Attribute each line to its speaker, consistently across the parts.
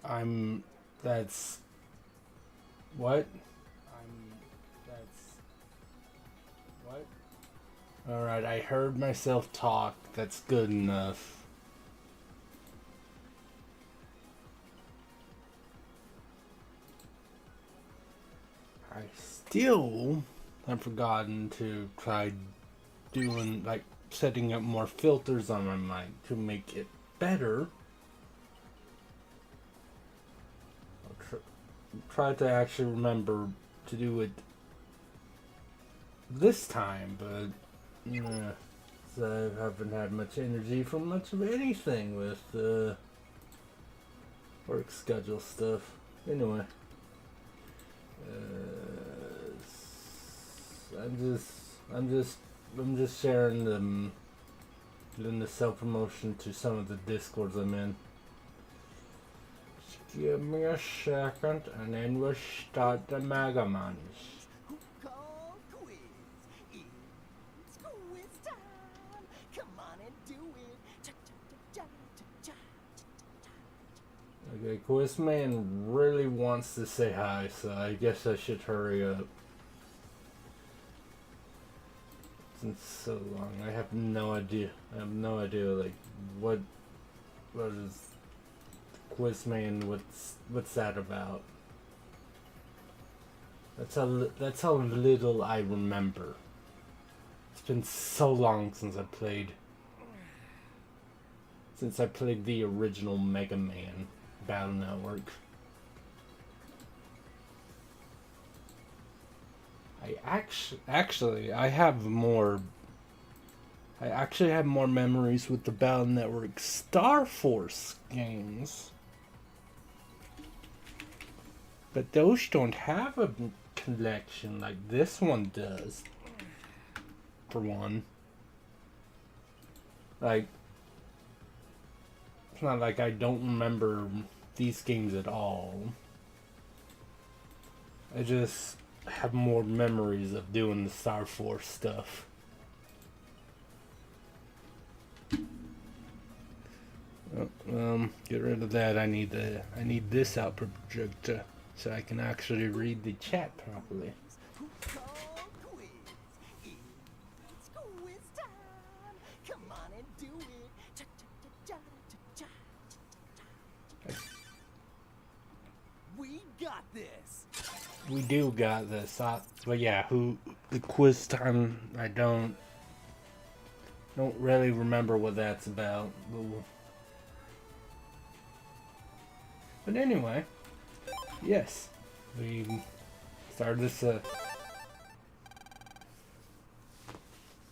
Speaker 1: I'm. That's. What? I'm. That's. What? Alright, I heard myself talk. That's good enough. I still have forgotten to try doing, like, setting up more filters on my mic to make it better. Try to actually remember to do it this time, but so I haven't had much energy for much of anything with work schedule stuff. Anyway, I'm just sharing doing the self promotion to some of the discords I'm in. Just give me a second, and then we'll start the Mega Mans. Okay, Quizman really wants to say hi, so I guess I should hurry up. Since so long, I have no idea. Like, what is Quizman? What's that about? That's how little I remember. It's been so long since I played the original Mega Man Battle Network. I actually have more. I actually have more memories with the Battle Network Star Force games, but those don't have a collection like this one does. For one, like, it's not like I don't remember these games at all. I just have more memories of doing the Star Force stuff. Get rid of that. I need this output projector so I can actually read the chat properly. We do got this. But yeah, the quiz time? I don't really remember what that's about. But anyway, yes, we started this.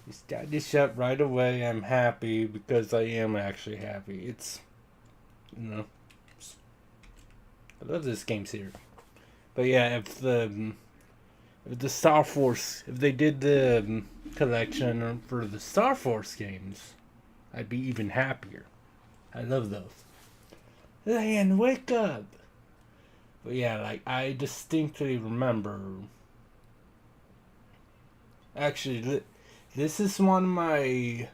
Speaker 1: We started this up right away. I'm happy because I am actually happy. It's, I love this game series. But yeah, if the Star Force, if they did the collection for the Star Force games, I'd be even happier. I love those. Lion, wake up! But yeah, like, I distinctly remember. Actually, this is one of my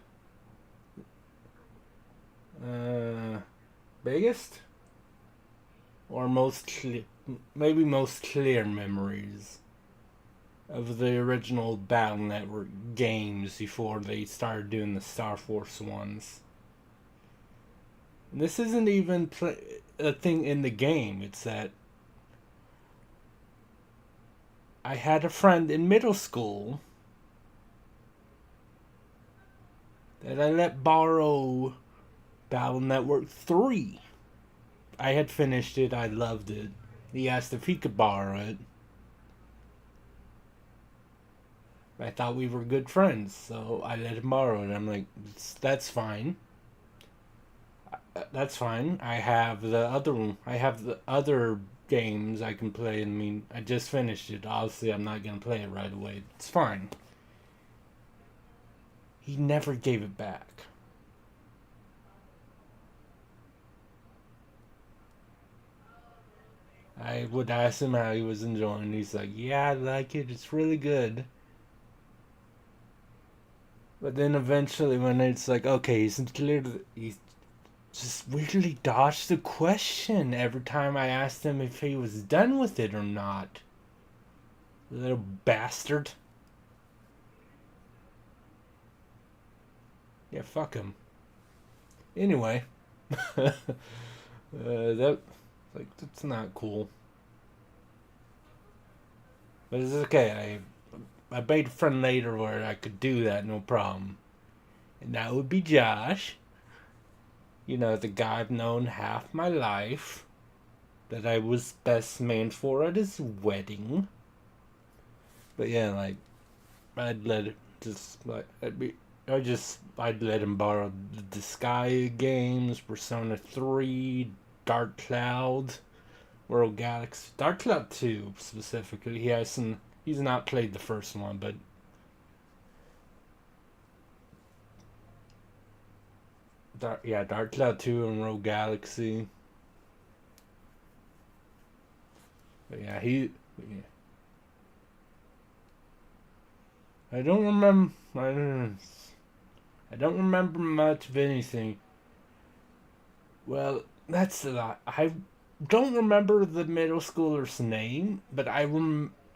Speaker 1: biggest or maybe most clear memories of the original Battle Network games before they started doing the Star Force ones. This isn't even a thing in the game. It's that I had a friend in middle school that I let borrow Battle Network 3. I had finished it. I loved it. He asked if he could borrow it. I thought we were good friends, so I let him borrow it. I'm like, that's fine. That's fine. I have the other one. I have the other games I can play. I mean, I just finished it. Obviously, I'm not gonna play it right away. It's fine. He never gave it back. I would ask him how he was enjoying it. He's like, yeah, I like it. It's really good. But then eventually, when it's like, okay, he's just weirdly dodged the question every time I asked him if he was done with it or not. Little bastard. Yeah, fuck him. Anyway. That's not cool. But it's okay. I made a friend later where I could do that, no problem. And that would be Josh. You know, the guy I've known half my life. That I was best man for at his wedding. But yeah, like, I'd let it just, like, I'd let him borrow the Sky games, Persona 3, Dark Cloud, World Galaxy, Dark Cloud 2 specifically. He's not played the first one, but Dark Cloud 2 and Rogue Galaxy. But yeah, I don't remember. I don't remember much of anything. Well, that's a lot. I don't remember the middle schooler's name, but I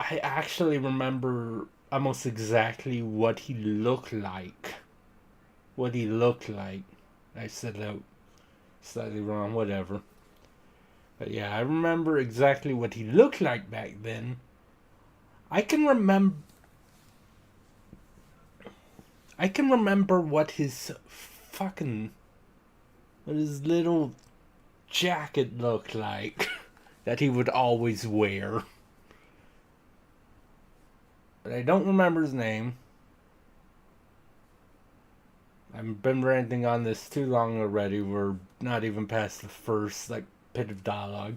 Speaker 1: actually remember almost exactly what he looked like. What he looked like. I said that slightly wrong, whatever. But yeah, I remember exactly what he looked like back then. I can remember what his little jacket looked like that he would always wear. But I don't remember his name. I've been ranting on this too long already. We're not even past the first, bit of dialogue.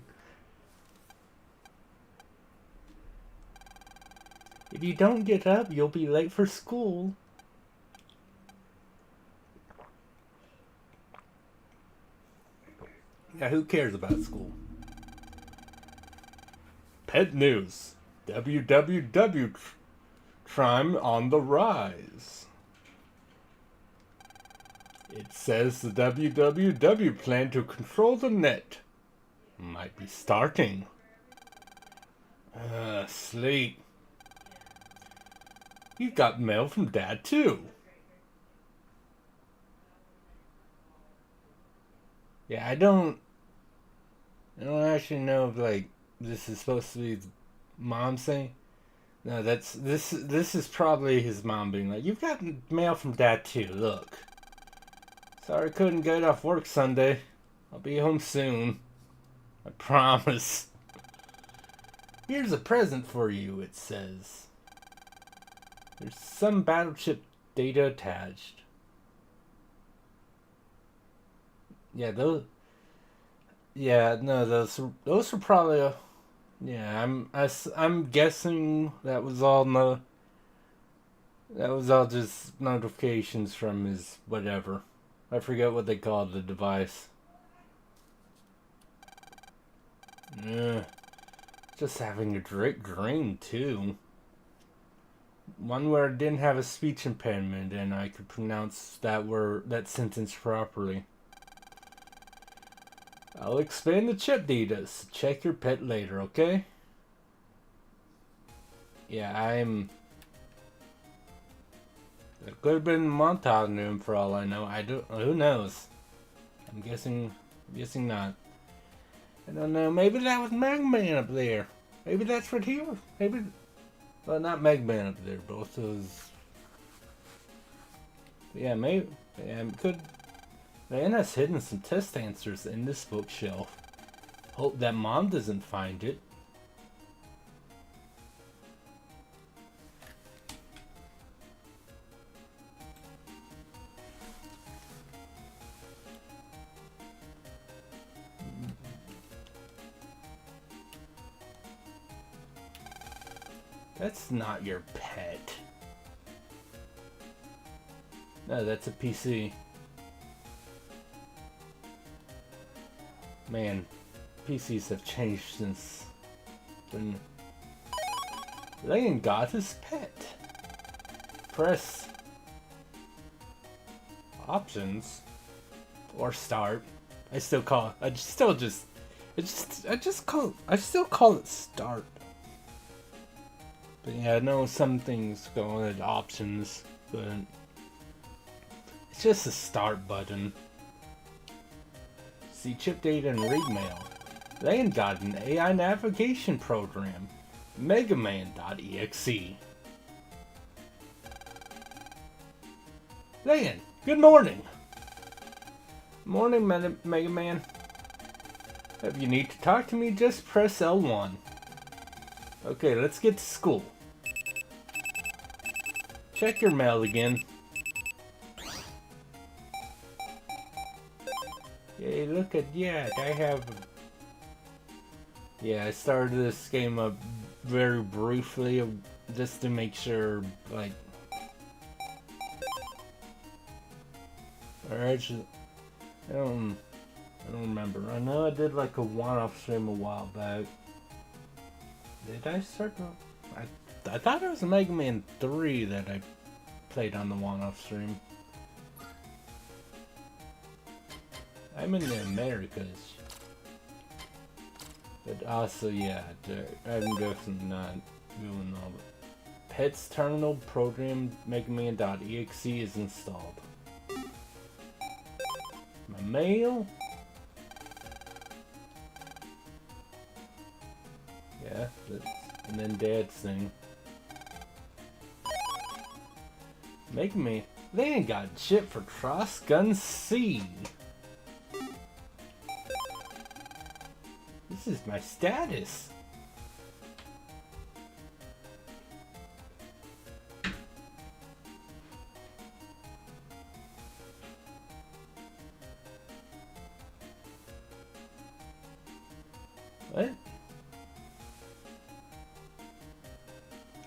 Speaker 1: If you don't get up, you'll be late for school. Yeah, who cares about school? Pet news. WWW crime on the rise. It says the WWW plan to control the net might be starting. Sleep. You got mail from Dad too. Yeah, I don't actually know if this is supposed to be mom saying. No, this is probably his mom being like, "You've got mail from Dad too. Look. Sorry I couldn't get off work Sunday. I'll be home soon. I promise. Here's a present for you," it says. There's some battleship data attached. Yeah, those. Yeah, no, those were probably. Yeah, I'm guessing that was all just notifications from his whatever. I forget what they called the device. Yeah, just having a great dream too. One where I didn't have a speech impairment and I could pronounce that sentence properly. I'll expand the chip data. So check your pet later, okay? Yeah, It could have been Montagnum for all I know. Who knows? I'm guessing not. I don't know. Maybe that was Magman up there. Maybe that's what he was. Well, not Magman up there. Both those. Yeah, maybe. Yeah, could. Man has hidden some test answers in this bookshelf. Hope that Mom doesn't find it. That's not your pet. No, that's a PC. Man, PCs have changed since when Leon got his pet. Press options or start. I still call it. I still call it start. But yeah, I know some things go with options, but it's just a start button. See chip data and read mail. They ain't got an AI navigation program. Megaman.exe. Leon, good morning. Morning, Mega Man. If you need to talk to me, just press L1. Okay, let's get to school. Check your mail again. Yay, look at that. I have... Yeah, I started this game up very briefly just to make sure, like... Or actually... I don't remember. I know I did like a one-off stream a while back. Did I start to... I thought it was Mega Man 3 that I played on the one-off stream. I'm in the Americas. But also, yeah, I'm definitely not doing all that. Pets terminal program Megaman.exe is installed. My mail? Yeah, and then Dad's thing. Make me. They ain't got shit for Cross-Gun C. This is my status. What?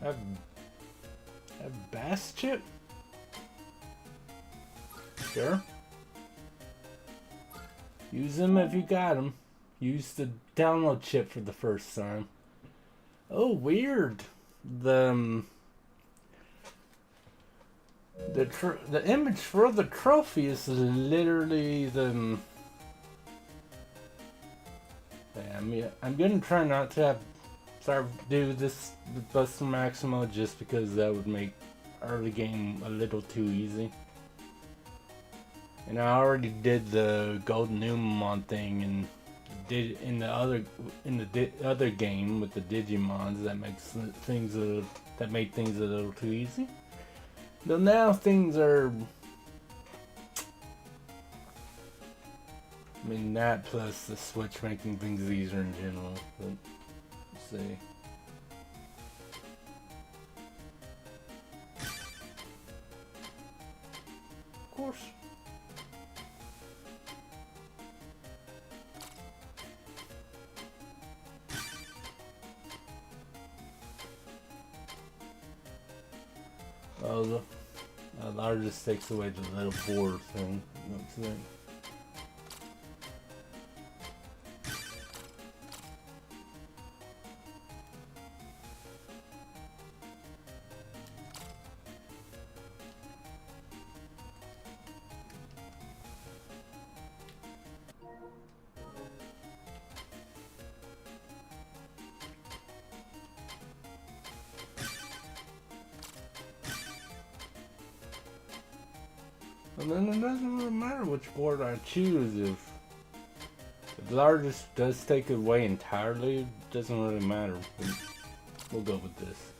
Speaker 1: A bass chip? Sure. Use them if you got them. Use the download chip for the first time. Oh, weird. The image for the trophy is literally the... Yeah, I'm gonna try not to do this with Buster Maximo just because that would make early game a little too easy. And I already did the Golden Numemon thing and did in the other game with the Digimons that made things a little too easy. Though now things are... I mean, that plus the Switch making things easier in general, but let's see. Of course. Oh, the largest takes away the little board thing. That's it. And then it doesn't really matter which board I choose. If the largest does take it away entirely, it doesn't really matter. We'll go with this.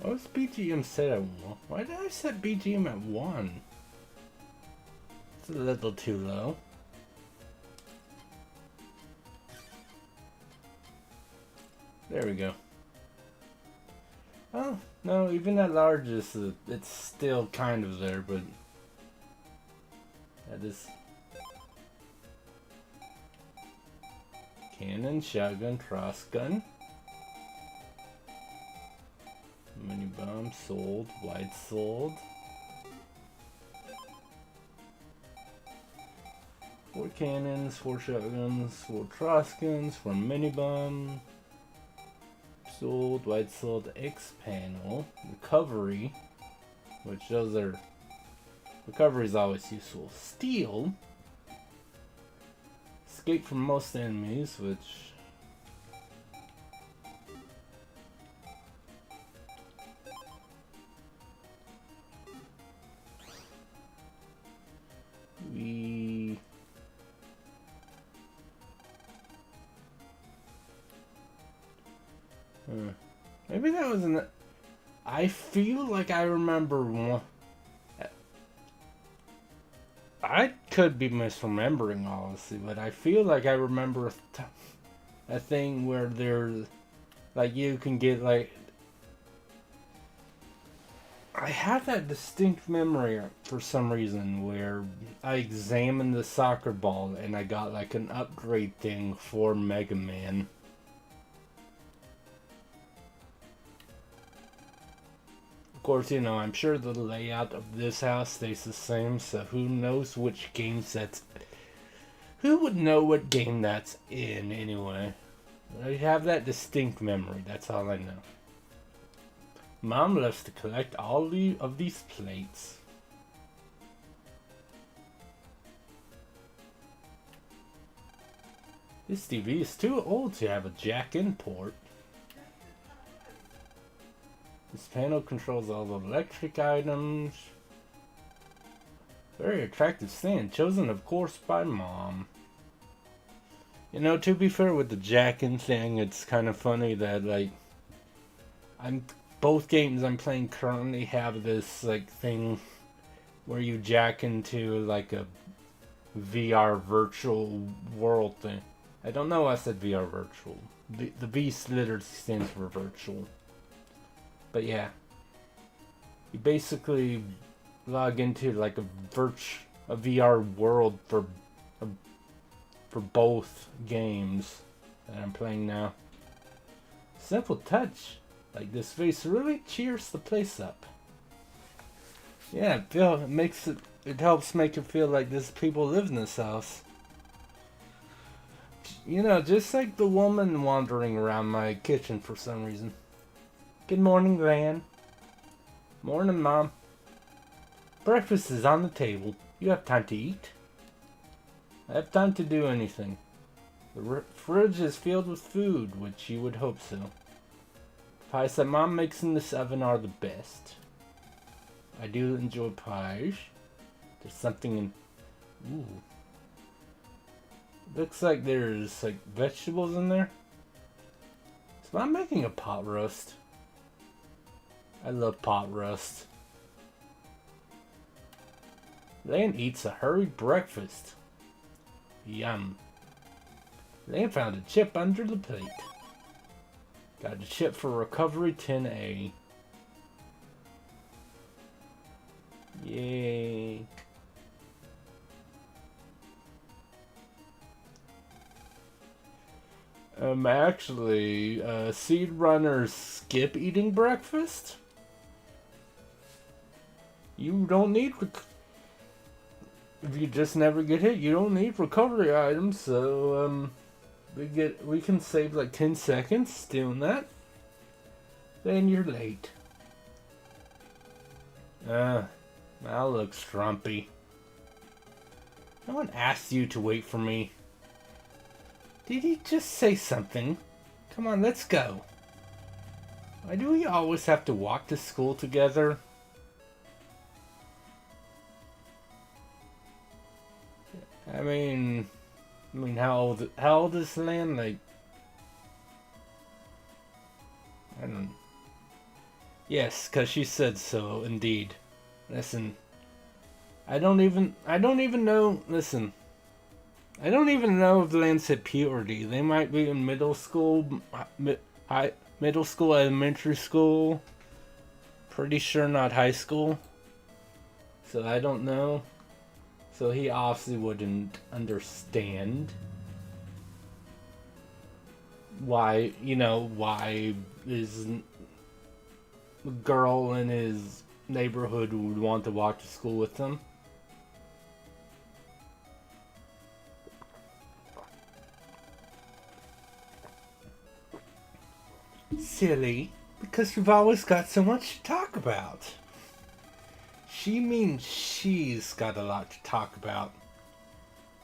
Speaker 1: Why was BGM set at 1? Why did I set BGM at 1? It's a little too low. There we go. Oh, no, even at largest, it's still kind of there, but... That is... Cannon, shotgun, cross-gun. Mini bomb, sold, wide sold. 4 cannons, 4 shotguns, 4 cross-guns, 4 mini bomb. Sold, white sold, X panel, recovery, which those are, recovery is always useful. Steal, escape from most enemies, which we maybe that wasn't. I feel like I remember one. I could be misremembering, honestly, but I feel like I remember a thing where there's like you can get like. I have that distinct memory for some reason where I examined the soccer ball and I got like an upgrade thing for Mega Man. Of course, you know, I'm sure the layout of this house stays the same, so who knows which games that's... Who would know what game that's in, anyway? I have that distinct memory, that's all I know. Mom loves to collect all of these plates. This TV is too old to have a jack-in port. This panel controls all the electric items. Very attractive stand, chosen of course by Mom. You know, to be fair with the jack-in thing, it's kind of funny that like both games I'm playing currently have this like thing where you jack into like a VR virtual world thing. I don't know why I said VR virtual. The V literally stands for virtual. But yeah, you basically log into like a VR world for both games that I'm playing now. Simple touch, like this face really cheers the place up. Yeah, it helps make it feel like there's people live in this house. You know, just like the woman wandering around my kitchen for some reason. Good morning, Gran. Morning, Mom. Breakfast is on the table. You have time to eat? I have time to do anything. The fridge is filled with food, which you would hope so. Pies that Mom makes in this oven are the best. I do enjoy pies. There's something in... Ooh. Looks like there's like vegetables in there. Is Mom making a pot roast? I love pot roast. Lan eats a hurried breakfast. Yum. Lan found a chip under the plate. Got a chip for recovery 10A. Yay. Actually, seed runners skip eating breakfast? You don't need... If you just never get hit, you don't need recovery items, so, we can save like 10 seconds doing that. Then you're late. Mal looks grumpy. No one asked you to wait for me. Did he just say something? Come on, let's go. Why do we always have to walk to school together? I mean, how old is Lan? Like, I don't. Yes, cause she said so. Indeed. Listen, I don't even know. Listen, I don't even know if Lan's hit puberty. They might be in middle school, middle school, elementary school. Pretty sure not high school. So I don't know. So he obviously wouldn't understand why, why is a girl in his neighborhood would want to walk to school with him. Silly, because you've always got so much to talk about. She means she's got a lot to talk about.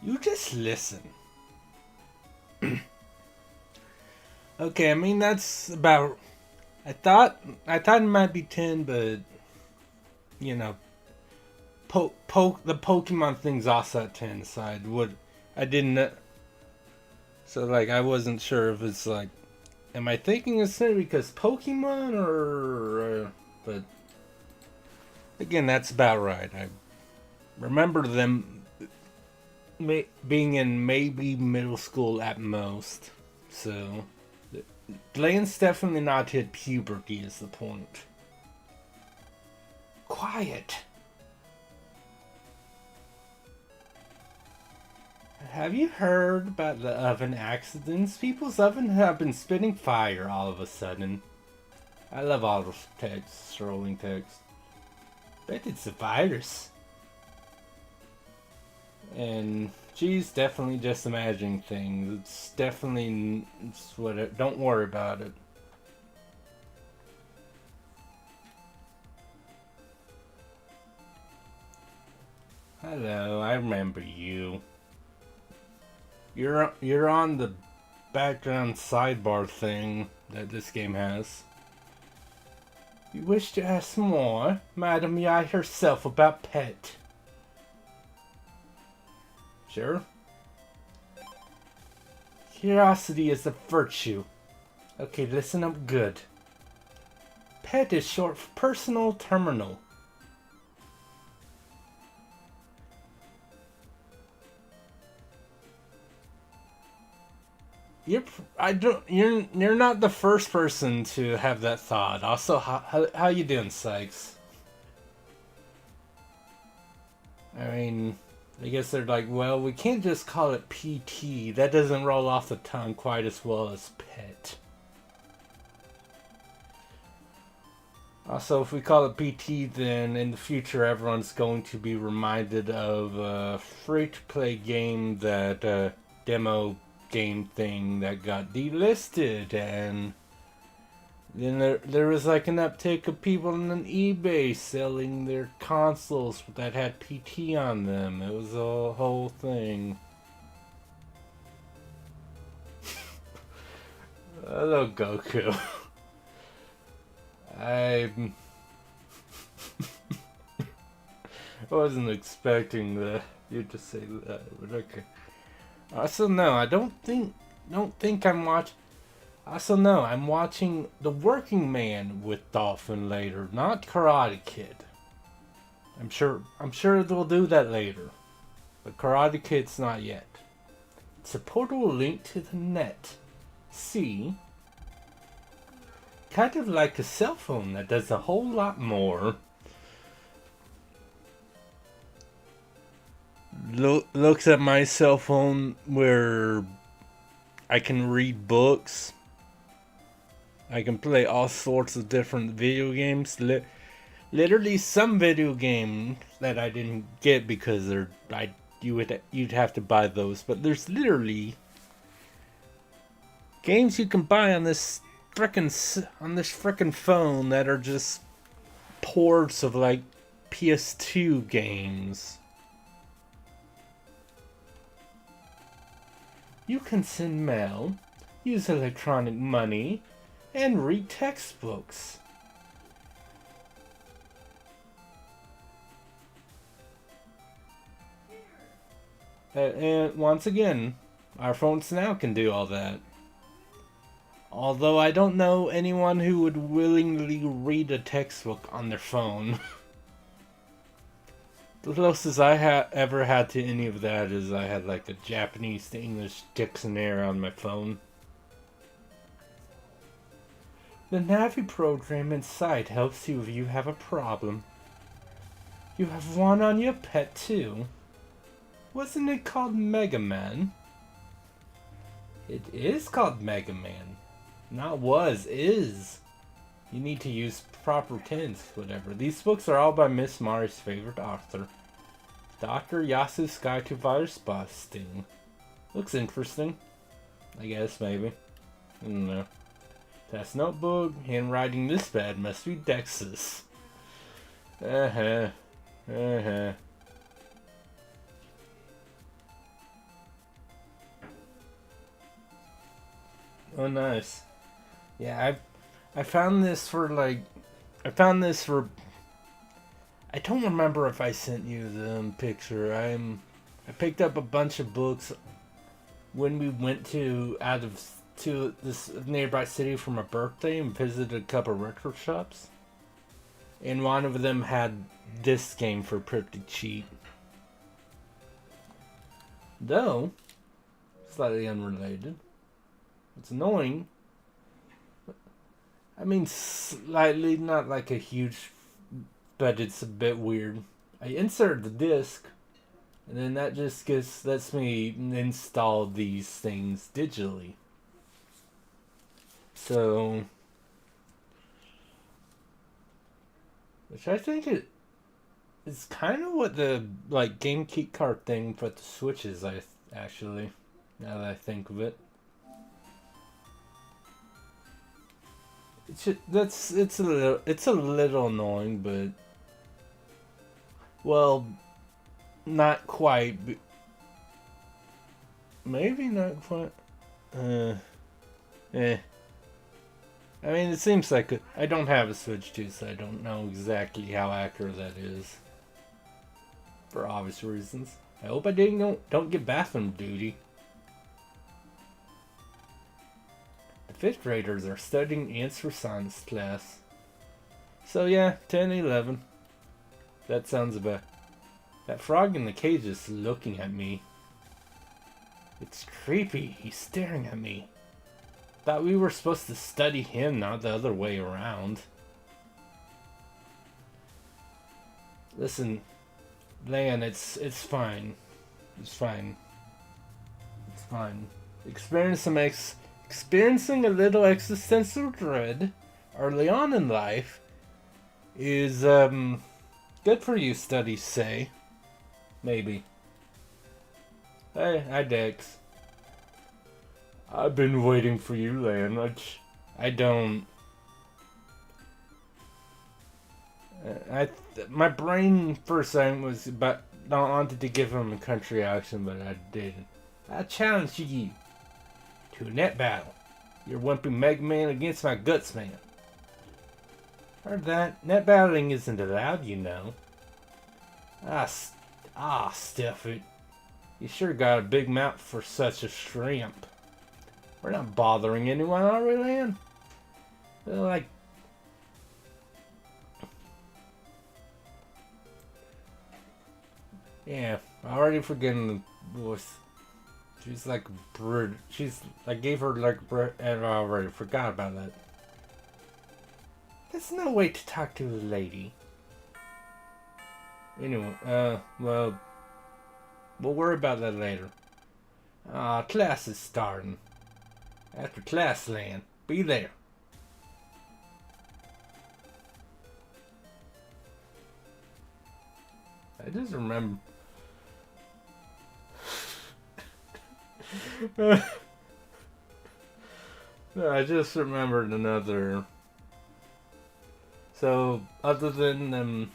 Speaker 1: You just listen. Okay, I mean that's about. I thought it might be 10, but you know, the Pokemon thing's also at 10. So I didn't. So like I wasn't sure if it's like, am I thinking it's 10 because Pokemon or but again that's about right. I remember them being in maybe middle school at most. So Blaine's definitely not hit puberty is the point. Quiet. Have you heard about the oven accidents? People's ovens have been spitting fire all of a sudden. I love all the text, scrolling text. Bet it's a virus. And she's definitely just imagining things. It's definitely don't worry about it. Hello, I remember you. You're on the background sidebar thing that this game has. You wish to ask more, Madam Meier herself about Pet. Sure. Curiosity is a virtue. Okay, listen up good. Pet is short for personal terminal. You're not the first person to have that thought. Also, how you doing, Sykes? I mean, I guess they're like, well, we can't just call it PT. That doesn't roll off the tongue quite as well as pet. Also, if we call it PT, then in the future everyone's going to be reminded of a free-to-play game that demo game thing that got delisted, and then there was like an uptick of people on eBay selling their consoles that had PT on them. It was a whole thing. Hello, Goku. I wasn't expecting you to say that, but okay. Also, no, I don't think I'm watching. Also, no, I'm watching The Working Man with Dolphin later, not Karate Kid. I'm sure they'll do that later, but Karate Kid's not yet. It's a portal link to the net. See, kind of like a cell phone that does a whole lot more. Looks at my cell phone where I can read books. I can play all sorts of different video games. Literally some video games that I didn't get because you'd have to buy those. But there's literally games you can buy on this frickin' phone that are just ports of like PS2 games. You can send mail, use electronic money, and read textbooks. And once again, our phones now can do all that. Although I don't know anyone who would willingly read a textbook on their phone. The closest I ever had to any of that is I had like a Japanese to English dictionary on my phone. The Navi program inside helps you if you have a problem. You have one on your pet too. Wasn't it called Mega Man? It is called Mega Man. Not was, is. You need to use proper tense, whatever. These books are all by Miss Mari's favorite author, Dr. Yasu's Guide to Virus Busting. Looks interesting. I guess, maybe. I don't know. Fast notebook. Handwriting this bad must be Dex's. Uh-huh. Uh-huh. Oh, nice. Yeah, I found this for like... I found this for... I don't remember if I sent you the picture. I picked up a bunch of books when we went to this nearby city for my birthday and visited a couple record shops. And one of them had this game for pretty cheap. Though, slightly unrelated. It's annoying. I mean, slightly, not like a huge, but it's a bit weird. I inserted the disc, and then that just lets me install these things digitally. So, which I think it's kind of what the like game key card thing for the Switch is. Actually, now that I think of it. It's a little annoying, but well, not quite. Maybe not quite. Eh. I mean, it seems like I don't have a Switch 2, so I don't know exactly how accurate that is. For obvious reasons. I hope I don't get bathroom duty. Fifth graders are studying ants for science class. So yeah, 10, 11. That sounds about... That frog in the cage is looking at me. It's creepy. He's staring at me. Thought we were supposed to study him, not the other way around. Listen, Lan, it's fine. It's fine. It's fine. Experiencing a little existential dread early on in life is good for you, studies say. Maybe. Hey, hi Dex. I've been waiting for you, Lan. I don't. My brain first time was about I wanted to give him a country accent, but I didn't. I challenge you to a net battle. You're wimping Mega Man against my Guts Man. Heard that. Net battling isn't allowed, you know. Stuff it. You sure got a big mouth for such a shrimp. We're not bothering anyone, are we, Lan? They're like... Yeah, already forgetting the voice. She's like I gave her like and I already forgot about that. That's no way to talk to a lady. Anyway, well, we'll worry about that later. Class is starting. After class, Lan, be there. I just remember. I just remembered another. So, other than a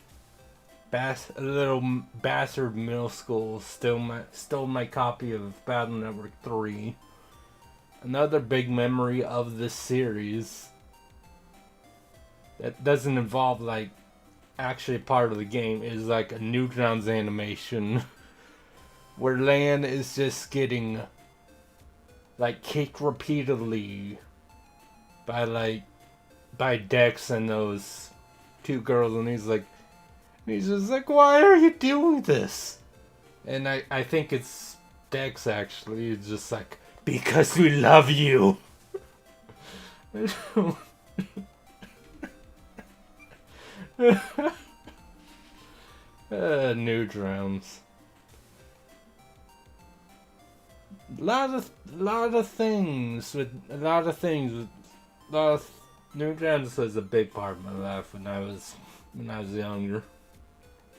Speaker 1: little bastard middle school stole my copy of Battle Network 3. Another big memory of this series that doesn't involve like actually part of the game is like a Newgrounds animation where Lan is just getting like kicked repeatedly by Dex and those two girls, and he's just like, why are you doing this? And I think it's Dex actually. It's just like, because we love you. Newgrounds. A lot of things Newgrounds was a big part of my life when I was younger.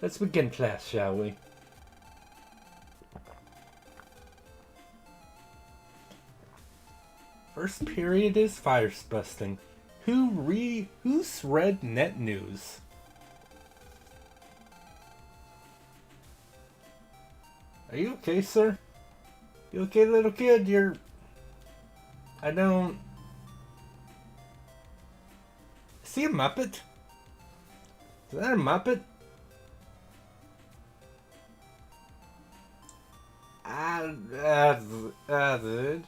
Speaker 1: Let's begin class, shall we? First period is fire busting. Who's read net news? Are you okay, sir? You okay, little kid? I don't... Is he a Muppet? Is that a Muppet? Dude.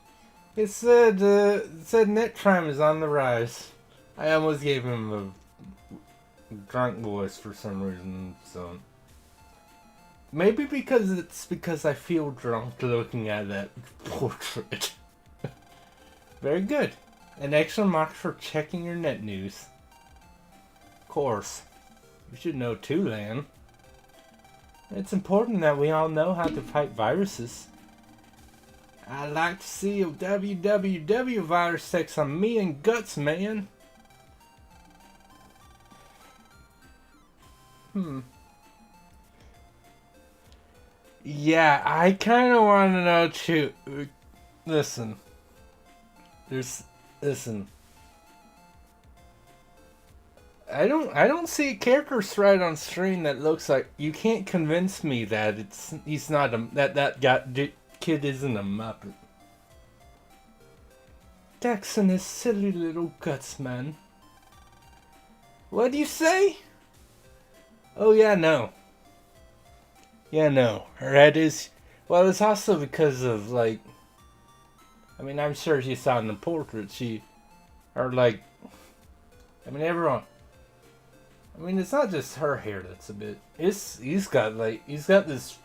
Speaker 1: It said net crime is on the rise. I almost gave him a drunk voice for some reason, so... Maybe because I feel drunk looking at that portrait. Very good. An extra mark for checking your net news. Of course. You should know too, Lan. It's important that we all know how to fight viruses. I'd like to see a www virus take some me and guts, man. Yeah, I kind of want to know too. Listen. Listen. I don't see a character sprite on screen that looks like... You can't convince me that he's not that kid isn't a Muppet. Dex and his silly little guts, man. What do you say? Oh yeah, no. Yeah, no. Her head is... Well, it's also because of, like... I mean, I'm sure you saw in the portrait, everyone... I mean, it's not just her hair that's a bit... He's got this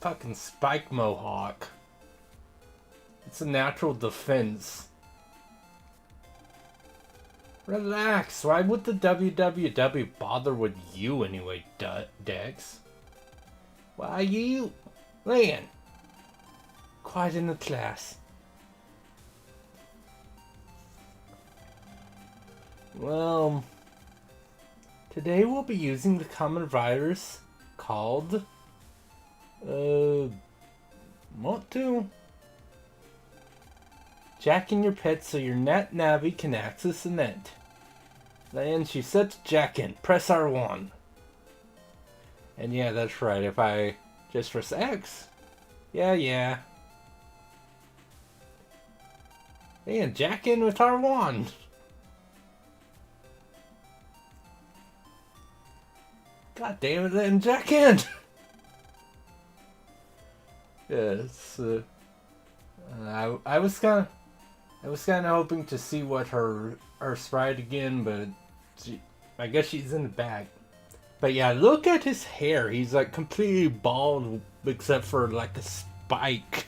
Speaker 1: fucking spike mohawk. It's a natural defense. Relax. Why would the www bother with you anyway, Dex? Why you... Lan. Quiet in the class. Well... Today we'll be using the common virus called... What to? Jacking your pet so your net navi can access the net. Then she said to jack in. Press R1. And yeah, that's right. If I just press X. Yeah. And jack in with R1. God damn it, then jack in. Yes. I was kind of hoping to see what her sprite again, but I guess she's in the back. But yeah, look at his hair. He's like completely bald except for like a spike.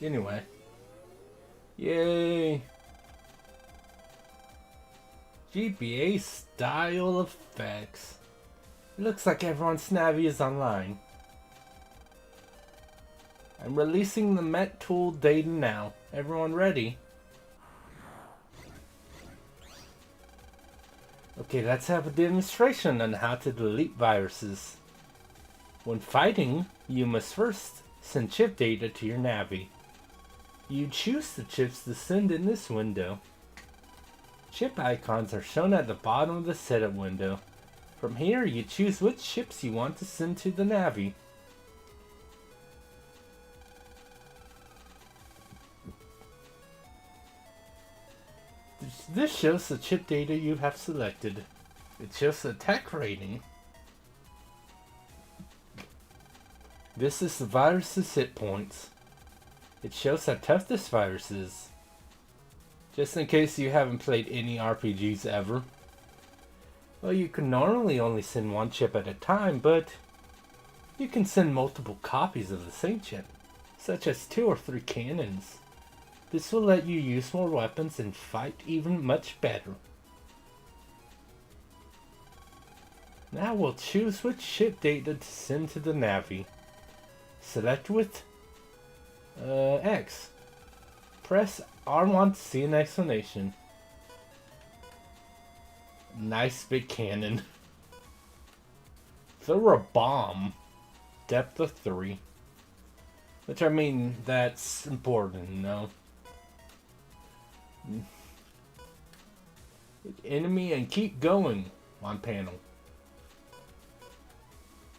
Speaker 1: Anyway. Yay. GBA style effects. It looks like everyone's Navi is online. I'm releasing the Met tool data now. Everyone ready? Okay, let's have a demonstration on how to delete viruses. When fighting, you must first send chip data to your Navi. You choose the chips to send in this window. Chip icons are shown at the bottom of the setup window. From here, you choose which chips you want to send to the Navi. This shows the chip data you have selected. It shows the attack rating. This is the virus's hit points. It shows how tough this virus is. Just in case you haven't played any RPGs ever. Well, you can normally only send one chip at a time, but you can send multiple copies of the same chip, such as 2 or 3 cannons. This will let you use more weapons and fight even much better. Now we'll choose which chip data to send to the Navi. Select with X. Press R1 to see an explanation. Nice big cannon. Throw a bomb. Depth of 3. Which, I mean, that's important, you know? Enemy and keep going on panel.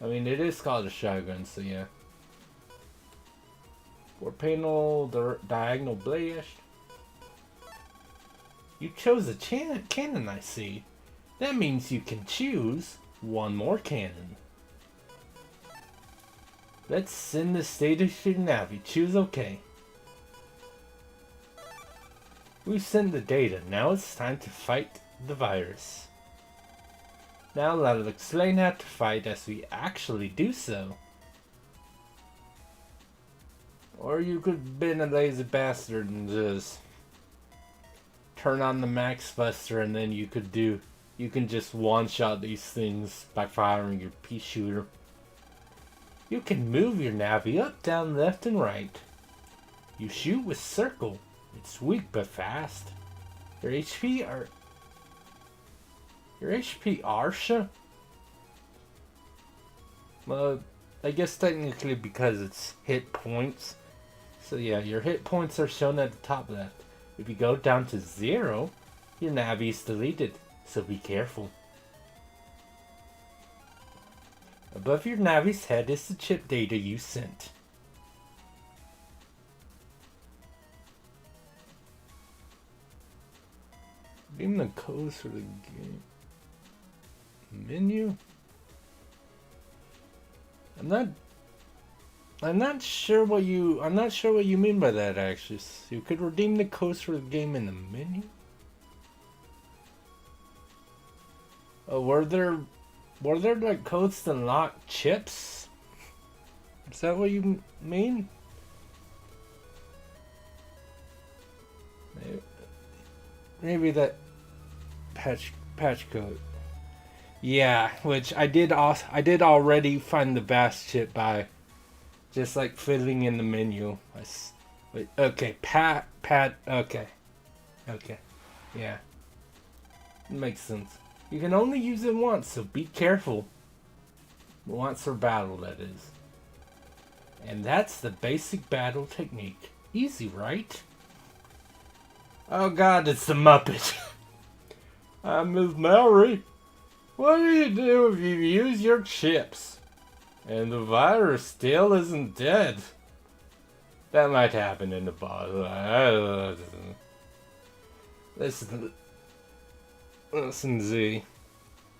Speaker 1: I mean, it is called a shotgun, so yeah. For panel, the diagonal blast. You chose a cannon, I see. That means you can choose one more cannon. Let's send this data to Navi. Choose OK. We've sent the data. Now it's time to fight the virus. Now I'll explain how to fight as we actually do so. Or you could have been a lazy bastard and just turn on the Max Buster, and then you can just one-shot these things by firing your pea shooter. You can move your Navi up, down, left, and right. You shoot with circle. It's weak but fast. Your HP Arsha? Well, I guess technically because it's hit points. So yeah, your hit points are shown at the top left. If you go down to 0, your Navi is deleted, so be careful. Above your Navi's head is the chip data you sent. Redeem the codes for the game menu. I'm not sure what you mean by that, actually. You could redeem the codes for the game in the menu. Oh, were there like codes to unlock chips? Is that what you mean? Maybe that patch code. Yeah, which I did already find the Bass chip by just like fiddling in the menu. Wait, okay, pat, okay, yeah, it makes sense. You can only use it once, so be careful. Once for battle, that is. And that's the basic battle technique. Easy, right? Oh god, it's the Muppet. I'm Miss Mallory. What do you do if you use your chips and the virus still isn't dead? That might happen in the boss. Listen, Z.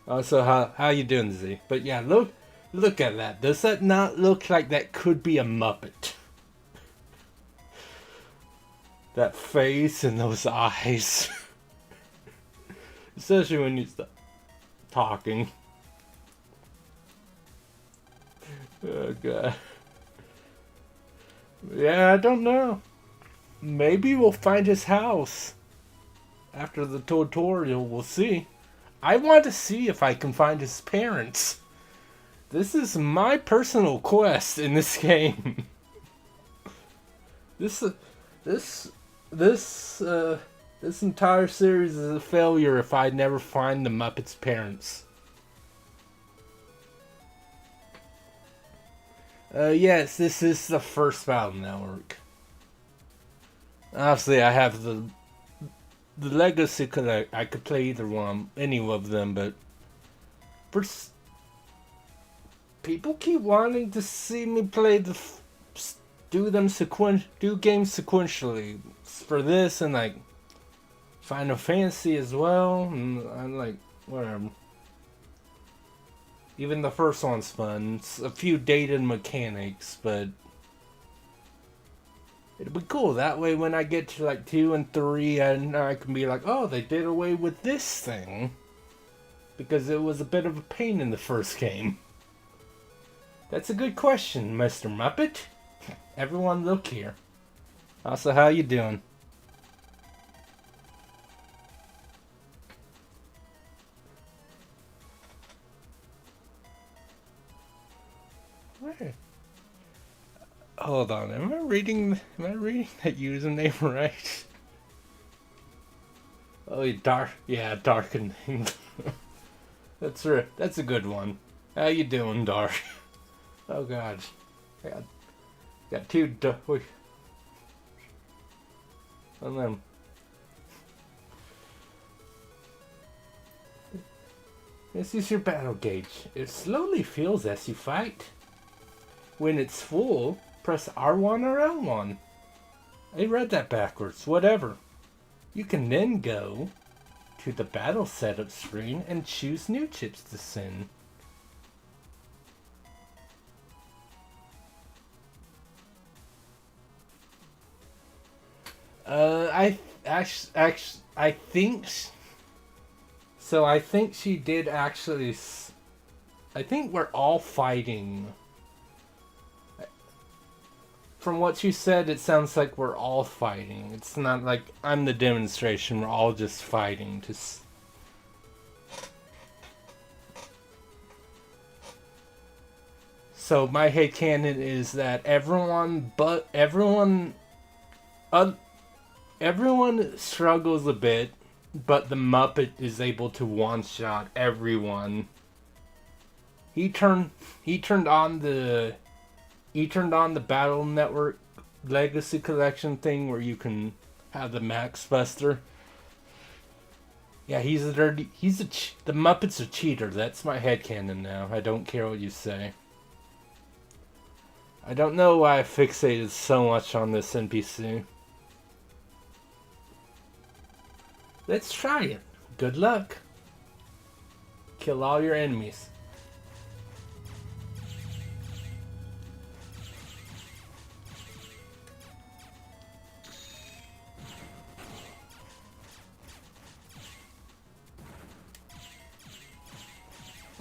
Speaker 1: Also, how you doing, Z? But yeah, look at that. Does that not look like that could be a Muppet? That face and those eyes. Especially when you stop talking. Oh god. Yeah, I don't know. Maybe we'll find his house. After the tutorial, we'll see. I want to see if I can find his parents. This is my personal quest in this game. This entire series is a failure if I never find the Muppets' parents. Yes, this is the first Battle Network. Obviously, I have the Legacy Collect. I could play either one, any of them, but people keep wanting to see me play do games sequentially for this and like Final Fantasy as well, and I'm like, whatever. Even the first one's fun. It's a few dated mechanics, but it'll be cool. That way when I get to like 2 and 3, I can be like, oh, they did away with this thing. Because it was a bit of a pain in the first game. That's a good question, Mr. Muppet. Everyone look here. Also, how you doing? Where? Hold on, am I reading that username right? Oh, darkening. That's right. That's a good one. How you doing, Dark? Oh God. Got two and then this is your battle gauge. It slowly fills as you fight. When it's full, press R1 or L1. I read that backwards, whatever. You can then go to the battle setup screen and choose new chips to send. I think so. I think she did actually. I think we're all fighting. From what you said, it sounds like we're all fighting. It's not like I'm the demonstration. We're all just fighting to. So my headcanon is that everyone struggles a bit, but the Muppet is able to one-shot everyone. He turned on the Battle Network Legacy Collection thing where you can have the Max Buster. Yeah, the Muppet's a cheater. That's my headcanon now. I don't care what you say. I don't know why I fixated so much on this NPC. Let's try it. Good luck. Kill all your enemies.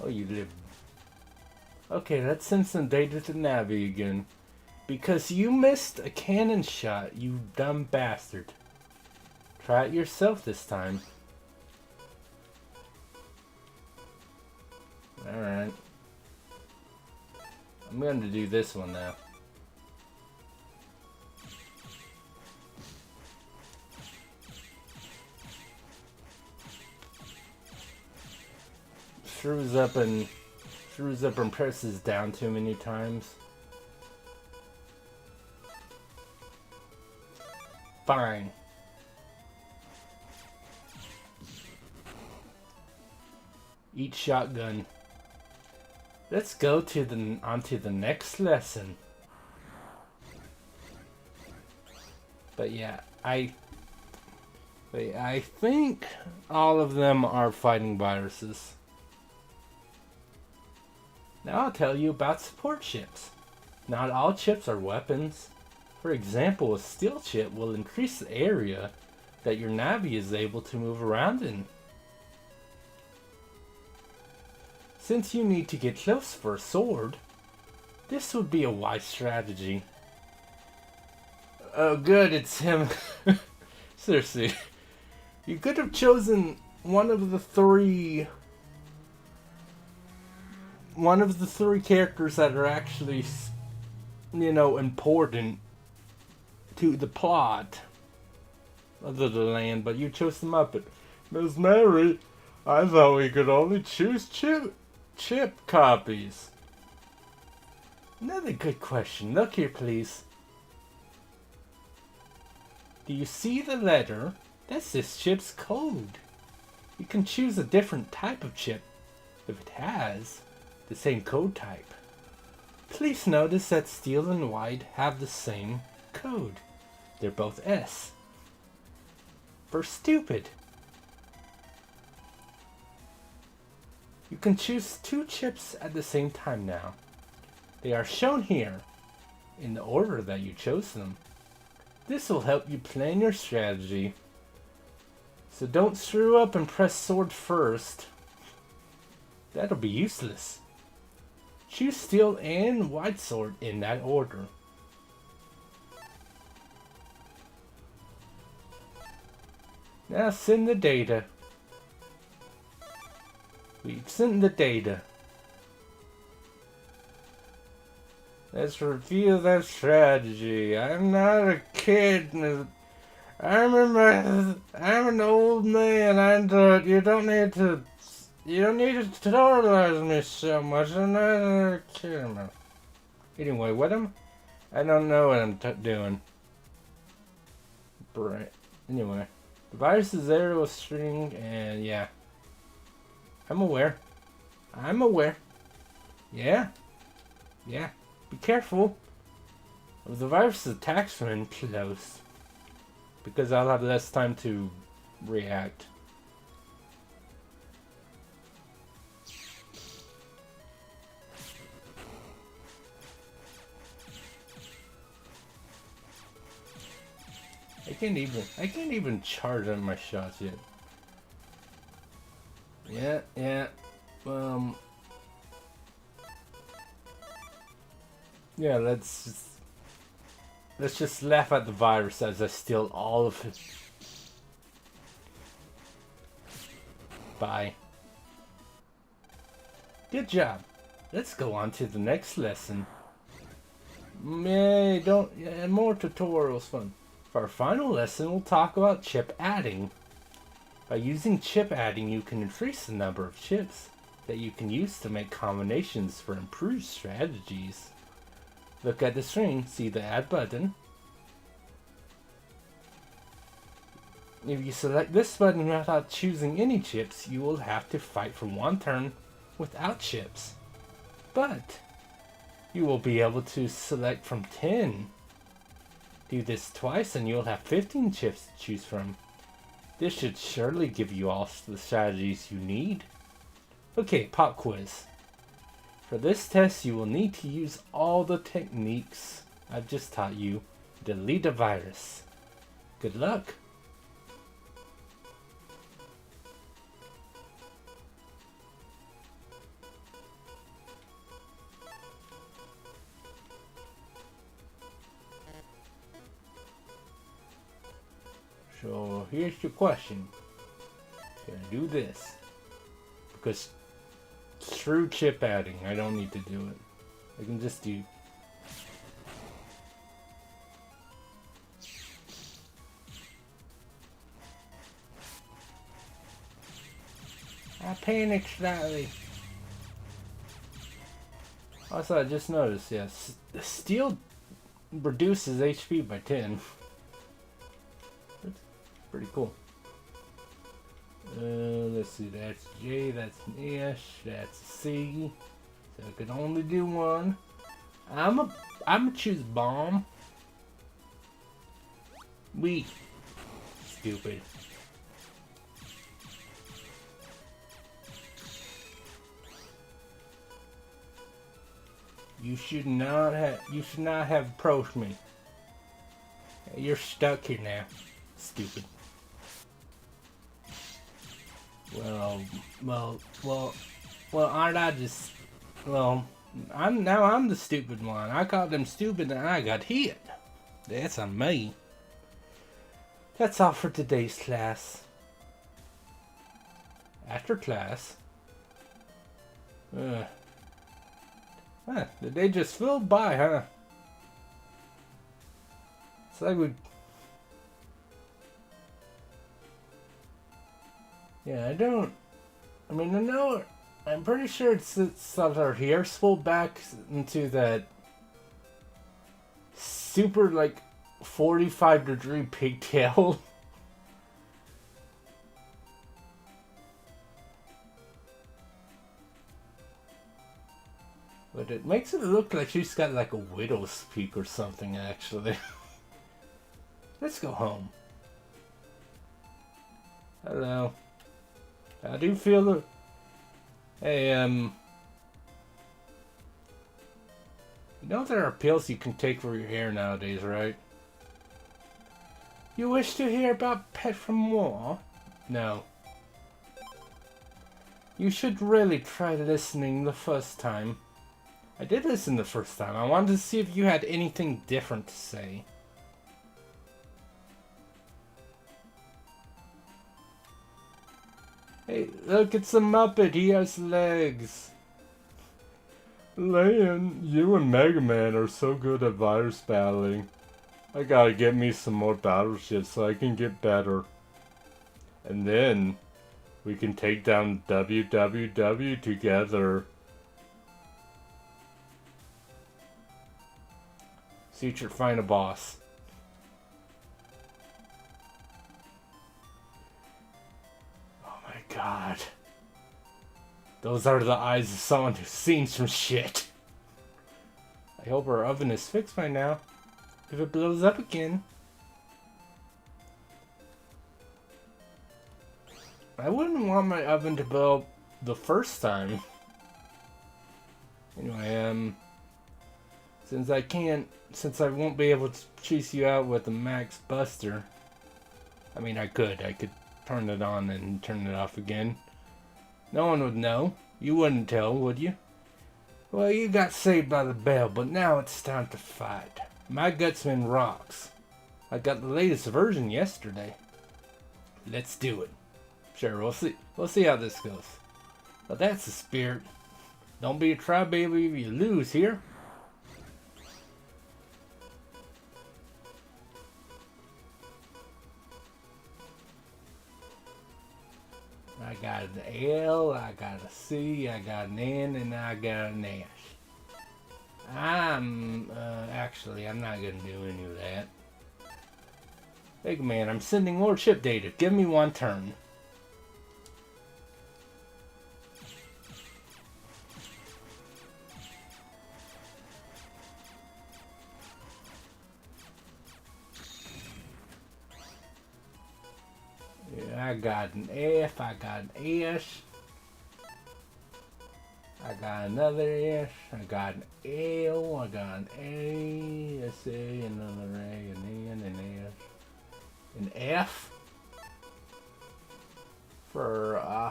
Speaker 1: Oh, you live. Okay, let's send some data to Navi again. Because you missed a cannon shot, you dumb bastard. Try it yourself this time. Alright. I'm going to do this one now. Screws up and presses down too many times. Fine. Eat shotgun. Let's go onto the next lesson. But yeah, I think all of them are fighting viruses. Now I'll tell you about support chips. Not all chips are weapons. For example, a steel chip will increase the area that your Navi is able to move around in. Since you need to get close for a sword, this would be a wise strategy. Oh good, it's him. Seriously. You could have chosen one of the three characters that are actually, important to the plot of the land, but you chose the Muppet. Miss Mary, I thought we could only choose chip copies. Another good question. Look here, please. Do you see the letter? That's this chip's code. You can choose a different type of chip if it has the same code type. Please notice that steel and white have the same code. They're both S. For stupid. You can choose two chips at the same time now. They are shown here in the order that you chose them. This will help you plan your strategy. So don't screw up and press sword first. That'll be useless. Choose steel and white sword in that order. Now send the data. We've sent the data. Let's review that strategy. I'm not a kid. I'm an old man. You don't need to tutorialize me so much. I'm not a kid. Anyway, I don't know what I'm doing. Right. Anyway, the virus is there to a string, and yeah. I'm aware. I'm aware. Yeah. Yeah. Be careful. If the virus attacks when close, because I'll have less time to react. I can't even charge on my shots yet. Yeah. Yeah, let's just laugh at the virus as I steal all of it. Bye. Good job. Let's go on to the next lesson. More tutorials fun. For our final lesson, we'll talk about chip adding. By using chip adding, you can increase the number of chips that you can use to make combinations for improved strategies. Look at the screen, see the add button. If you select this button without choosing any chips, you will have to fight for one turn without chips. But you will be able to select from 10. Do this twice and you'll have 15 chips to choose from. This should surely give you all the strategies you need. Okay, pop quiz. For this test, you will need to use all the techniques I've just taught you to delete a virus. Good luck. So here's your question. Can I do this? Because through chip adding, I don't need to do it. I can just do. I panicked slightly. Also, I just noticed, yes, steel reduces HP by 10. That's pretty cool. Let's see, that's J, that's an S, that's a C. So I can only do one. I'm choose bomb. Stupid. You should not have approached me. You're stuck here now. Stupid. Aren't I just... I'm the stupid one. I called them stupid and I got hit. That's on me. That's all for today's class. After class... the day just flew by, huh? It's like we... Yeah, I know... I'm pretty sure it's our hair's pulled back into that super, 45-degree pigtail. But it makes it look like she's got a widow's peak or something, actually. Let's go home. Hello. How do you feel? Hey, you know there are pills you can take for your hair nowadays, right? You wish to hear about Pet from More? No. You should really try listening the first time. I did listen the first time. I wanted to see if you had anything different to say. Hey, look, it's a Muppet. He has legs. Lan, you and Mega Man are so good at virus battling. I gotta get me some more battleships so I can get better. And then we can take down WWW together. Future final boss. Oh my god. Those are the eyes of someone who's seen some shit. I hope our oven is fixed by now. If it blows up again. I wouldn't want my oven to blow up the first time. Anyway, since I won't be able to chase you out with the Max Buster. I mean, I could turn it on and turn it off again. No one would know. You wouldn't tell, would you? Well, you got saved by the bell, but now it's time to fight. My Gutsman rocks. I got the latest version yesterday. Let's do it. Sure, we'll see. We'll see how this goes. But that's the spirit. Don't be a crybaby if you lose here. I got an L, I got a C, I got an N, and I got an S. Actually, I'm not gonna do any of that. Big man, I'm sending more chip data. Give me one turn. I got an F, I got an S, I got another S, I got an L, I got an A, let's see, another A, an N, an S, an F.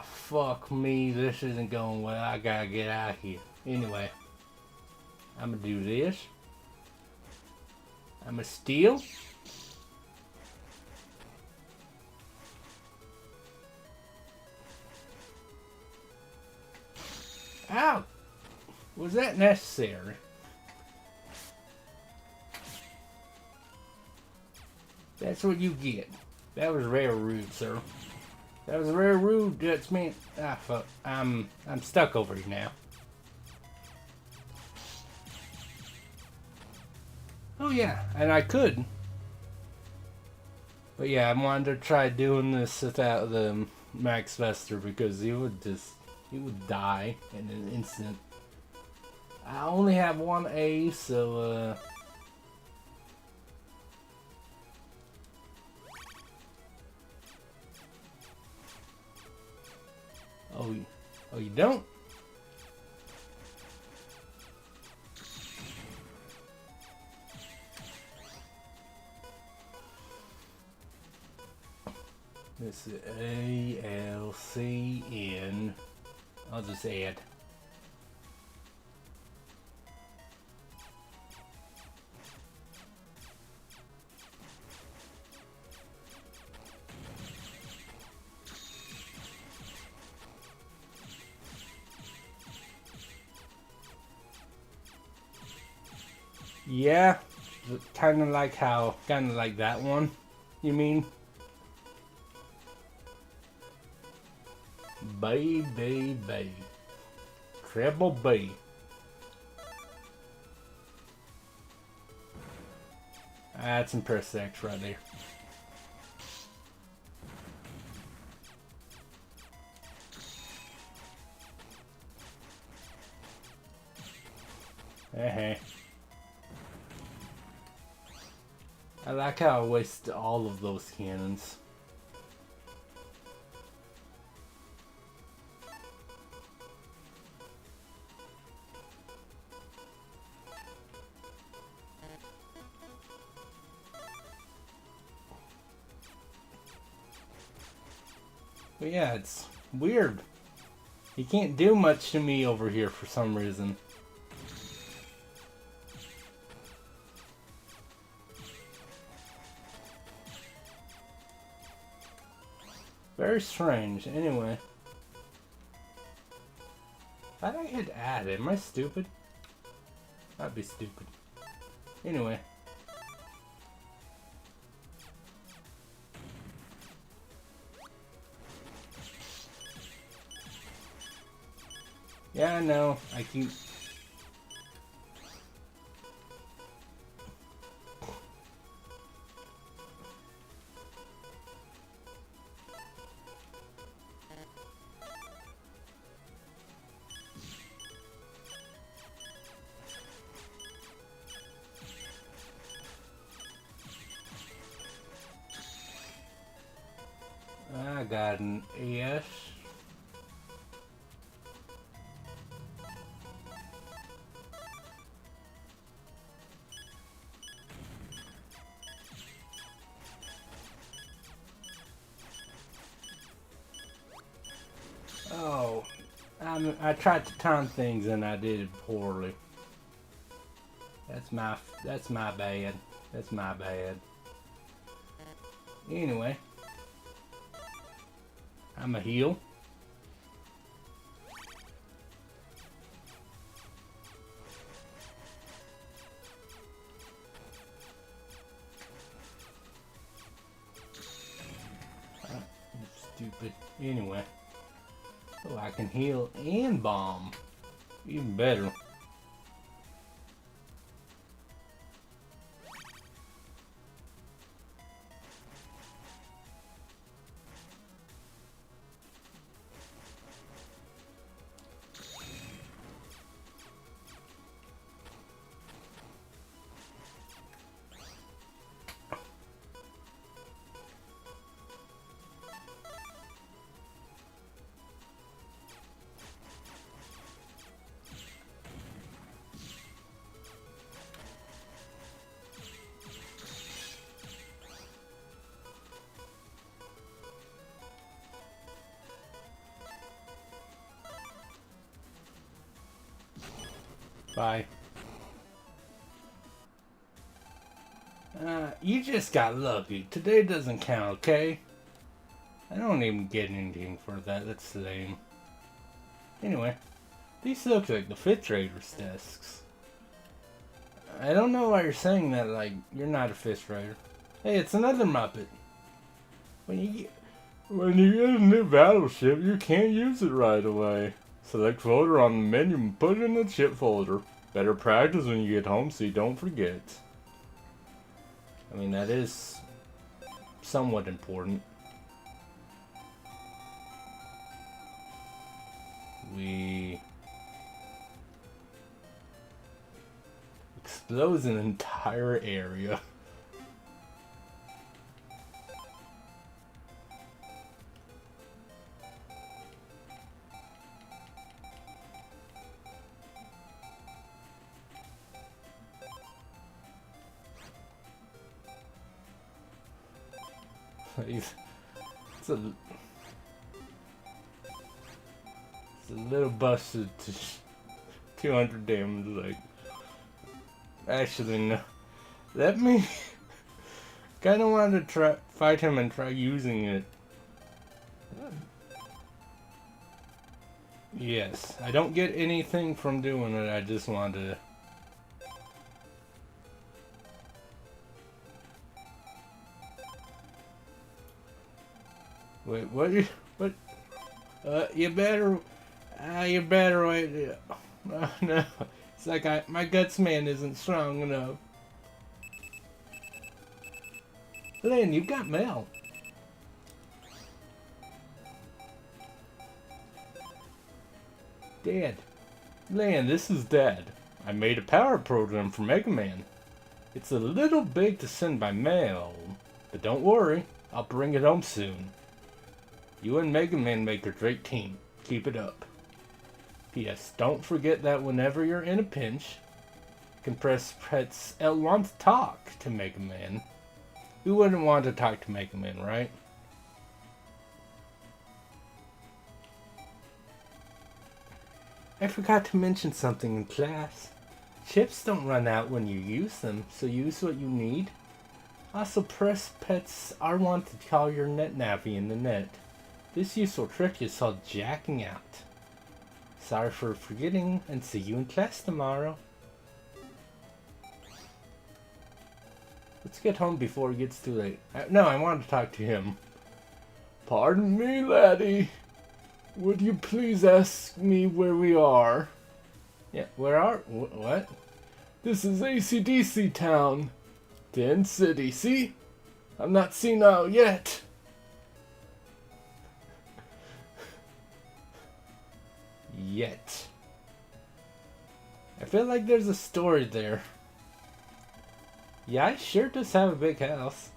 Speaker 1: Fuck me, this isn't going well, I gotta get out of here. Anyway, I'm gonna do this. I'm gonna steal. Ow! Was that necessary? That's what you get. That was very rude, sir. That was very rude. That's me. Ah, fuck. I'm stuck over here now. Oh yeah, and I could. But yeah, I wanted to try doing this without the Max Vester because he would die in an instant. I only have one A, so Oh, you don't? This is ALCN. I'll just add. Yeah, kind of like that one, you mean? B. Triple B. That's some press X right there. Hey. I like how I wasted all of those cannons. But yeah, it's weird. You can't do much to me over here for some reason. Very strange. Anyway. Why did I hit add? Am I stupid? I'd be stupid. Anyway. Yeah, I know. I keep... got an AS. Oh, I tried to time things and I did it poorly. That's my bad. That's my bad. Anyway, I'm a heal. Stupid. Anyway. Oh, I can heal and bomb. Even better. Bye. You just got lucky. Today doesn't count, okay? I don't even get anything for that. That's lame. Anyway, these look like the fifth graders' desks. I don't know why you're saying that like you're not a fifth grader. Hey, it's another Muppet. When you get a new battleship, you can't use it right away. Select folder on the menu and put it in the chip folder. Better practice when you get home so you don't forget. I mean, that is somewhat important. We explodes an entire area. It's a little busted to 200 damage. Like, actually, no. Let me. Kind of want to try fight him and try using it. Yes, I don't get anything from doing it. I just want to. Wait, what? What? You better wait. No, it's like my guts man isn't strong enough. Lynn, you got mail. Dad. Lynn, this is Dad. I made a power program for Mega Man. It's a little big to send by mail, but don't worry, I'll bring it home soon. You and Mega Man make a great team. Keep it up. P.S. Don't forget that whenever you're in a pinch, you can press L1 to talk to Mega Man. Who wouldn't want to talk to Mega Man, right? I forgot to mention something in class. Chips don't run out when you use them, so use what you need. Also press R1 to call your NetNavi in the net. This useful trick is called jacking out. Sorry for forgetting, and see you in class tomorrow. Let's get home before it gets too late. No, I want to talk to him. Pardon me, laddie. Would you please ask me where we are? Yeah, where are... What? This is AC/DC town. Den City, see? I'm not senile yet. Yet. I feel like there's a story there. Yeah, it sure does have a big house.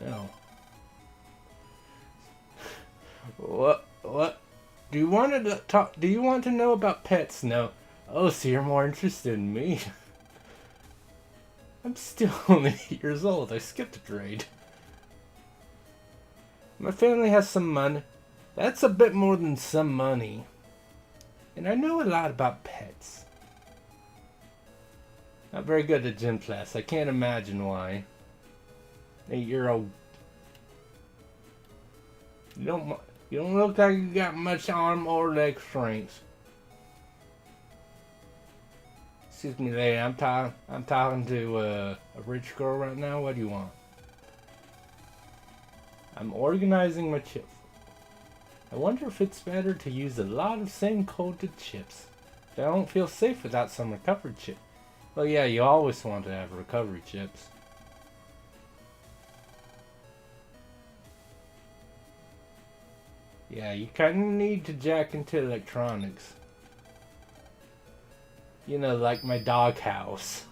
Speaker 1: No. What? Do you want to talk? Do you want to know about pets? No. Oh, so you're more interested in me. I'm still only 8 years old. I skipped a grade. My family has some money. That's a bit more than some money. And I know a lot about pets. Not very good at gym class. I can't imagine why. 8-year-old. You don't look like you got much arm or leg strength. Excuse me, lady. I'm talking to a rich girl right now. What do you want? I'm organizing my chip. I wonder if it's better to use a lot of sand-coated chips. I don't feel safe without some recovery chip. Well, yeah, you always want to have recovery chips. Yeah, you kind of need to jack into electronics. You know, like my doghouse.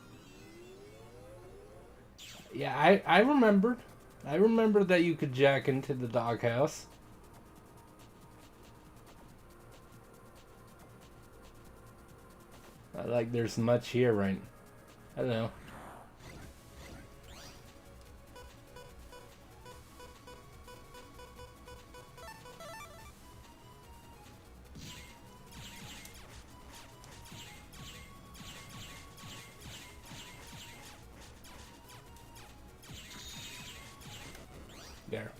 Speaker 1: Yeah, I remembered. I remember that you could jack into the doghouse. Not like there's much here, right? Hello. There.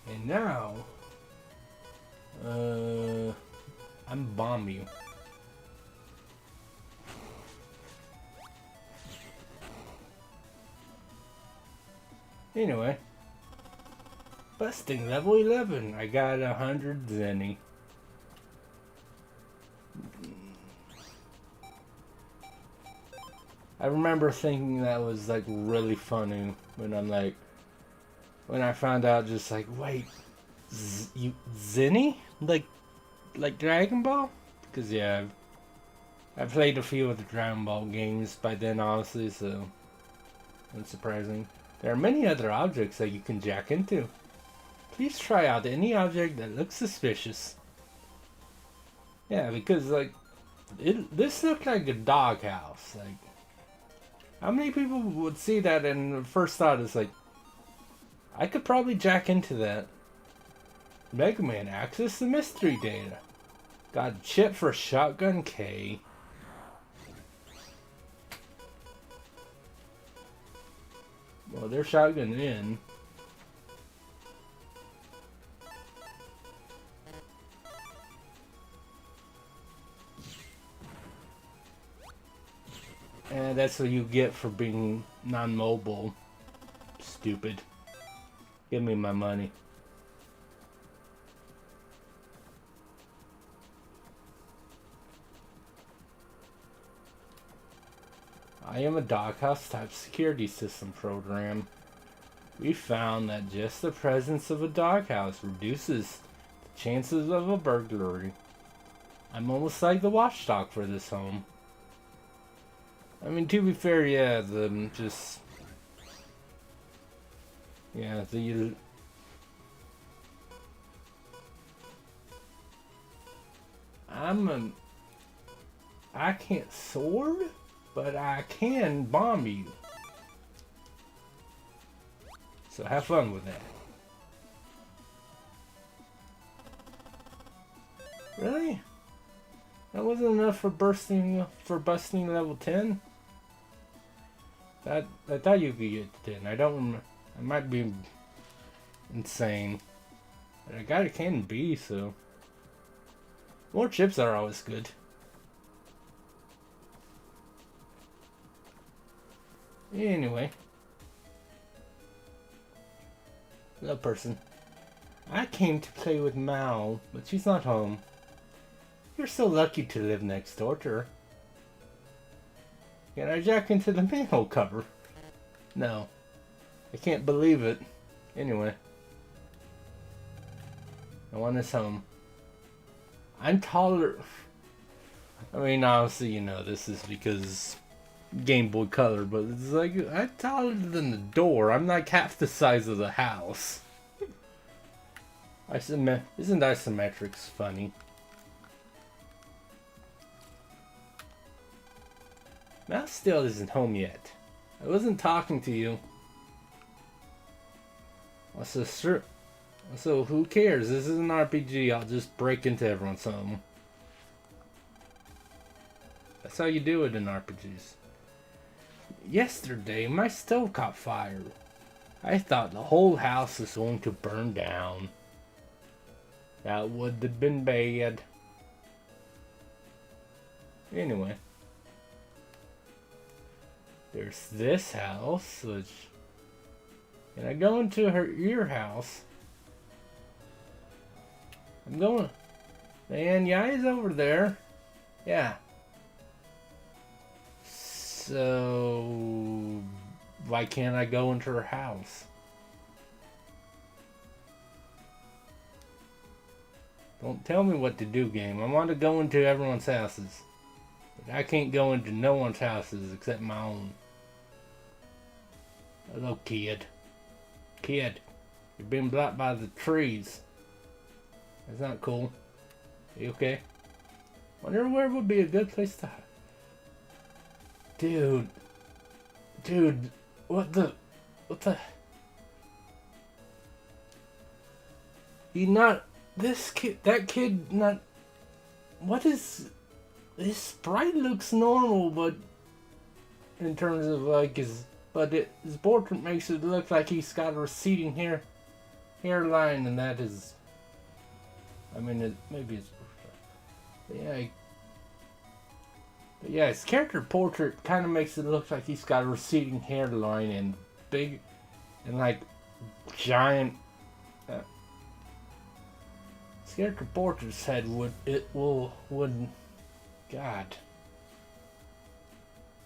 Speaker 1: And now, I'm bomb you. Anyway, busting level 11. I got 100 zenny. I remember thinking that was like really funny when when I found out, just like, wait, you Zenny? Like Dragon Ball? Because yeah, I've played a few of the Dragon Ball games by then, honestly, so unsurprising. There are many other objects that you can jack into. Please try out any object that looks suspicious. Yeah, because like, this looked like a doghouse. Like, how many people would see that and the first thought is like, I could probably jack into that. Mega Man, access the mystery data. Got a chip for Shotgun K. Well, they're shotgun in. And that's what you get for being non-mobile. Stupid. Give me my money. I am a doghouse type security system program. We found that just the presence of a doghouse reduces the chances of a burglary. I'm almost like the watchdog for this home. I mean, to be fair, yeah, I can't sword, but I can bomb you. So have fun with that. Really? That wasn't enough for busting level 10? I thought you could get to 10. I don't remember. I might be insane. But I got a Can B, so more chips are always good. Anyway. Hello, person. I came to play with Mao, but she's not home. You're so lucky to live next door to her. Can I jack into the manhole cover? No. I can't believe it. Anyway. No one is home. I'm taller. I mean, obviously, you know, this is because Game Boy Color, but it's like, I'm taller than the door. I'm like half the size of the house. Isn't isometrics funny? Mouse still isn't home yet. I wasn't talking to you. So who cares? This is an RPG. I'll just break into everyone's home. That's how you do it in RPGs. Yesterday, my stove caught fire. I thought the whole house was going to burn down. That would have been bad. Anyway. There's this house, which... Can I go into your house? I'm going... Man, Yai's over there. Yeah. So... Why can't I go into her house? Don't tell me what to do, game. I want to go into everyone's houses. But I can't go into no one's houses except my own. Hello, kid. Kid, you're being blocked by the trees. That's not cool. Are you okay? Wonder where would be a good place to hide. Dude, what the? You not, that kid not, what is, his sprite looks normal, but in terms of like his portrait makes it look like he's got a receding hairline, and that is, I mean, maybe it's, but yeah, his character portrait kind of makes it look like he's got a receding hairline and big, and like giant. His character portrait's head wouldn't. God,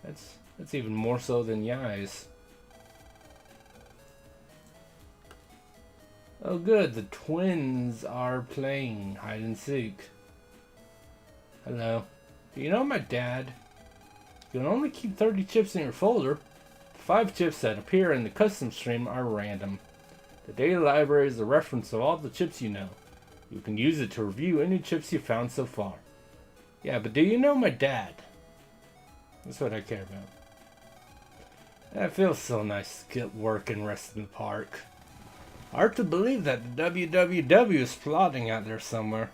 Speaker 1: that's even more so than Yai's. Oh, good, the twins are playing hide and seek. Hello. Do you know my dad? You can only keep 30 chips in your folder. The 5 chips that appear in the custom stream are random. The data library is a reference of all the chips you know. You can use it to review any chips you found so far. Yeah, but do you know my dad? That's what I care about. It feels so nice to get work and rest in the park. Hard to believe that the WWW is plotting out there somewhere.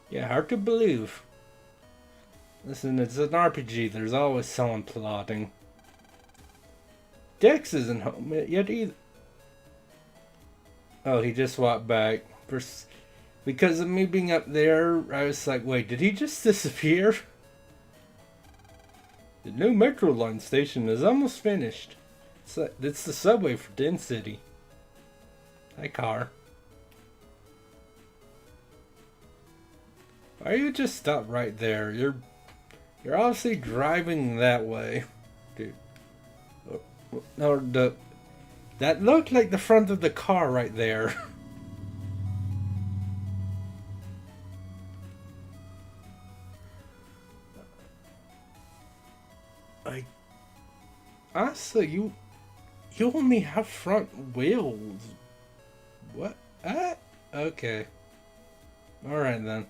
Speaker 1: Yeah, hard to believe. Listen, it's an RPG. There's always someone plotting. Dex isn't home yet either. Oh, he just walked back. Because of me being up there, I was like, wait, did he just disappear? The new Metro Line station is almost finished. It's the subway for Den City. Hi, car. Why you just stop right there? You're obviously driving that way, dude. No, that looked like the front of the car right there. Honestly, you only have front wheels. What? Okay. Alright then.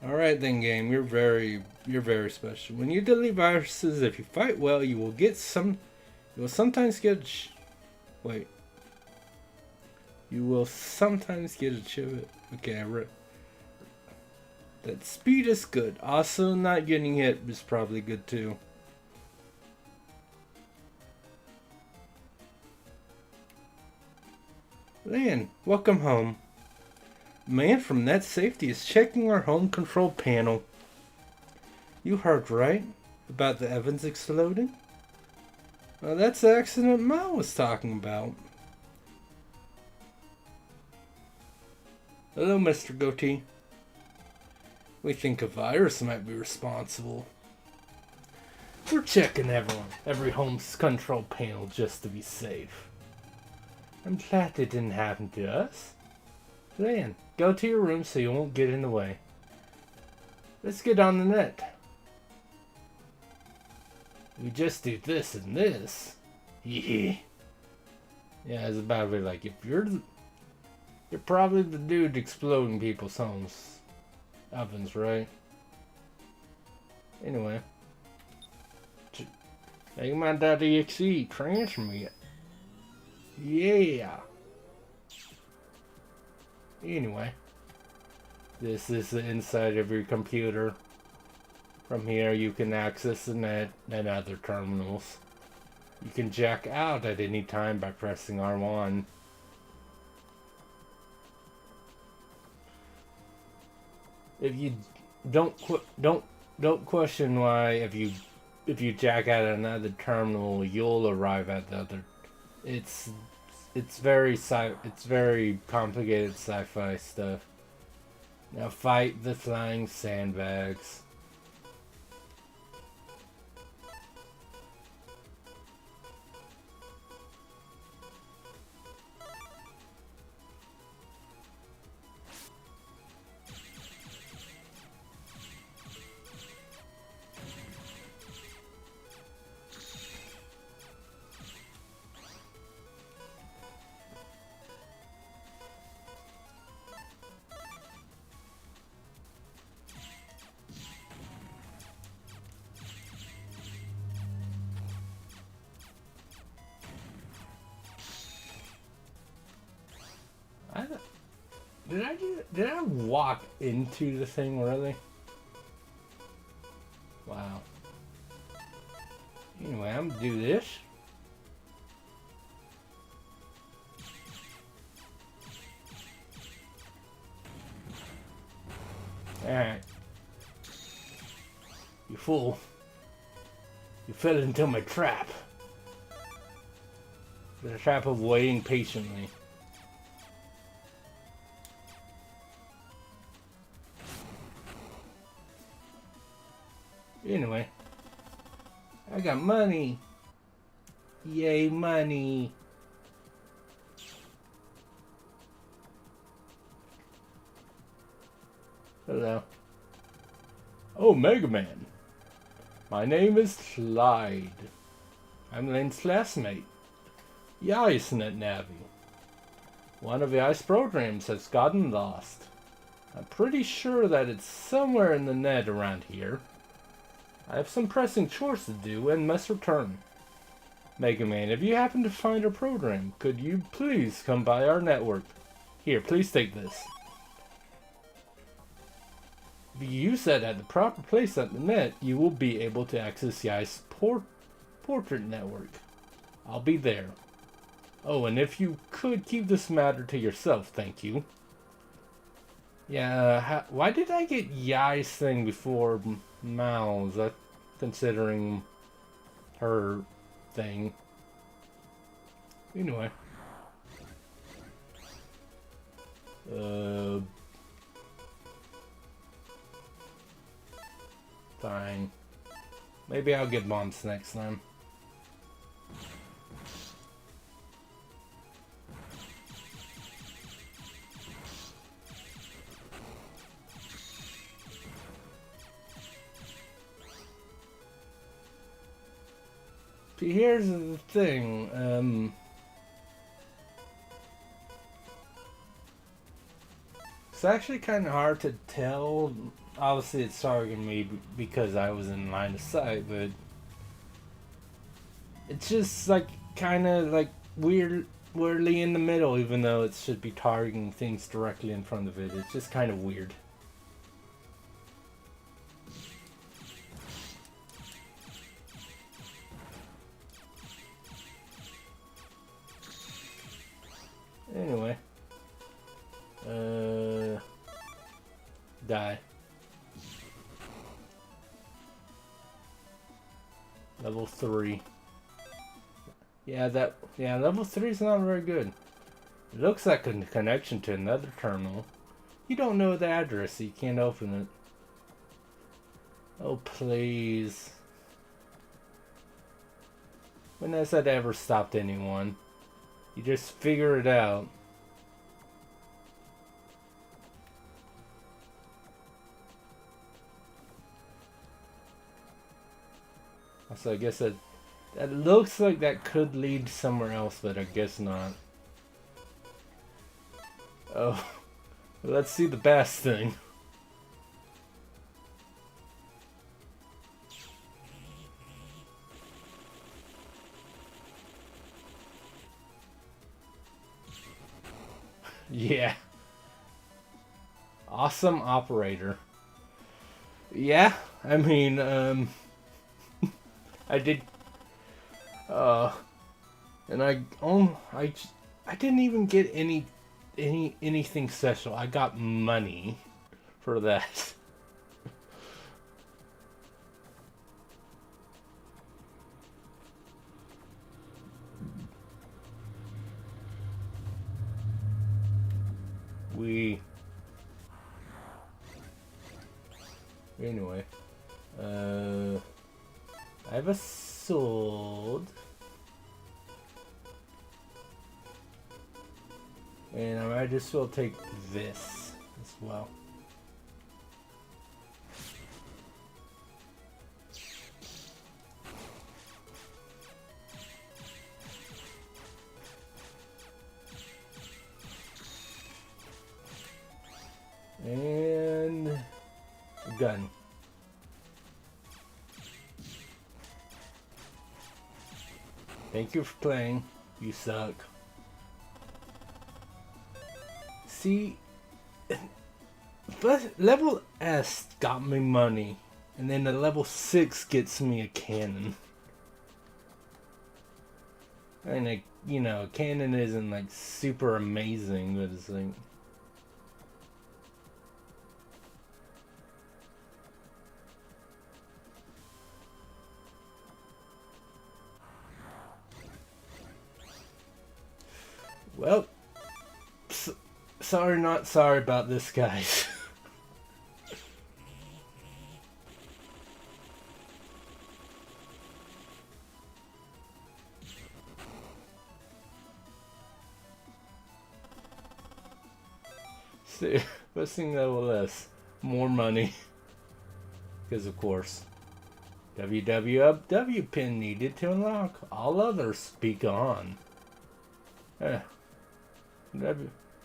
Speaker 1: Alright then, game. You're very special. When you delete viruses, if you fight well, you will sometimes get You will sometimes get a chip. Okay, that speed is good. Also, not getting hit is probably good too. Lan, welcome home. Man from Net Safety is checking our home control panel. You heard right about the Evans exploding? Well, that's the accident Ma was talking about. Hello, Mr. Goatee. We think a virus might be responsible. We're checking every home's control panel just to be safe. I'm glad it didn't happen to us. Then, go to your room so you won't get in the way. Let's get on the net. We just do this and this. Yeah. Yeah, it's about to be like, if you're probably the dude exploding people's homes. Ovens, right? Anyway. Eggman.exe, transmit. Yeah. Anyway. This is the inside of your computer. From here you can access the net and other terminals. You can jack out at any time by pressing R1. If you don't question why if you jack out at another terminal you'll arrive at the other. It's very complicated sci-fi stuff. Now fight the flying sandbags. Did I walk into the thing really? Wow. Anyway, I'm gonna do this. Alright. You fool. You fell into my trap. The trap of waiting patiently. Anyway, I got money. Yay, money. Hello. Oh, Mega Man. My name is Clyde. I'm Lane's classmate. The IceNet Navi. One of the ice programs has gotten lost. I'm pretty sure that it's somewhere in the net around here. I have some pressing chores to do and must return. Mega Man, if you happen to find our program, could you please come by our network? Here, please take this. If you use that at the proper place at the net, you will be able to access the Ice Portrait Network. I'll be there. Oh, and if you could keep this matter to yourself, thank you. Yeah, why did I get Yai's thing before Mal's? Considering her thing. Anyway. Fine. Maybe I'll get bombs next time. See, here's the thing, it's actually kind of hard to tell. Obviously it's targeting me because I was in line of sight, but it's just like kind of like weirdly in the middle, even though it should be targeting things directly in front of it. It's just kind of weird. Anyway. Die. Level 3. Yeah, level 3 is not very good. It looks like a connection to another terminal. You don't know the address, so you can't open it. Oh, please. When has that ever stopped anyone? You just figure it out. So I guess that looks like that could lead somewhere else, but I guess not. Oh, let's see the bass thing. Yeah. Awesome operator. Yeah, I mean, I did, and I didn't even get anything special. I got money for that. Anyway, I have a sword, and I might just well take this as well. And a gun. Thank you for playing. You suck. See, but level S got me money, and then the level 6 gets me a cannon. And a cannon isn't like super amazing, but it's like. Well, sorry, not sorry about this, guys. See, let's sing level S. More money. Because, of course, www pin needed to unlock. All others speak on.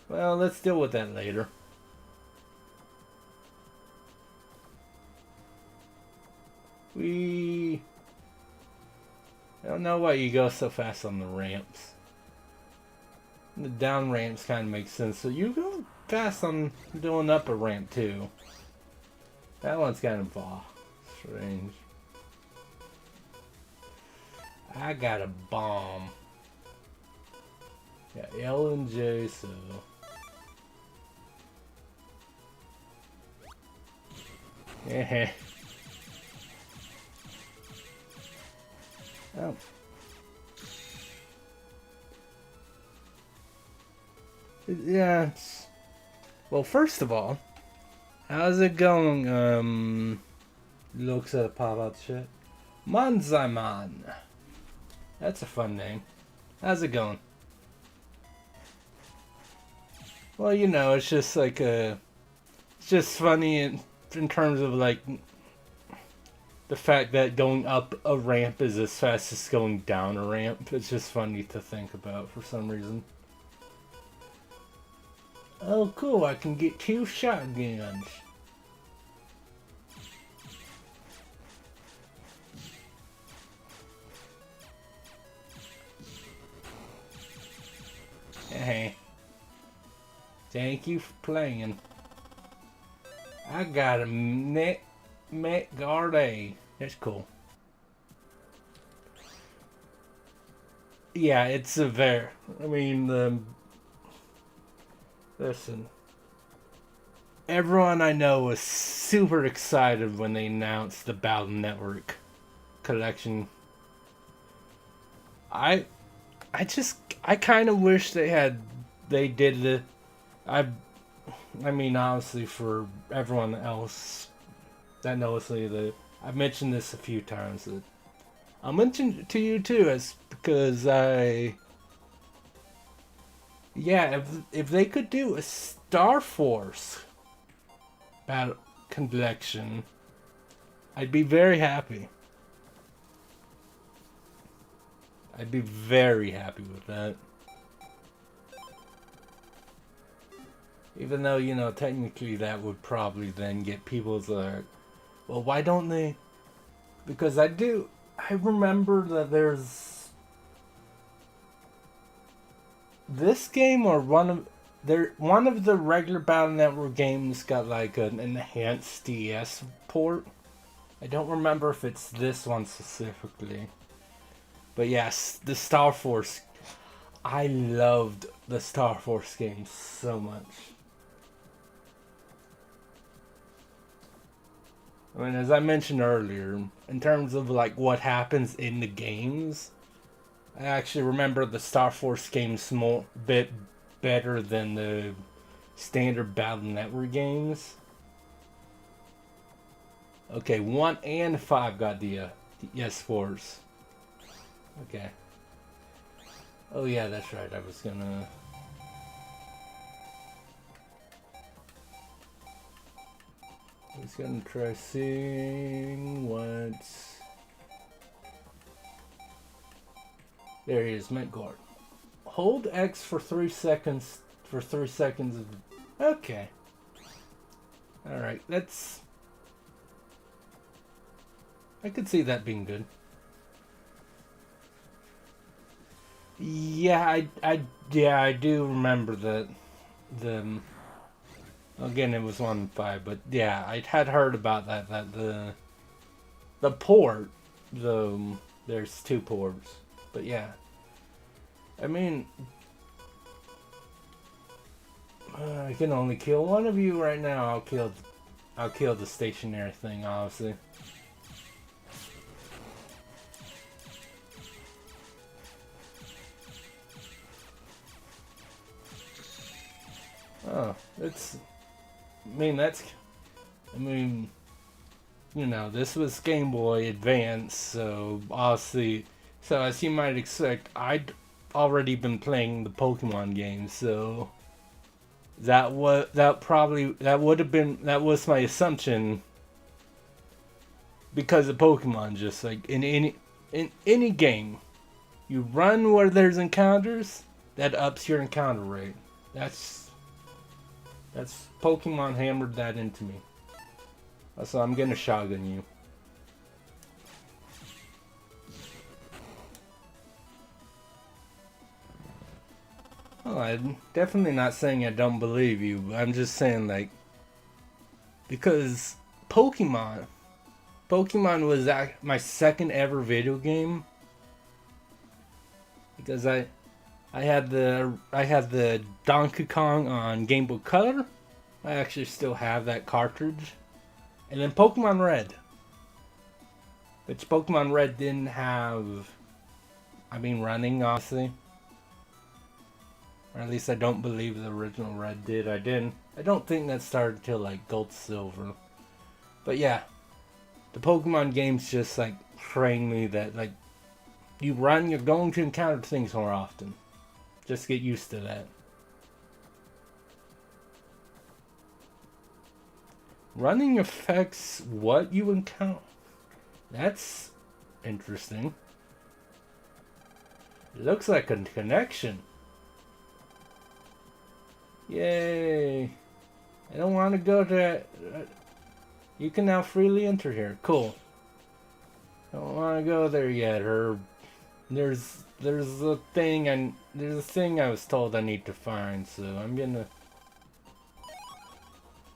Speaker 1: Well, let's deal with that later. I don't know why you go so fast on the ramps. The down ramps kind of make sense. So you go fast on doing up a ramp too. That one's kind of strange. I got a bomb. Yeah, L and J, so. Yeah. Oh. Yeah. Well, first of all, how's it going? Looks at a pop-out shit. Manzaiman. That's a fun name. How's it going? Well, it's just like it's just funny in terms of like the fact that going up a ramp is as fast as going down a ramp. It's just funny to think about for some reason. Oh, cool! I can get 2 shotguns. Hey. Thank you for playing. I got a Met Guard A. That's cool. Yeah, it's a very. I mean, listen. Everyone I know was super excited when they announced the Battle Network collection. I kind of wish they did the. I mean, honestly, for everyone else that knows me, I've mentioned this a few times. That I'll mention it to you too, because Yeah, if they could do a Star Force battle collection, I'd be very happy. I'd be very happy with that. Even though, you know, technically that would probably then get people's well, why don't they? Because I remember that there's this game or one of the regular Battle Network games got like an enhanced DS port. I don't remember if it's this one specifically. But yes, the Star Force. I loved the Star Force game so much. I mean, as I mentioned earlier, in terms of like what happens in the games, I actually remember the Star Force games a bit better than the standard Battle Network games. Okay, 1 and 5 got the S4s. Okay. Oh yeah, that's right. I was gonna... try seeing what's... There he is, Midgard. Hold X for 3 seconds. For 3 seconds of... Okay. Alright, that's... I could see that being good. Yeah, I do remember that again it was 1 and 5, but yeah, I had heard about that the port, there's 2 ports, but yeah, I mean, I can only kill one of you right now. I'll kill the stationary thing, obviously. Oh, I mean, you know, this was Game Boy Advance, so obviously, so as you might expect, I'd already been playing the Pokemon games, so that was my assumption, because of Pokemon. Just like in any game, you run where there's encounters, that ups your encounter rate. That's Pokemon hammered that into me. So I'm gonna shotgun you. Oh, I'm definitely not saying I don't believe you. I'm just saying, like, because Pokemon was my second ever video game. Because I had the Donkey Kong on Game Boy Color. I actually still have that cartridge. And then Pokemon Red. Which Pokemon Red didn't have, I mean, running, obviously. Or at least I don't believe the original Red did. I don't think that started till like Gold Silver. But yeah, the Pokemon games just like train me that like you run, you're going to encounter things more often. Just get used to that. Running affects what you encounter. That's interesting. It looks like a connection. Yay. I don't want to go to... you can now freely enter here. Cool. I don't want to go there yet. Or there's a thing I was told I need to find, so I'm gonna...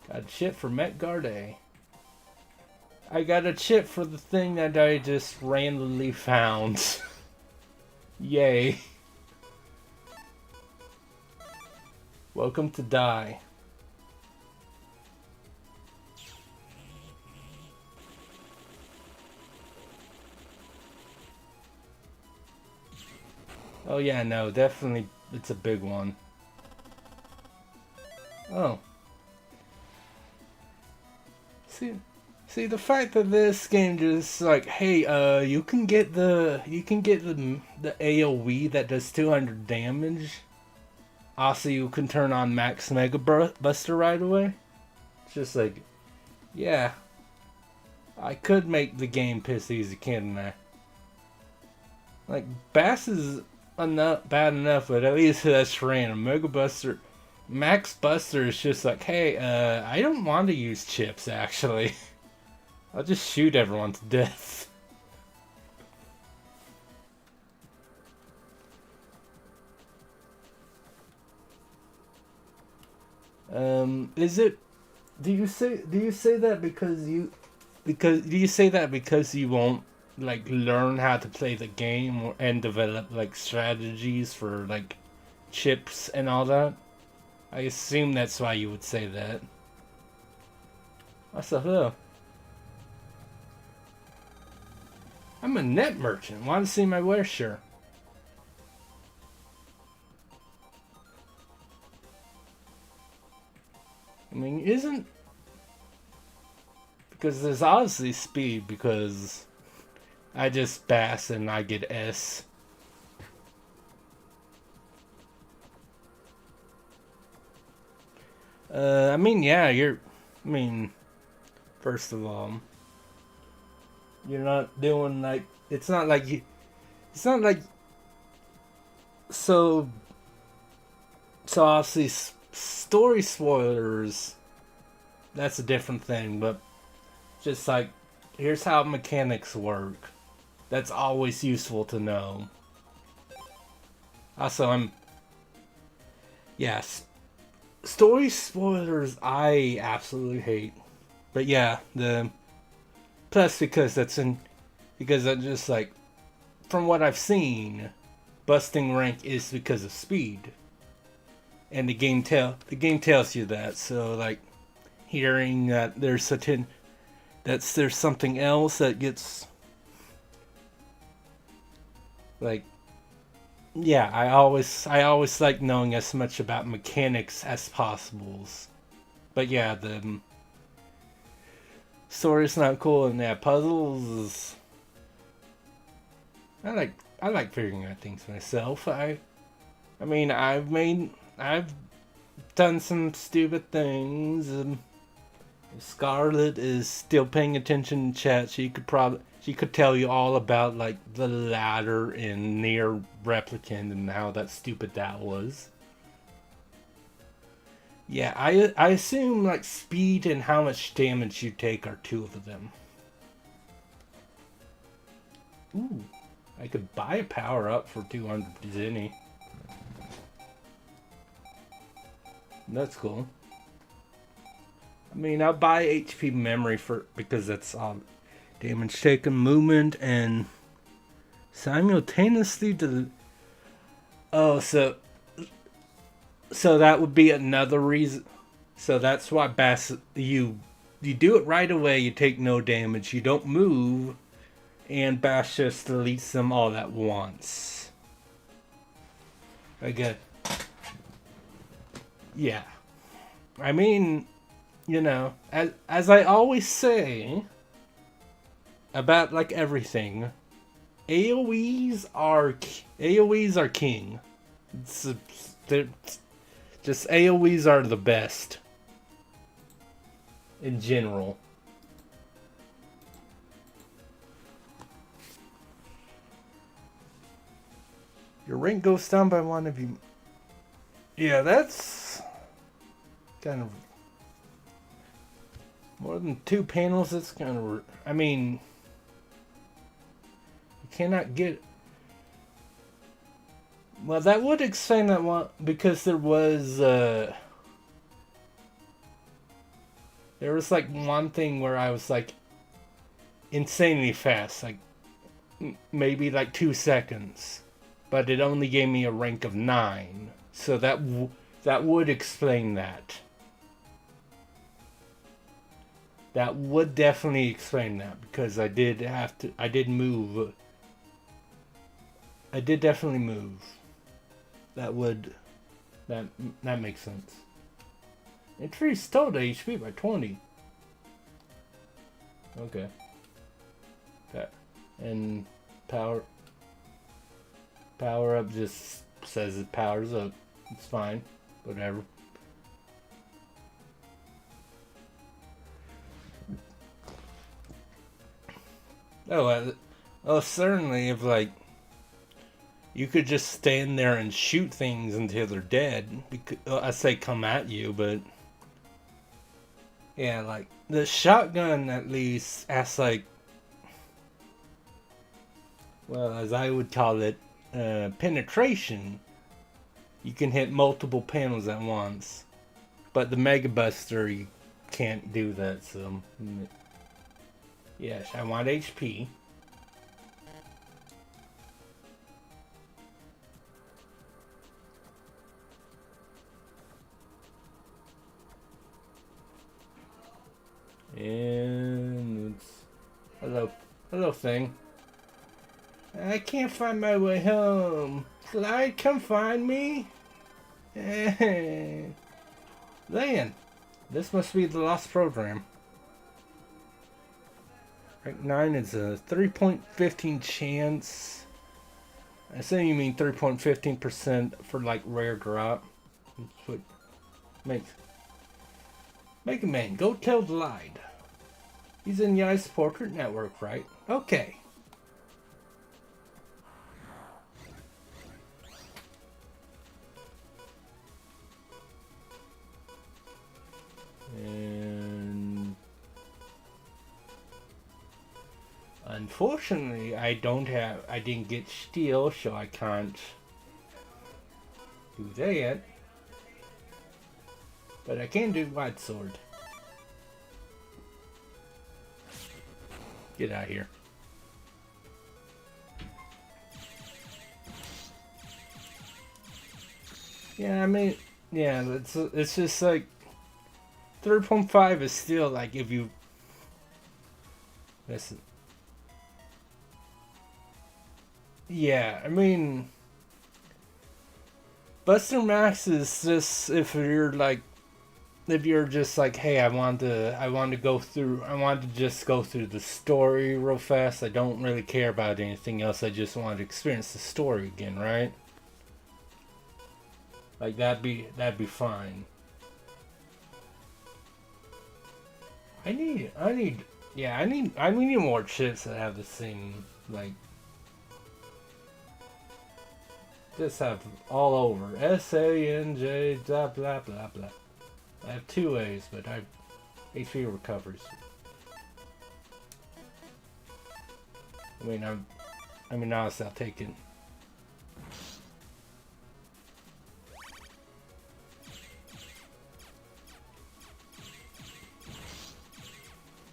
Speaker 1: Got shit for Metgarde. I got a chip for the thing that I just randomly found. Yay. Welcome to Die. Oh yeah, no, definitely it's a big one. Oh. See the fact that this game just like, hey, you can get the AoE that does 200 damage Also, you can turn on Max Mega Buster right away. It's just like, yeah, I could make the game piss easy, couldn't I? Like, Bass is bad enough, but at least that's random. Mega Buster, Max Buster is just like, hey, I don't want to use chips, actually. I'll just shoot everyone to death. Is it? Do you say that because do you say that because you won't like learn how to play the game and develop like strategies for like chips and all that? I assume that's why you would say that. What's up, though? I'm a net merchant. Want to see my wares? Sure. I mean, isn't... Because there's obviously speed, because I just bass and I get S. I mean, yeah, I mean, first of all, you're not doing like... It's not like you... It's not like... So obviously, story spoilers, that's a different thing, but just like, here's how mechanics work. That's always useful to know. Also, yes, story spoilers I absolutely hate. But yeah, plus because I'm just like, from what I've seen, busting rank is because of speed. And the game tells you that. So like, hearing that there's something else that gets like, yeah, I always like knowing as much about mechanics as possible. But yeah, the story's not cool, and yeah, puzzles. I like figuring out things myself. I mean, I've done some stupid things. Scarlet is still paying attention in chat. She could tell you all about like the ladder in Near Replicant and how that stupid that was. Yeah, I assume like speed and how much damage you take are two of them. Ooh, I could buy a power up for 200 Zinni. That's cool. I mean, I'll buy HP memory because that's damage taken, movement, and simultaneously oh, so that would be another reason. So that's why Bass, you do it right away. You take no damage. You don't move, and Bass just deletes them all at once. I get. Yeah, I mean, you know, as I always say about like everything, AoEs are king. Just AoEs are the best in general. Your rank goes down by one if you. Yeah, that's kind of more than 2 panels. That's kind of. I mean, you cannot get. Well, that would explain that one because there was like one thing where I was like insanely fast, like maybe like 2 seconds, but it only gave me a rank of 9. So that would explain that. That would definitely explain that because I did move. I did definitely move. That makes sense. Increased total HP by 20. Okay. And power up just says it powers up. It's fine. Whatever. Oh, certainly if, like, you could just stand there and shoot things until they're dead. I say come at you, but... Yeah, like, the shotgun at least has, like... Well, as I would call it, penetration. You can hit multiple panels at once. But the Mega Buster, you can't do that, so... Yes, I want HP. And it's... Hello thing. I can't find my way home. Slide, come find me. Then, this must be the lost program. Rank 9 is a 3.15 chance. I assume you mean 3.15% for like rare drop. That's what makes Mega Man, go tell Glide. He's in the Ice Portrait Network, right? Okay. And unfortunately, I didn't get steel, so I can't do that. But I can do Wide Sword. Get out of here. Yeah, I mean, yeah, it's just like 3.5 is still like if you listen. Yeah, I mean, Buster Max is just if you're just like, hey, I want to just go through the story real fast. I don't really care about anything else. I just want to experience the story again, right? Like that'd be fine. I need more chips that have the same, like, just have all over SANJ blah blah blah blah. I have 2 A's, but I have HP recovers. Honestly, I'll take it.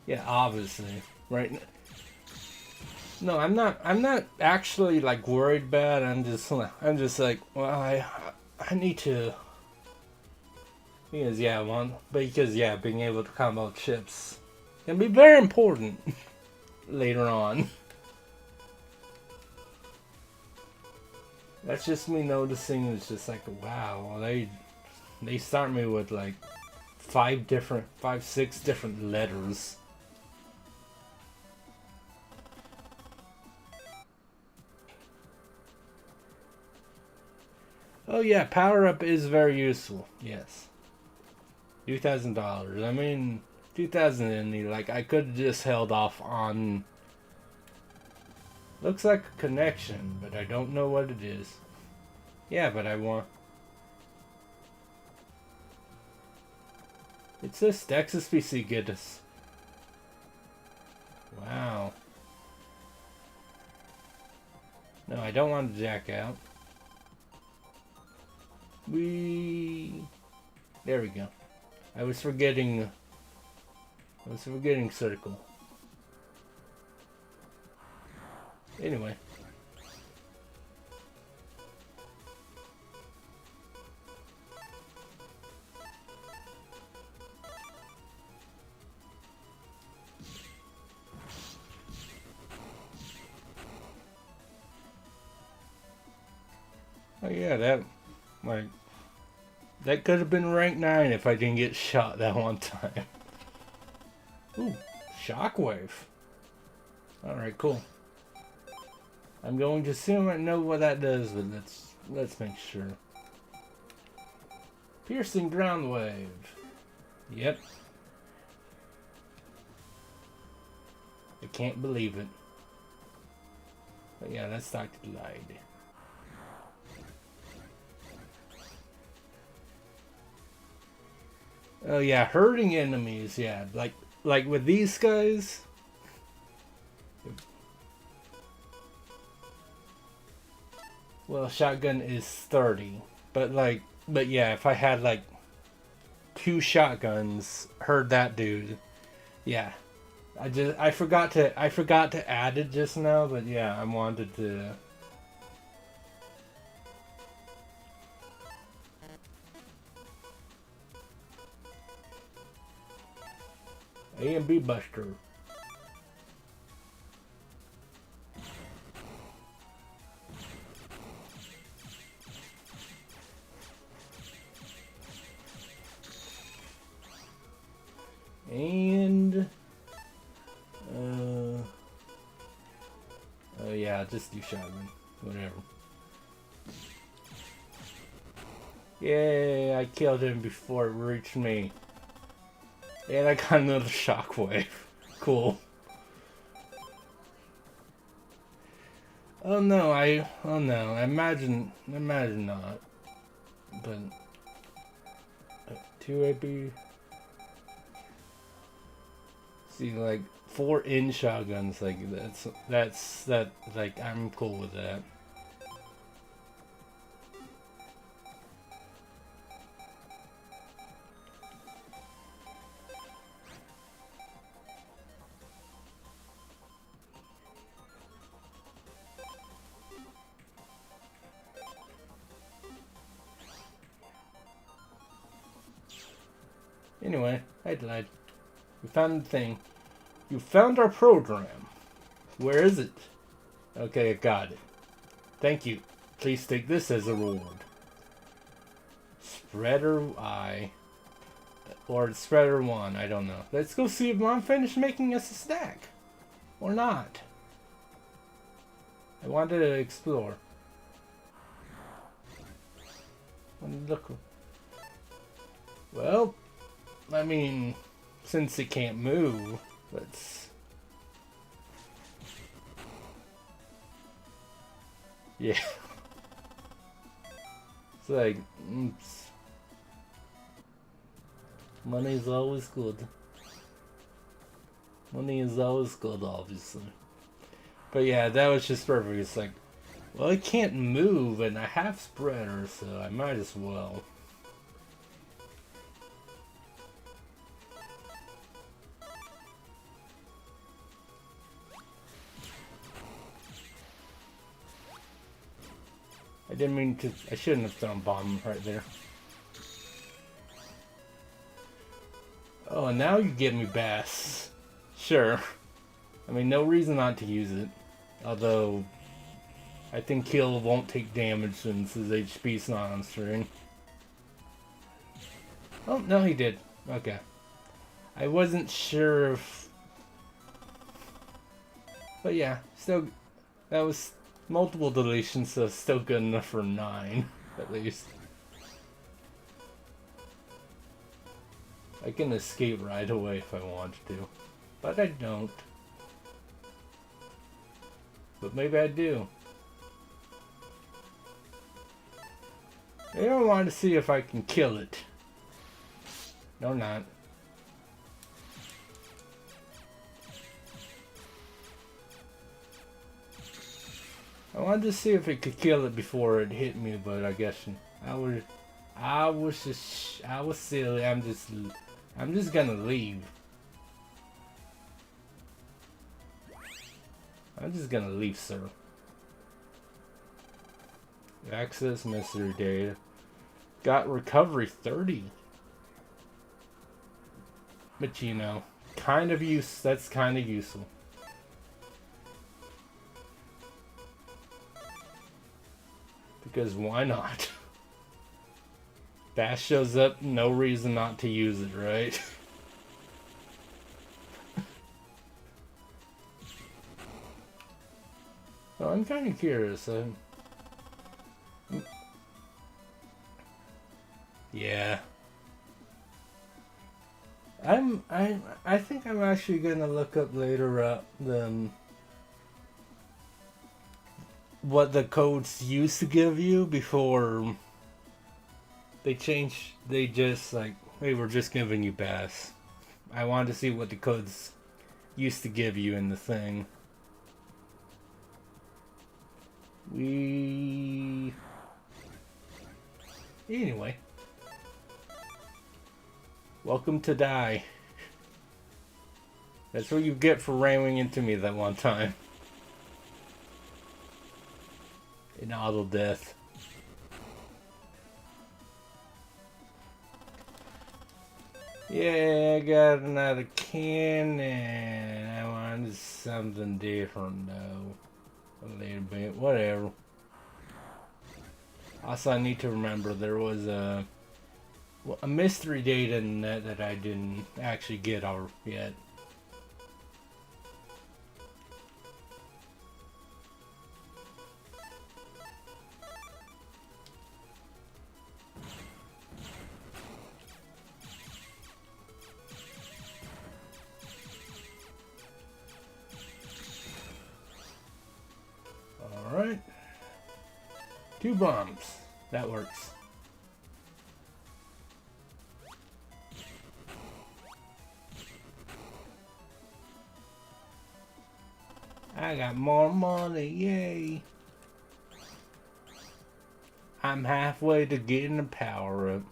Speaker 1: Yeah, obviously, right? No, I'm not actually like worried about it. I'm just like, well, I need to. Because being able to combo chips can be very important later on. That's just me noticing. It's just like, wow, they start me with like 6 different letters. Oh yeah, power up is very useful. Yes. $2,000. I mean, 2,000 like I could have just held off on. Looks like a connection, but I don't know what it is. Yeah, but I want. It's this Texas PC goodness. Wow. No, I don't want to jack out. There we go. I was forgetting circle. Anyway. Oh yeah, that could have been rank 9 if I didn't get shot that one time. Ooh, shockwave. Alright, cool. I'm going to assume I know what that does, but let's make sure. Piercing ground wave. Yep. I can't believe it. But yeah, that's Dr. Glide. Oh yeah, hurting enemies, yeah. Like with these guys. Well, shotgun is 30. But yeah, if I had like 2 shotguns, heard that dude. Yeah. I forgot to add it just now, but yeah, I wanted to. A and B Buster. And oh yeah, just do shotgun. Whatever. Yay, I killed him before it reached me. And I got another shockwave. Cool. Oh no, I imagine not. But 2 AB. See, like 4 in shotguns, like that. Like I'm cool with that. Anyway, I lied. We found the thing. You found our program. Where is it? Okay, I got it. Thank you. Please take this as a reward. Spreader I. Or Spreader 1, I don't know. Let's go see if Mom finished making us a snack. Or not. I wanted to explore. Look. Well, I mean, since it can't move, let's... Yeah. It's like, oops. Money is always good. Money is always good, obviously. But yeah, that was just perfect. It's like, well, it can't move, and I have spreader, so I might as well. I didn't mean to. I shouldn't have thrown a bomb right there. Oh, and now you get me Bass. Sure. I mean, no reason not to use it. Although, I think Kill won't take damage since his HP's not on string. Oh, no, he did. Okay. I wasn't sure if... But yeah, still... That was multiple deletions, so still good enough for 9, at least. I can escape right away if I want to. But I don't. But maybe I do. Maybe I want to see if I can kill it. No, not. I wanted to see if it could kill it before it hit me, but I guess I was silly. I'm just gonna leave. I'm just gonna leave, sir. Access mystery data. Got recovery 30. But you know, that's kind of useful. Because why not? Bash shows up, no reason not to use it, right? Well, I'm kind of curious. Yeah. I think I'm actually gonna look up later up what the codes used to give you before they changed. They just like, hey, we're just giving you bass. I wanted to see what the codes used to give you in the thing. Anyway. Welcome to die. That's what you get for ramming into me that one time. In auto death. Yeah, I got another cannon. I wanted something different though. A little bit, whatever. Also, I need to remember there was a mystery data in that I didn't actually get yet. Alright. 2 bombs. That works. I got more money, yay! I'm halfway to getting the power up.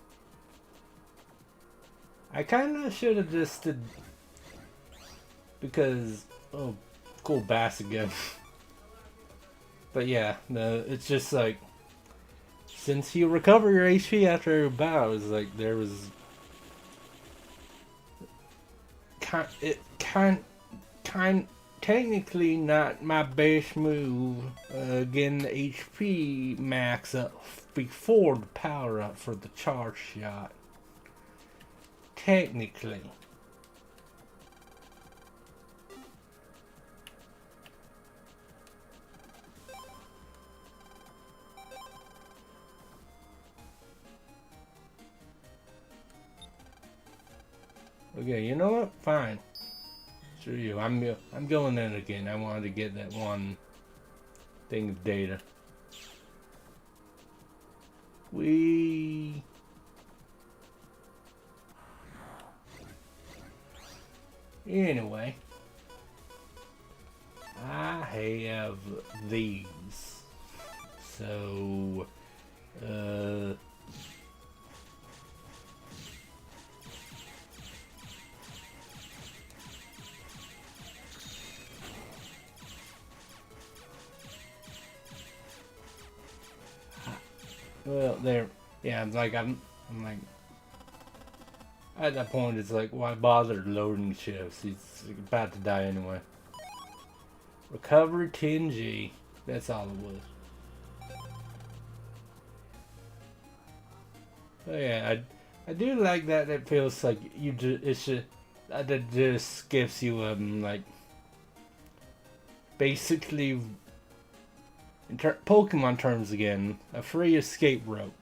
Speaker 1: I kinda should have just did... Because... Oh, cool bass again. But yeah, no, it's just like... Since you recover your HP after every battle, it's like there was... Technically not my best move, getting the HP max up before the power up for the charge shot. Technically. Okay, you know what? Fine. Screw you. I'm going in again. I wanted to get that one thing of data. Anyway. I have these. So, well, there. Yeah, I'm like, at that point, it's like, why bother loading shifts? He's about to die anyway. Recovery 10G. That's all it was. But yeah, I do like that. It feels like you just that just gives you like basically in Pokemon terms again, a free escape route.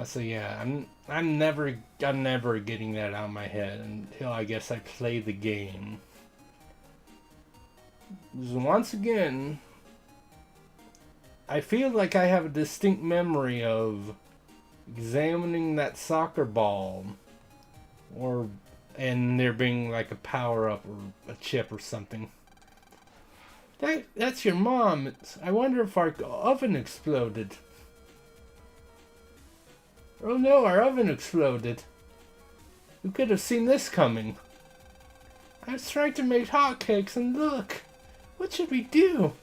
Speaker 1: So yeah, I'm never getting that out of my head until I guess I play the game. Once again, I feel like I have a distinct memory of examining that soccer ball, and there being like a power up or a chip or something. That's your mom. I wonder if our oven exploded. Oh no, our oven exploded. Who could have seen this coming? I was trying to make hotcakes and look. What should we do?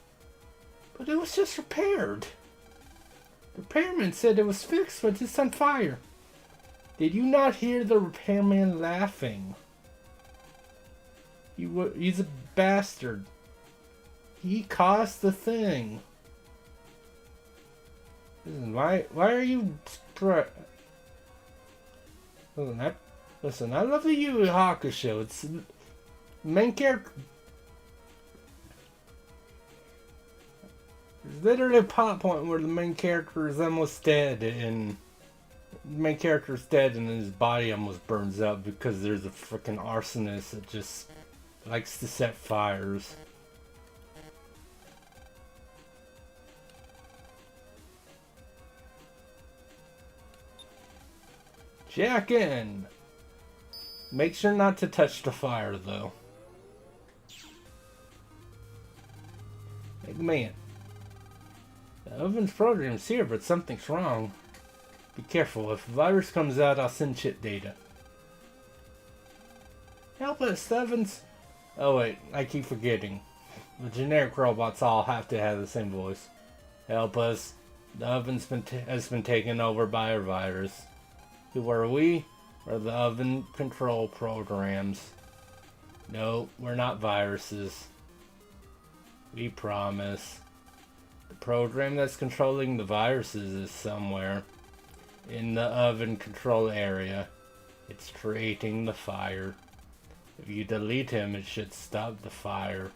Speaker 1: But it was just repaired. The repairman said it was fixed, but it's on fire. Did you not hear the repairman laughing? He's a bastard. He caused the thing. Listen, why are you... Listen, I love the Yu Yu Hakusho. It's the main character. There's literally a plot point where the main character is almost dead, and the main character is dead, and his body almost burns up because there's a freaking arsonist that just likes to set fires. Jack in! Make sure not to touch the fire, though. Hey, man. The oven's program's here, but something's wrong. Be careful. If a virus comes out, I'll send chip data. Help us, Evans! Oh wait, I keep forgetting. The generic robots all have to have the same voice. Help us. The oven's has been taken over by a virus. Who are we? We're the oven control programs. No, we're not viruses. We promise. The program that's controlling the viruses is somewhere in the oven control area. It's creating the fire. If you delete him, it should stop the fire.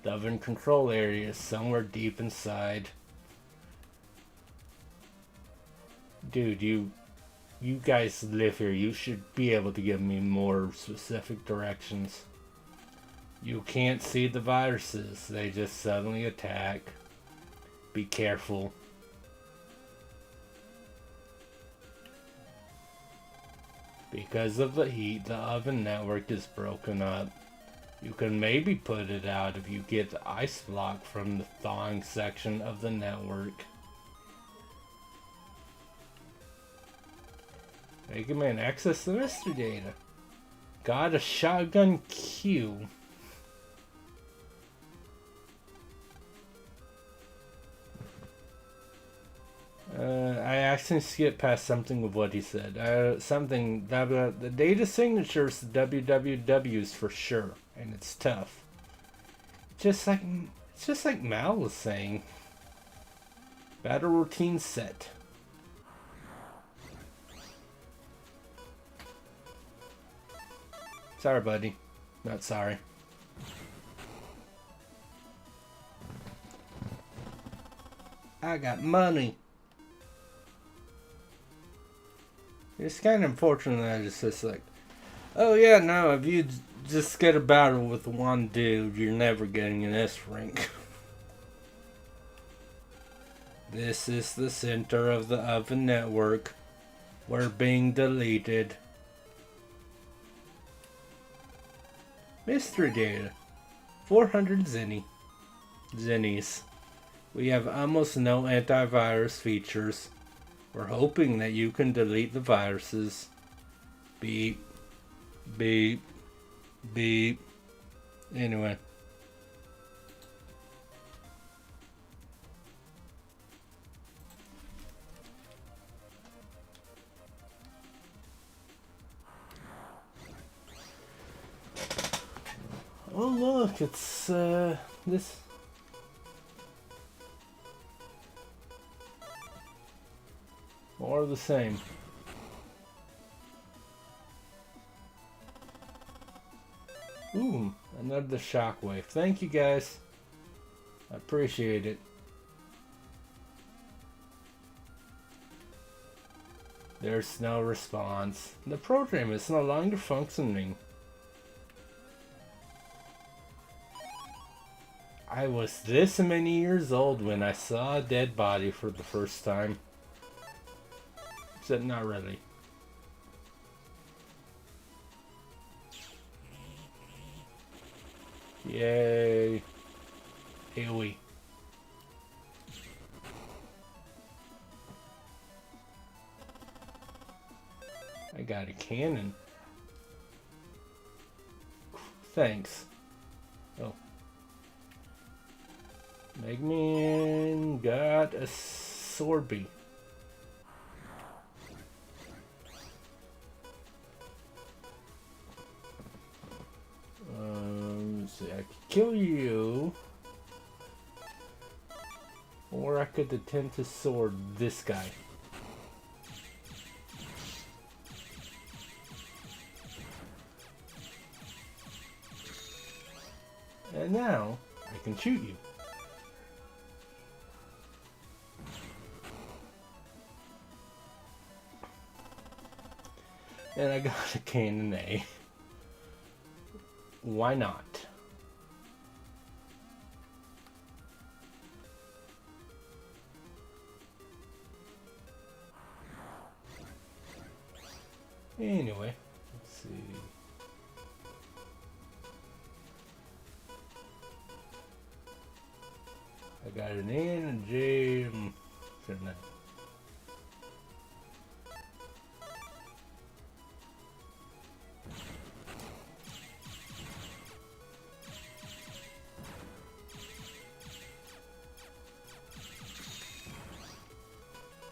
Speaker 1: The oven control area is somewhere deep inside. Dude, you guys live here. You should be able to give me more specific directions. You can't see the viruses. They just suddenly attack. Be careful. Because of the heat, the oven network is broken up. You can maybe put it out if you get the ice block from the thawing section of the network. Mega Man, access the mystery data. Got a shotgun Q. I accidentally skipped past something of what he said. Something the data signatures WWWs for sure, and it's tough. It's just like Mal was saying. Battle routine set. Sorry, buddy. Not sorry. I got money. It's kind of unfortunate that it's just like, oh yeah, no, if you just get a battle with one dude, you're never getting an S rank. This is the center of the oven network. We're being deleted. Mystery data. 400 Zennies. We have almost no antivirus features. We're hoping that you can delete the viruses. Beep. Beep. Beep. Anyway. Oh look, it's this. More of the same. Ooh, another shockwave. Thank you guys. I appreciate it. There's no response. The program is no longer functioning. I was this many years old when I saw a dead body for the first time. Except not really. Yay. AoE. I got a cannon. Thanks. Oh. Mega Man got a Sorby. Let's see, I could kill you. Or I could attempt to sword this guy. And now, I can shoot you. And I got a cannon A. Why not? Anyway, let's see. I got an N and a J and that.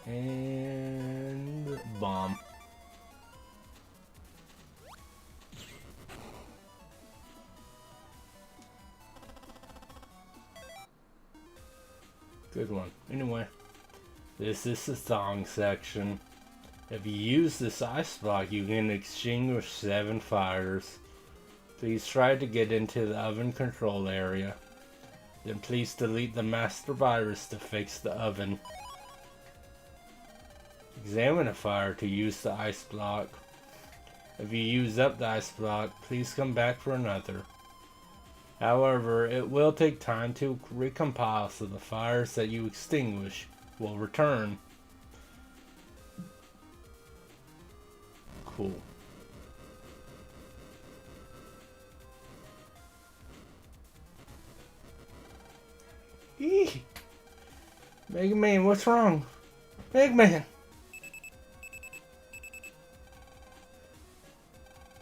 Speaker 1: And bomb. Good one. Anyway, this is the song section. If you use this ice block, you can extinguish 7 fires. Please try to get into the oven control area. Then please delete the master virus to fix the oven. Examine a fire to use the ice block. If you use up the ice block, please come back for another. However, it will take time to recompile, so the fires that you extinguish will return. Cool. Eee! Mega Man, what's wrong? Mega Man!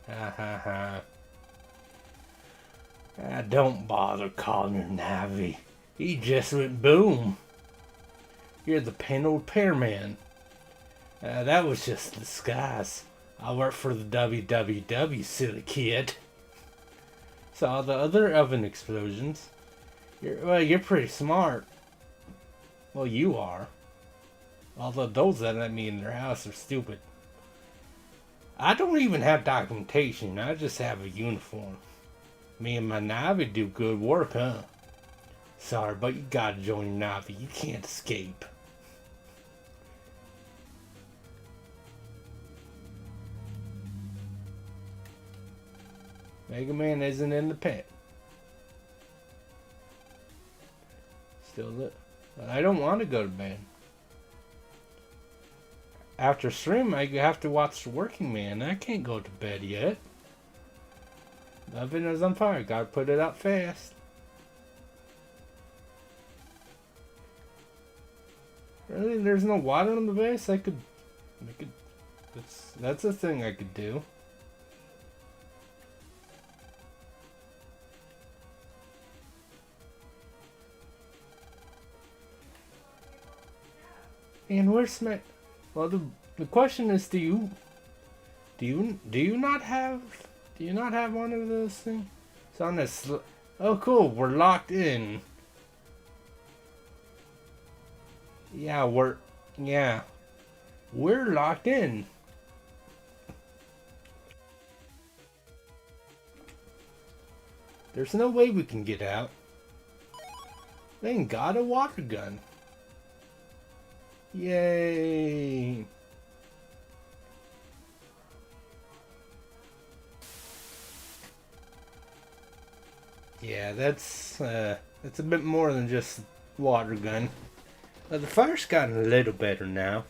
Speaker 1: Ha ha ha. Don't bother calling your Navi. He just went boom. You're the panel repairman. That was just a disguise. I work for the WWW, silly kid. Saw the other oven explosions. You're pretty smart. Well, you are. Although those that let me in their house are stupid. I don't even have documentation. I just have a uniform. Me and my Navi do good work, huh? Sorry, but you gotta join Navi. You can't escape. Mega Man isn't in the pit. Still lit. I don't want to go to bed. After stream, I have to watch The Working Man. I can't go to bed yet. The oven is on fire. Gotta put it out fast. Really? There's no water on the base? I could... That's a thing I could do. And where's my... Well, the question is, do you not have one of those things? It's on this. Oh, cool. We're locked in. Yeah, we're locked in. There's no way we can get out. They ain't got a water gun. Yay! Yeah, that's a bit more than just water gun. The fire's gotten a little better now.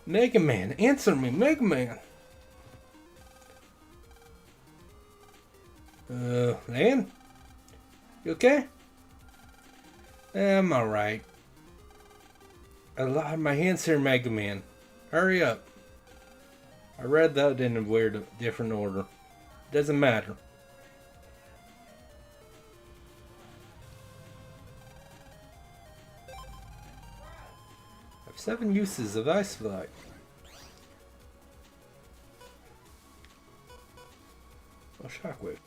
Speaker 1: Mega Man, answer me, Mega Man! Lan? You okay? I'm alright. My hands here, Mega Man. Hurry up. I read that in a weird, different order. Doesn't matter. I have 7 uses of Ice Flight. Oh, Shockwave.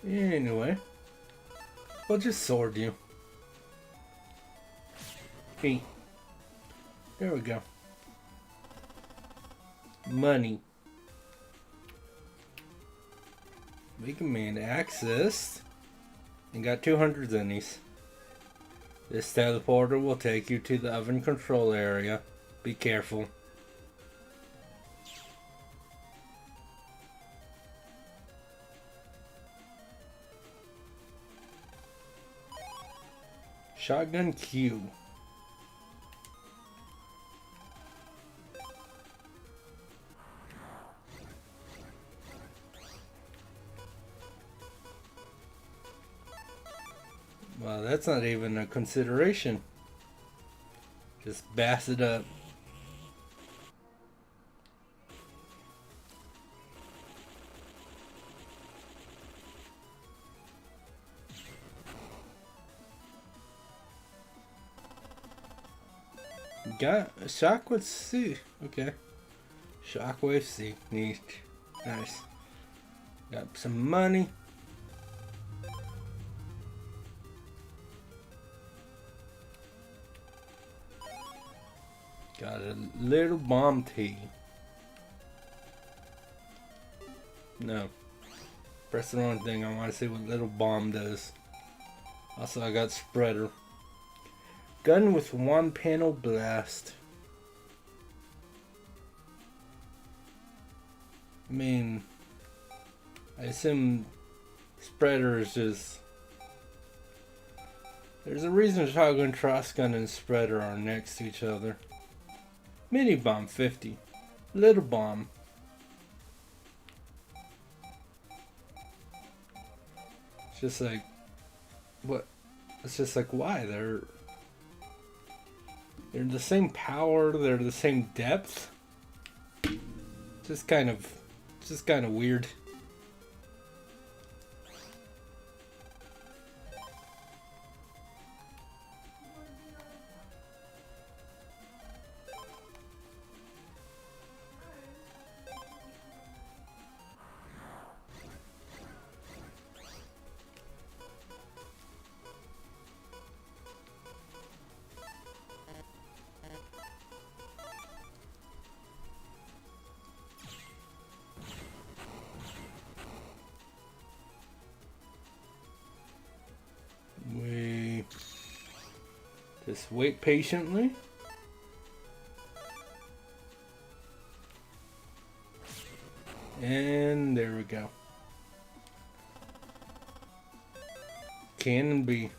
Speaker 1: Anyway, we'll just sword you. Hey. There we go. Money. We command access. And got 200 zennies. This teleporter will take you to the oven control area. Be careful. Shotgun Q. Well, that's not even a consideration. Just bass it up. Got a Shockwave C. Okay. Shockwave C. Neat. Nice. Got some money. Got a little bomb tea. No. Press the wrong thing. I want to see what little bomb does. Also, I got spreader. Gun with one panel blast. I mean, I assume spreader is just... There's a reason shotgun, crossgun, and spreader are next to each other. Mini bomb 50. Little bomb. It's just like, what? It's just like, why? They're the same power. They're the same depth. Just kind of weird. We just wait patiently. And there we go. Cannon B.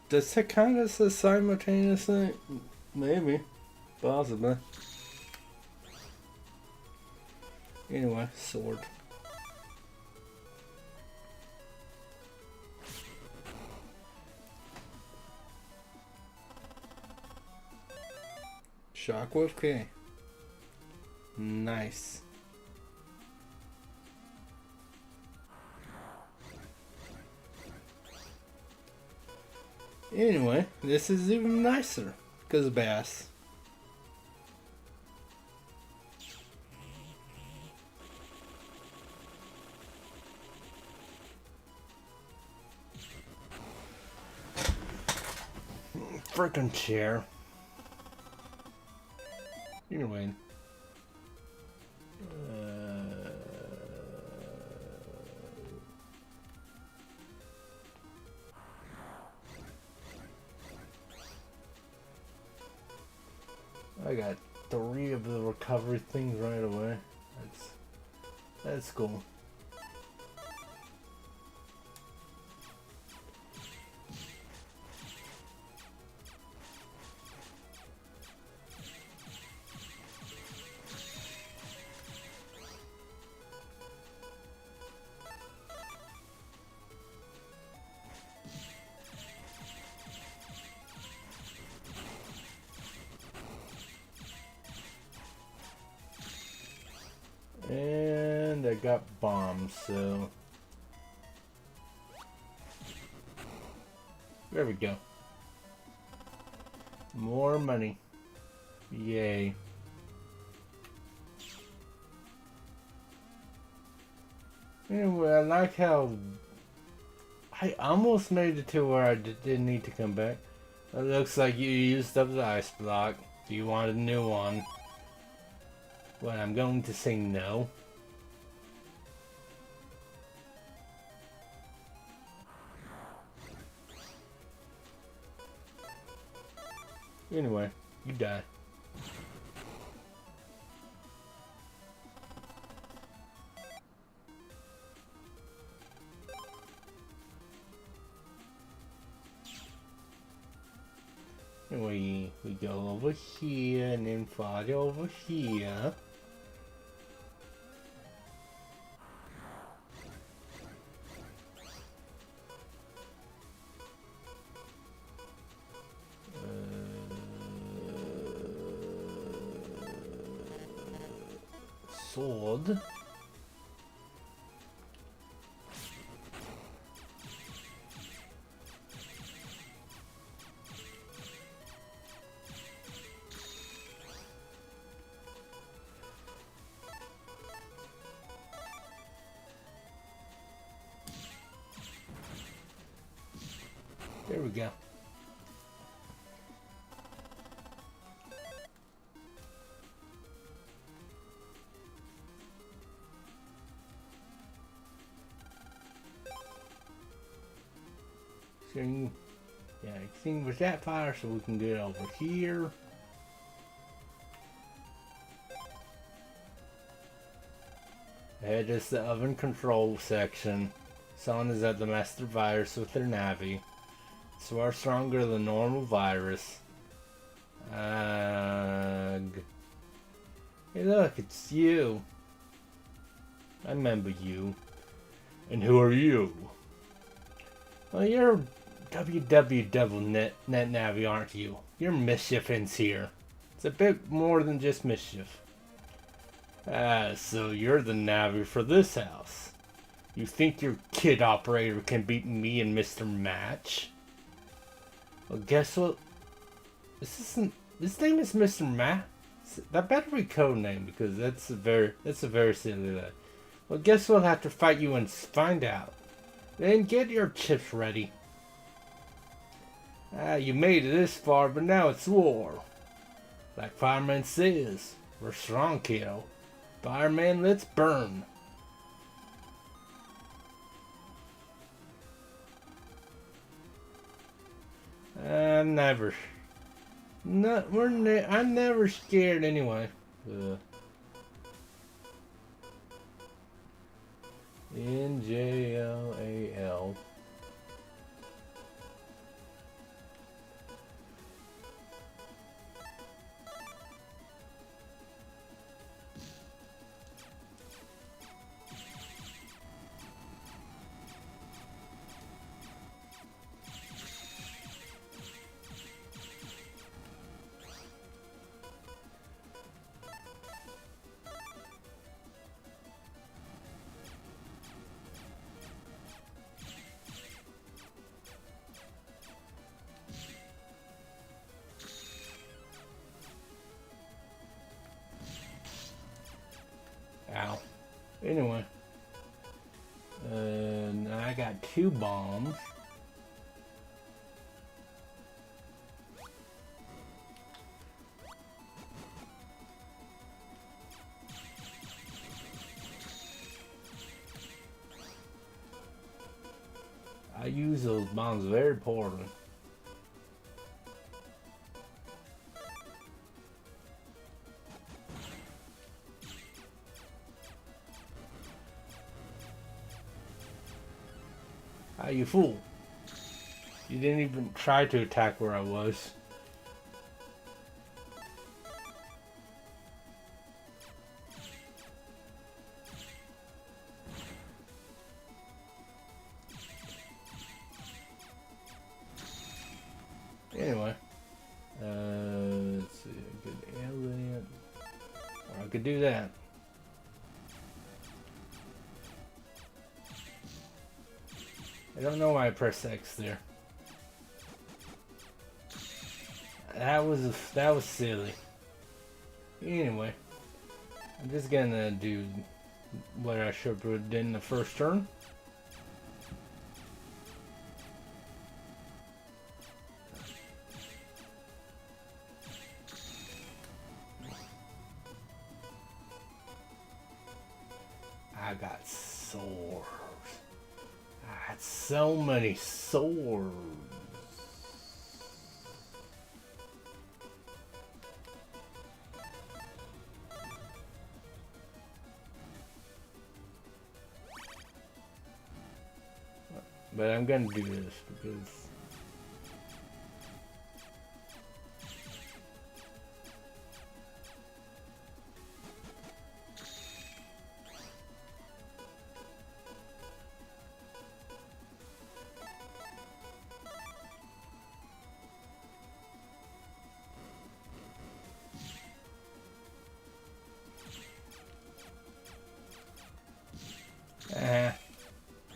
Speaker 1: Does it count as a simultaneous thing? Maybe. Possibly. Anyway, sword. Shockwave K. Nice. Anyway, this is even nicer because of bass. Frickin' chair. You're win. I got 3 of the recovery things right away. That's cool. And I got bombs, so There we go. More money. Yay. Anyway, I like how I almost made it to where I didn't need to come back. It looks like you used up the ice block. Do you want a new one? Well, I'm going to say no. Anyway, you die. We go over here and then fly over here. Sword. There we go. So, yeah, extinguish that fire so we can get over here. Ahead is the oven control section. Sun is at the master virus with their Navi. So are stronger than normal virus. Hey look, it's you. I remember you. And who are you? Well, you're WW Devil Net Navi, aren't you? You're Mischiefins here. It's a bit more than just mischief. So you're the Navi for this house. You think your kid operator can beat me and Mr. Match? Well, guess what? His name is Mr. Matt. That better be code name because that's a very silly name. Well, guess we'll have to fight you and find out. Then get your chips ready. You made it this far, but now it's war. Like Fireman says, we're strong, kiddo. Fireman, let's burn. I'm never scared anyway. NJLAL. Ow. Anyway. I got 2 bombs. I use those bombs very poorly. Ah, you fool. You didn't even try to attack where I was. Anyway. Let's see. A good alien. Or I could do that. I don't know why I pressed X there. that was silly. Anyway, I'm just gonna do what I should have done in the first turn. I got swords. I had so many swords. But I'm gonna do this because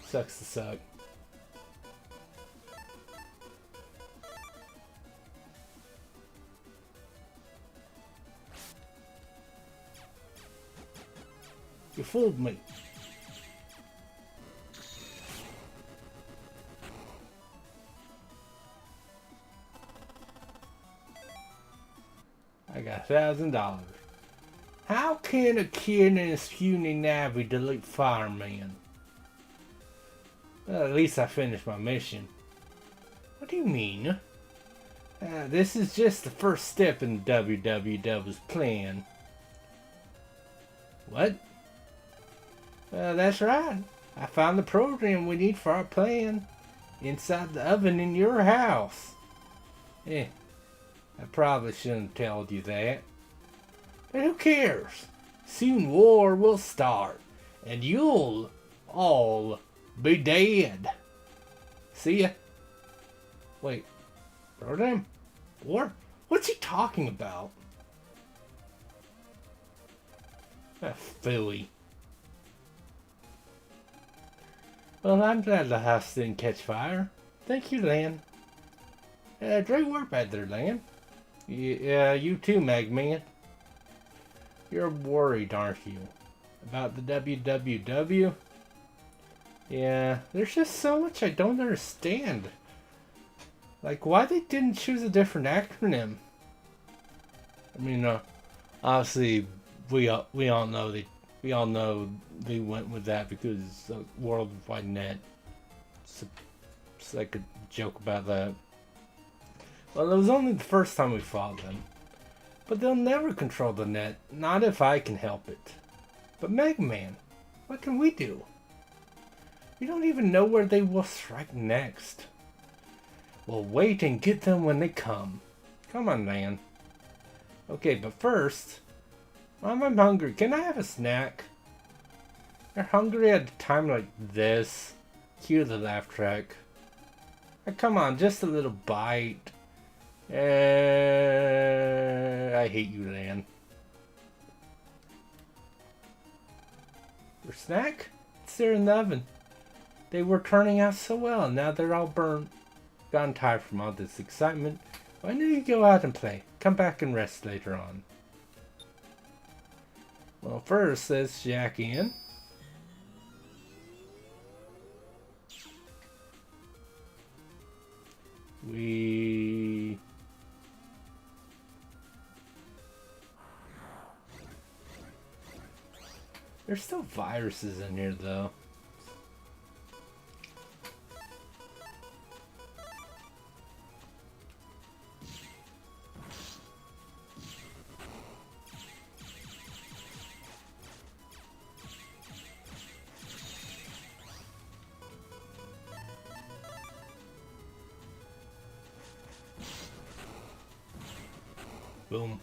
Speaker 1: sucks to suck. You fooled me. I got $1,000. How can a kid in his puny navy delete fireman? Well, at least I finished my mission. What do you mean? This is just the first step in WWW's plan. What? That's right. I found the program we need for our plan inside the oven in your house. I probably shouldn't have told you that. But who cares? Soon war will start, and you'll all be dead. See ya. Wait, program? War? What's he talking about? Philly. Well, I'm glad the house didn't catch fire. Thank you, Lan. Great work back there, Lan. Yeah, you too, Magman. You're worried, aren't you? About the WWW? Yeah, there's just so much I don't understand. Like, why they didn't choose a different acronym? I mean, obviously, we all know they went with that because the World Wide Net. So I could joke about that. Well, it was only the first time we fought them. But they'll never control the net, not if I can help it. But Mega Man, what can we do? We don't even know where they will strike next. We'll wait and get them when they come. Come on, man. Okay, but first, Mom, I'm hungry. Can I have a snack? You're hungry at a time like this? Cue the laugh track. Come on, just a little bite. I hate you, Lan. Your snack? It's there in the oven. They were turning out so well, and now they're all burnt. Gotten tired from all this excitement. Why don't you go out and play? Come back and rest later on. Well, first, let's jack in. There's still viruses in here, though. Boom.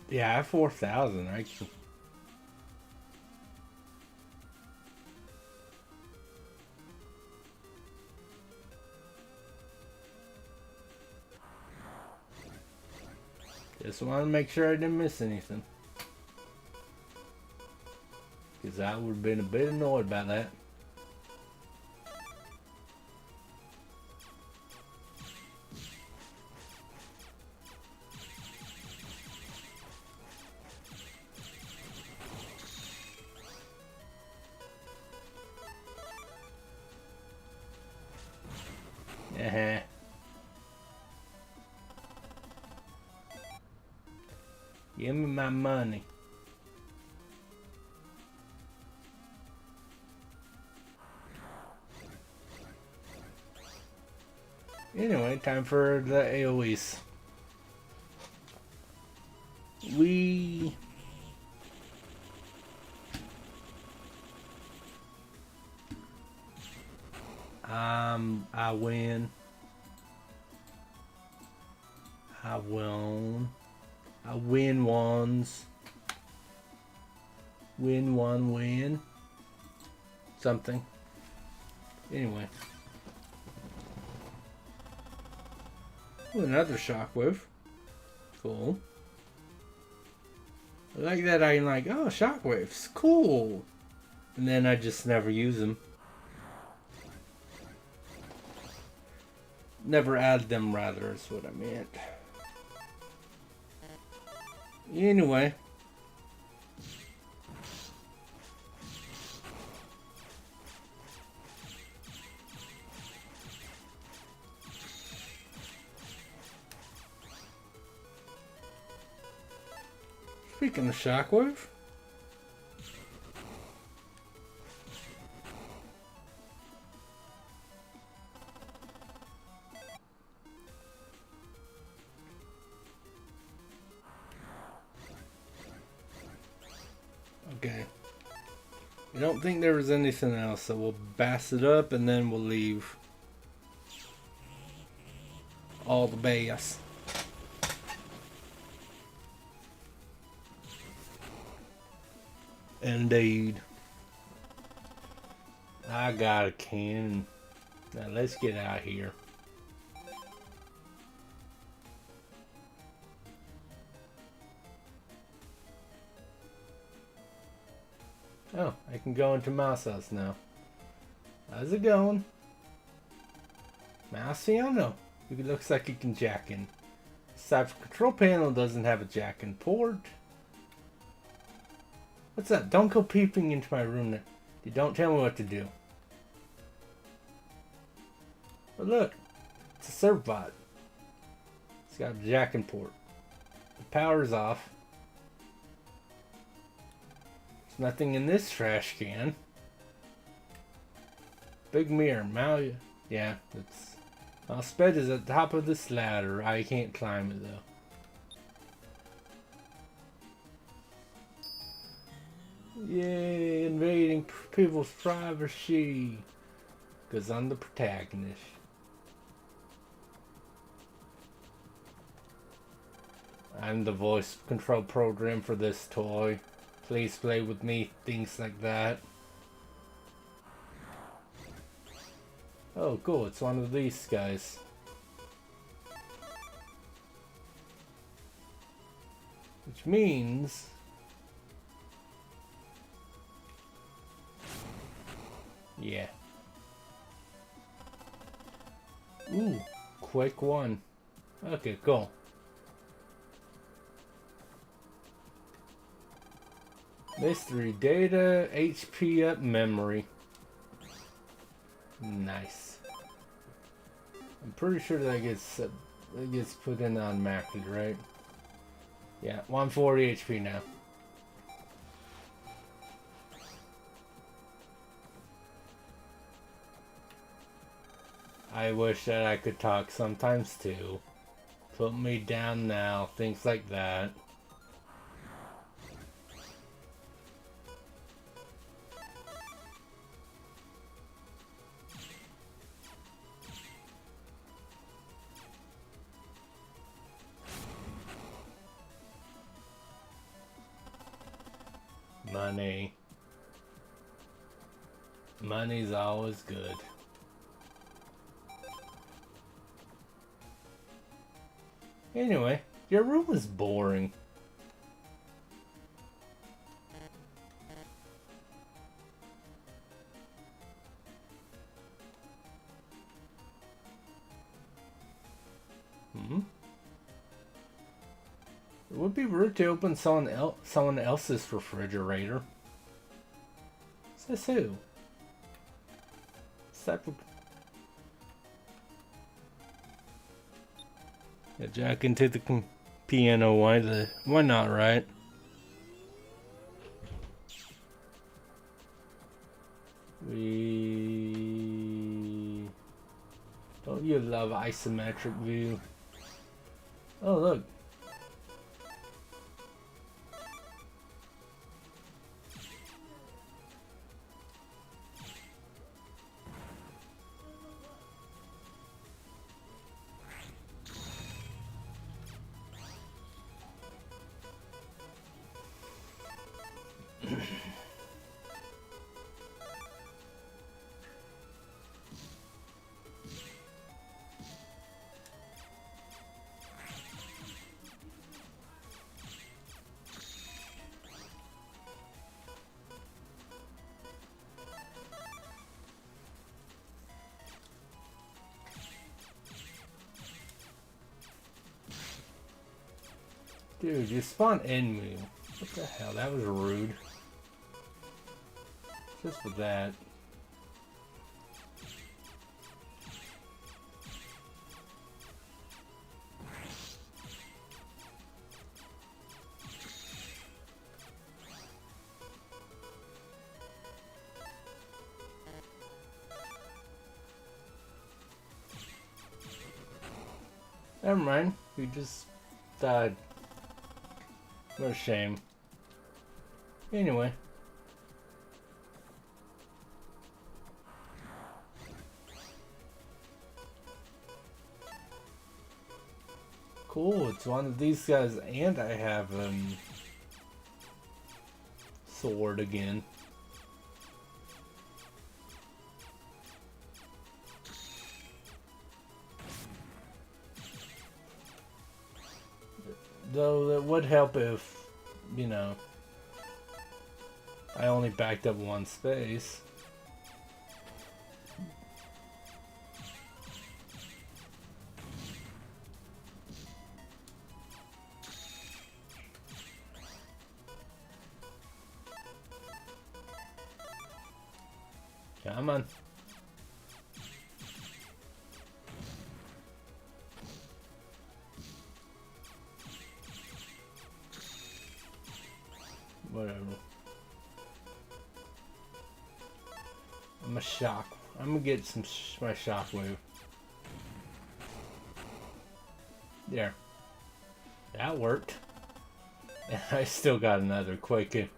Speaker 1: Yeah, I have 4,000. Actually. Just want to make sure I didn't miss anything. Because I would have been a bit annoyed by that. Uh-huh. Give me my money. Anyway, time for the AoEs. I win. I won. I win ones. Win one, win. Something. Anyway. Ooh, another shockwave. Cool. I like that I'm like, oh, shockwaves. Cool. And then I just never use them. Never add them, rather, is what I meant. Anyway. Speaking of shockwave. Okay. I don't think there was anything else, so we'll bass it up and then we'll leave all the bass. Indeed. I got a can. Now let's get out of here. Oh, I can go into Mouse House now. How's it going? Marciano. It looks like you can jack in. Cyber control panel doesn't have a jack in port. What's that? Don't go peeping into my room now. You don't tell me what to do. But look, it's a servbot. It's got a jack in port. The power's off. There's nothing in this trash can. Big mirror. Yeah, it's... Mouse bed is at the top of this ladder. I can't climb it though. Yay, invading people's privacy. Because I'm the protagonist. I'm the voice control program for this toy. Please play with me, things like that. Oh, cool, it's one of these guys. Which means... yeah. Ooh, quick one. Okay, cool. Mystery data, HP up, memory. Nice. I'm pretty sure that gets put in unmapped, right? Yeah, 140 HP now. I wish that I could talk sometimes too. Put me down now, things like that. Money. Money's always good. Anyway, your room is boring. It would be rude to open someone else's refrigerator. Says who? Yeah, jack into the piano. Why not, right? Don't you love isometric view? Oh, look. Dude, you spawned Enmu. What the hell? That was rude. Just for that. Never mind. We just died. What a shame. Anyway. Cool, it's one of these guys, and I have sword again. Though it would help if, you know, I only backed up one space. Come on. Whatever. I'm gonna get my shockwave. There. That worked. And I still got another quake.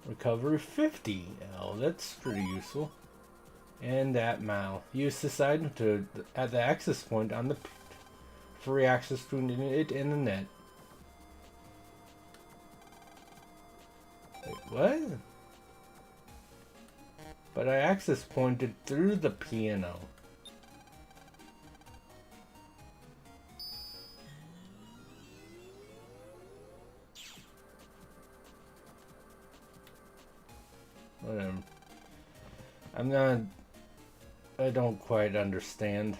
Speaker 1: Recovery 50. Oh, that's pretty useful. And that Mal. Use this item to at the access point on the free access between it and the net. Wait, what? But I access pointed through the piano. Whatever. I don't quite understand.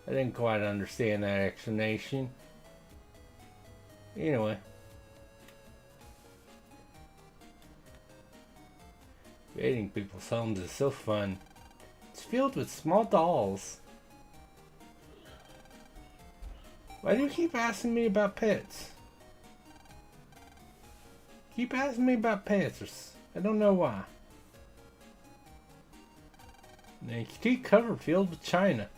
Speaker 1: I didn't quite understand that explanation. Anyway. Creating people's homes is so fun. It's filled with small dolls. Why do you keep asking me about pets? Keep asking me about pets. I don't know why. An antique cover filled with china.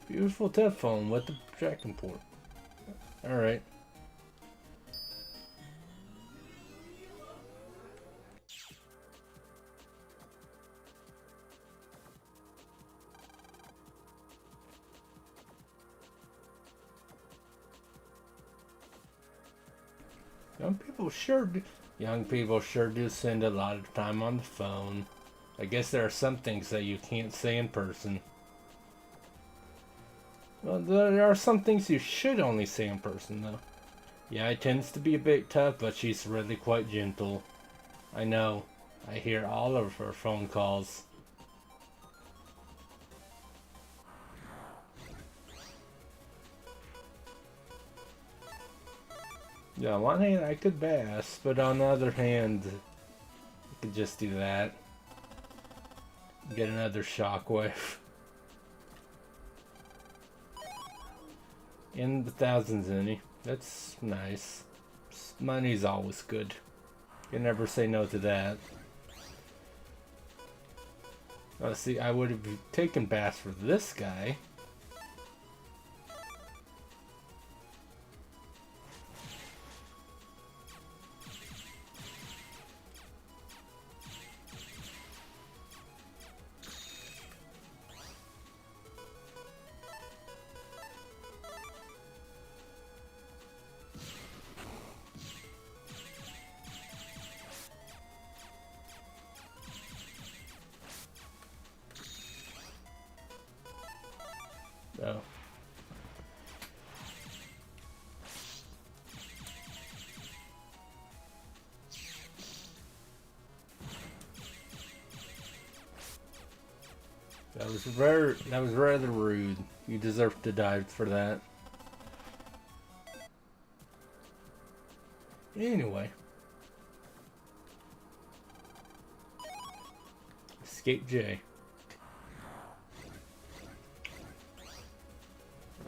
Speaker 1: Beautiful telephone with the tracking port. Alright. Young people sure do spend a lot of time on the phone. I guess there are some things that you can't say in person. Well, there are some things you should only say in person, though. Yeah, it tends to be a bit tough, but she's really quite gentle. I know. I hear all of her phone calls. Yeah, on one hand I could bass, but on the other hand, I could just do that. Get another shockwave. In the thousands, any. That's nice. Money's always good. You never say no to that. Oh, see, I would have taken bass for this guy. Oh. That was rather rude. You deserve to die for that. Anyway. Escape J.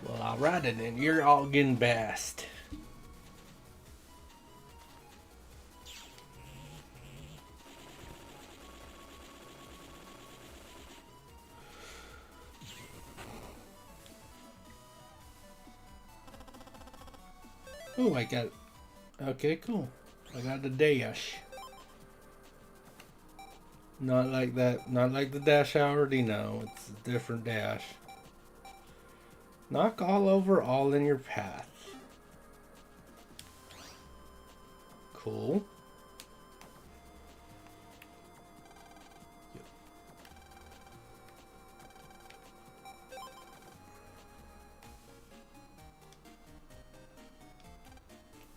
Speaker 1: Well, alright then, you're all getting bassed. Oh, I got... Okay, cool. I got the dash. Not like that. Not like the dash I already know. It's a different dash. Knock all over, all in your path. Cool.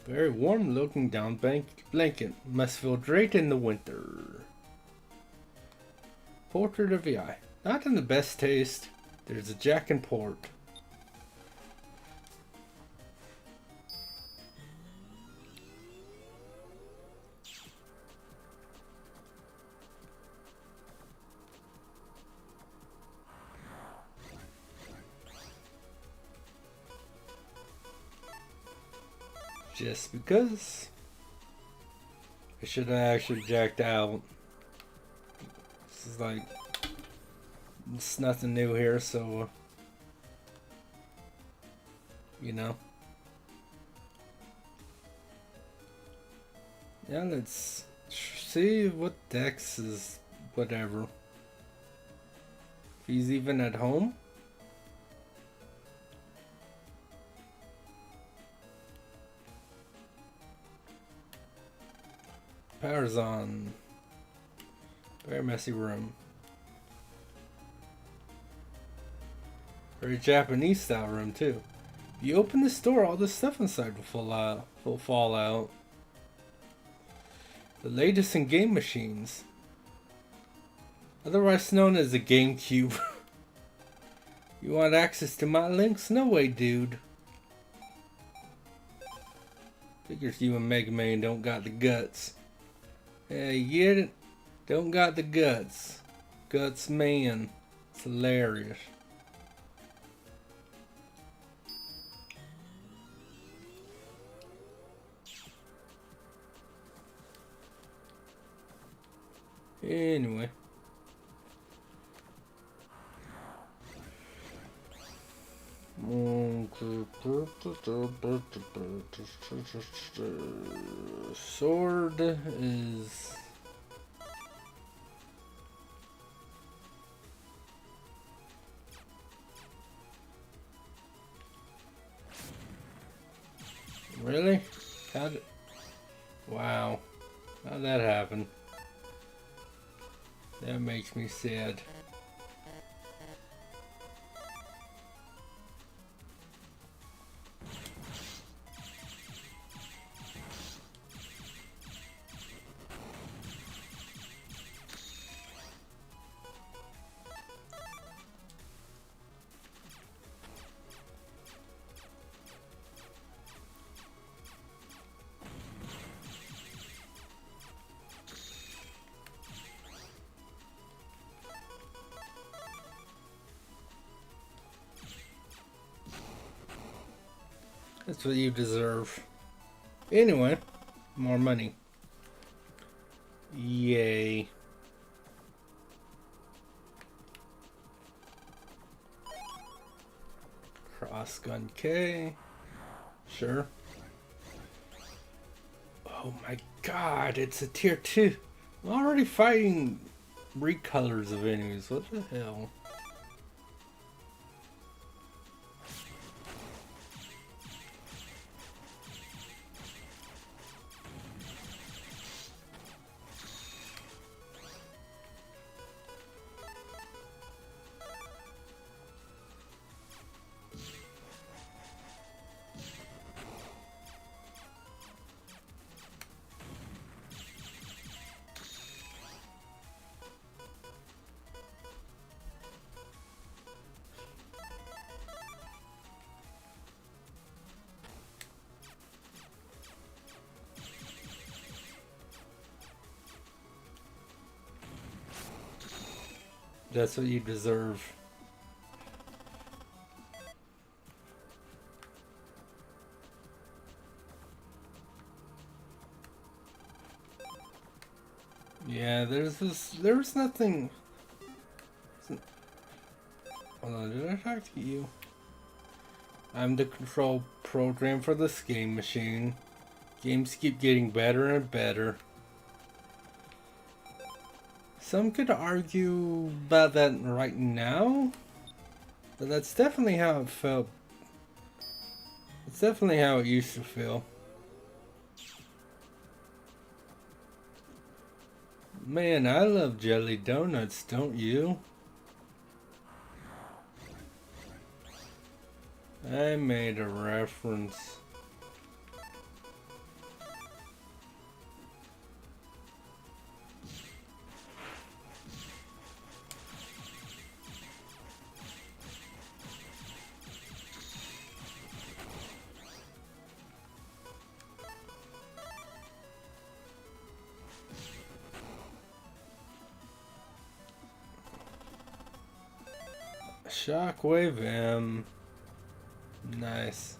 Speaker 1: Very warm looking down blanket. Must feel great in the winter. Portrait of the eye. Not in the best taste. There's a Jack and Port. Just because I should have actually jacked out. This is like, it's nothing new here, so you know. Yeah, let's see what Dex is, whatever. If he's even at home. Power's on. Very messy room. Very Japanese style room too. If you open this door, all the stuff inside will fall out. The latest in game machines. Otherwise known as the GameCube. You want access to my links? No way, dude. Figures you and Mega Man don't got the guts. Yeah, you get it? Don't got the guts. Guts man. It's hilarious. Anyway. Sword is... Really? How'd it... Wow. How'd that happen? That makes me sad. That's what you deserve. Anyway, more money. Yay. Cross gun K. Sure. Oh my god, it's a tier 2. I'm already fighting recolors of enemies. What the hell? That's what you deserve. Yeah, there's nothing. Hold on, did I talk to you? I'm the control program for this game machine. Games keep getting better and better. Some could argue about that right now, but that's definitely how it felt. It's definitely how it used to feel. Man, I love jelly donuts, don't you? I made a reference. Shockwave M. Nice.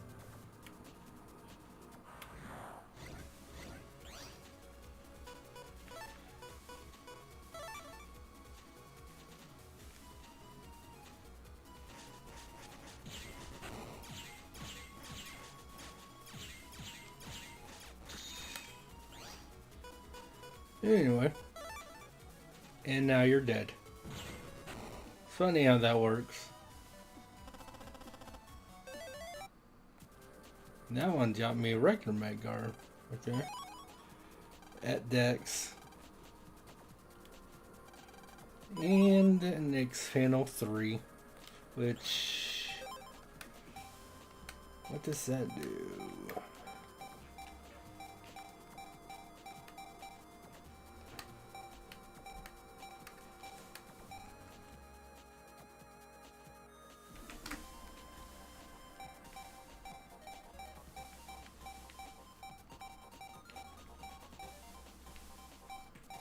Speaker 1: Anyway. And now you're dead. It's funny how that works. That one dropped me a regular Medgar. Okay. At Dex. And next panel 3. Which... what does that do?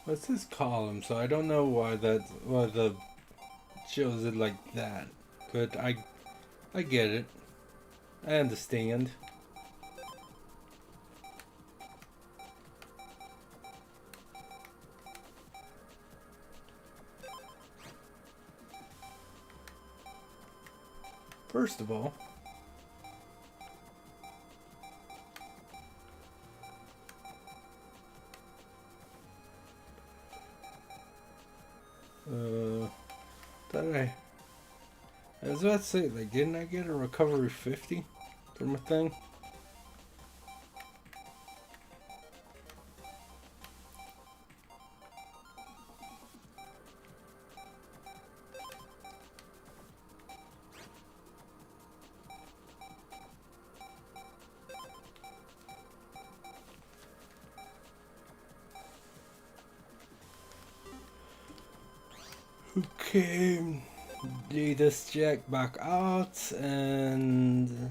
Speaker 1: What's this column? So I don't know why the shows it like that, but I get it. I understand. First of all, I was about to say, like, didn't I get a recovery 50 from a thing? Okay, do this jack back out and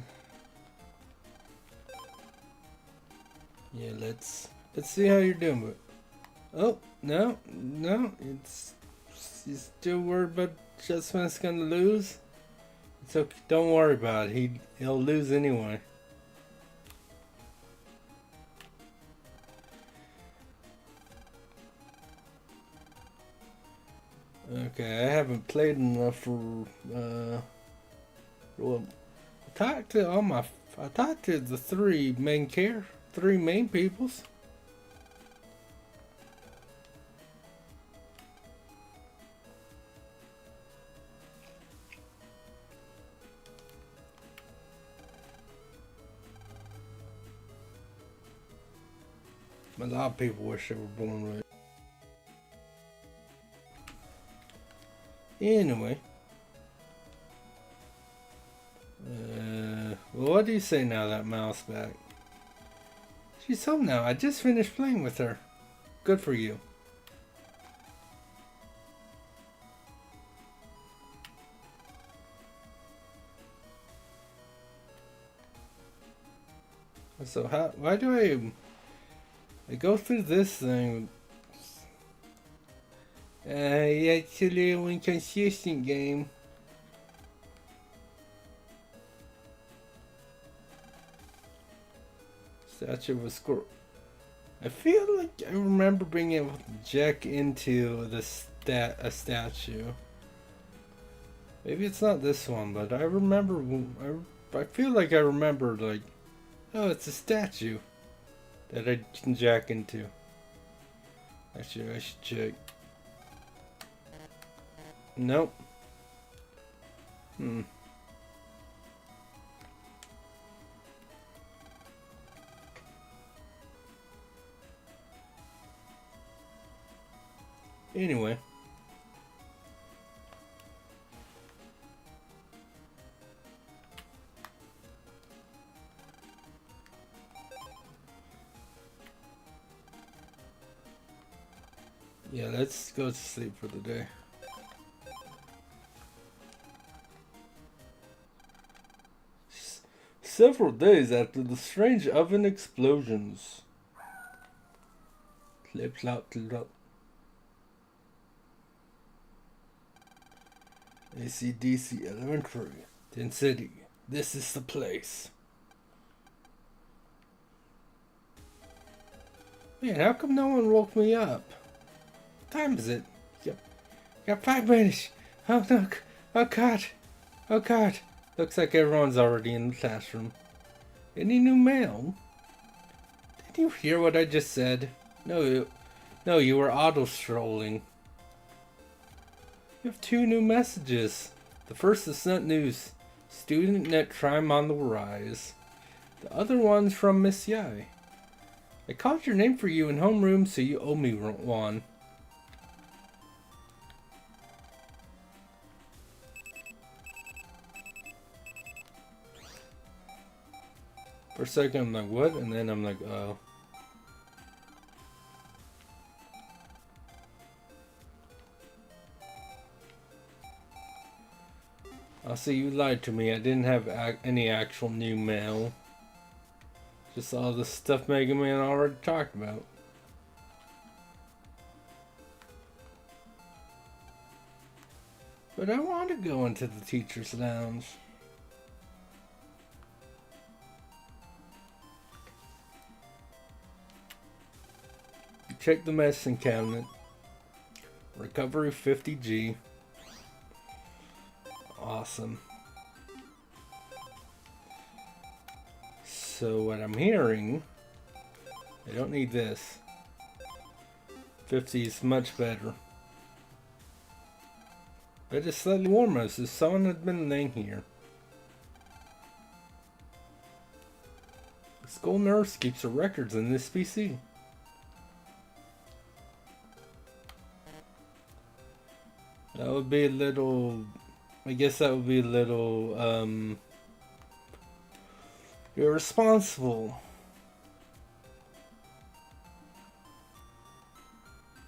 Speaker 1: yeah, let's see how you're doing. But oh no, it's you still worried about Justman's gonna lose. It's okay, don't worry about it. He'll lose anyway. Okay, I haven't played enough for, well, I talked to the three main peoples. A lot of people wish they were born with it. Anyway. Well, what do you say now, that mouse back? She's home now. I just finished playing with her. Good for you. So why do I go through this thing? Actually, an inconsistent game. Statue of a squirrel. I feel like I remember being able to jack into a statue. Maybe it's not this one, but I remember. I feel like I remember, like, oh, it's a statue that I can jack into. Actually, I should check. Nope. Anyway. Yeah, let's go to sleep for the day. Several days after the strange oven explosions. Clip, clop, clop. ACDC Elementary, Tin City. This is the place. Man, how come no one woke me up? What time is it? Got 5 minutes. Oh no! Oh God! Oh God! Looks like everyone's already in the classroom. Any new mail? Did you hear what I just said? No, you were auto-strolling. You have 2 new messages. The first is not news. Student net crime on the rise. The other one's from Miss Yai. I called your name for you in homeroom, so you owe me one. For a second I'm like, what? And then I'm like, oh. I'll see, you lied to me. I didn't have any actual new mail. Just all the stuff Mega Man already talked about. But I want to go into the teacher's lounge. Check the medicine cabinet. Recovery 50G. Awesome. So what I'm hearing, I don't need this. 50 is much better. But it's slightly warmer, as if someone had been laying here. The school nurse keeps her records in this PC. That would be a little... I guess that would be a little, irresponsible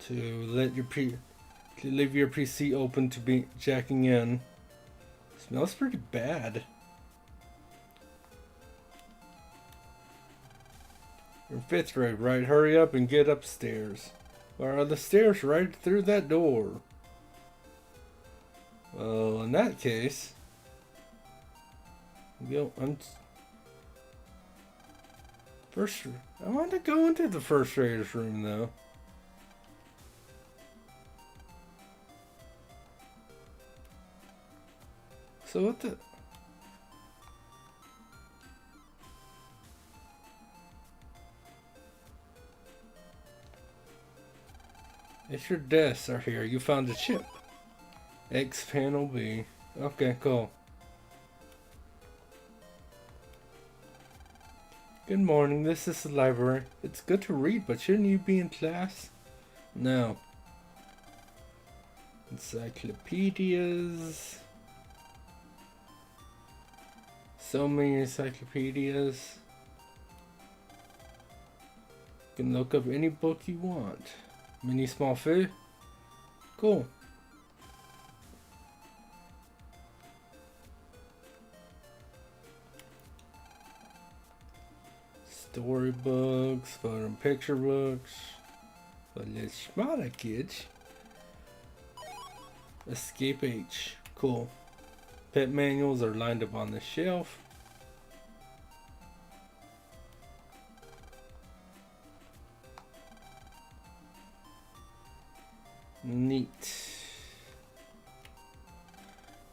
Speaker 1: to leave your PC open to be jacking in. It smells pretty bad. You're in 5th grade, right? Hurry up and get upstairs. Where are the stairs? Right through that door. Well, in that case, I want to go into the first grader's room, though. So what the... It's your desks are here. You found a chip. X panel B. Okay, cool. Good morning, this is the library. It's good to read, but shouldn't you be in class? No. Encyclopedias. So many encyclopedias. You can look up any book you want. Mini small food? Cool. Storybooks, photo and picture books. For the smaller kids. Escape H. Cool. Pet manuals are lined up on the shelf. Neat.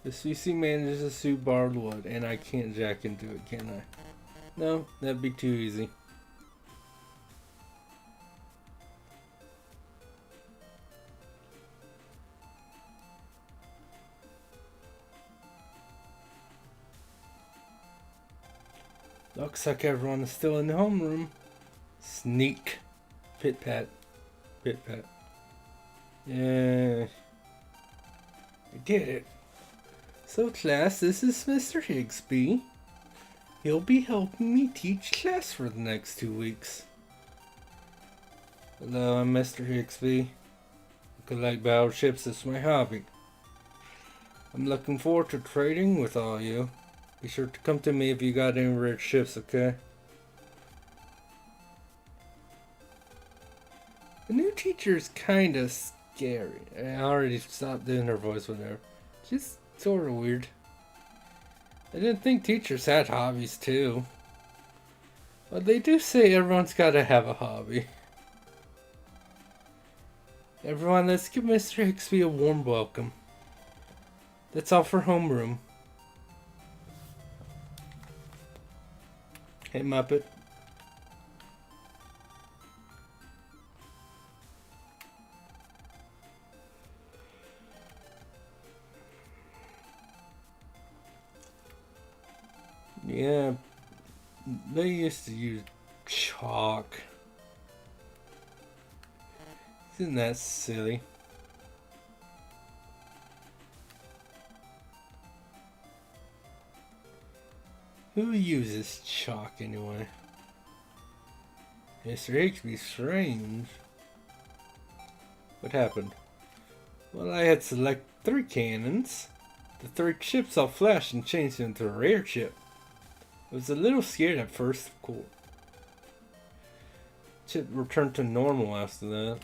Speaker 1: The CC manages to sue borrowed wood, and I can't jack into it, can I? No, that'd be too easy. Looks like everyone is still in the homeroom. Sneak. Pit pat. Pit pat. Yeah. I did it. So class, this is Mr. Higsby. He'll be helping me teach class for the next 2 weeks. Hello, I'm Mr. Higsby. I collect battleships as my hobby. I'm looking forward to trading with all you. Be sure to come to me if you got any rare ships, okay? The new teacher is kinda scary. I already stopped doing her voice with her. Just sorta weird. I didn't think teachers had hobbies too. But they do say everyone's gotta have a hobby. Everyone, let's give Mr. Higsby a warm welcome. That's all for homeroom. Hey, Muppet. Yeah, they used to use chalk. Isn't that silly? Who uses chalk anyway? Mr. Higsby, strange. What happened? Well, I had select 3 cannons. The 3 chips all flashed and changed into a rare chip. I was a little scared at first, of course. Chip returned to normal after that.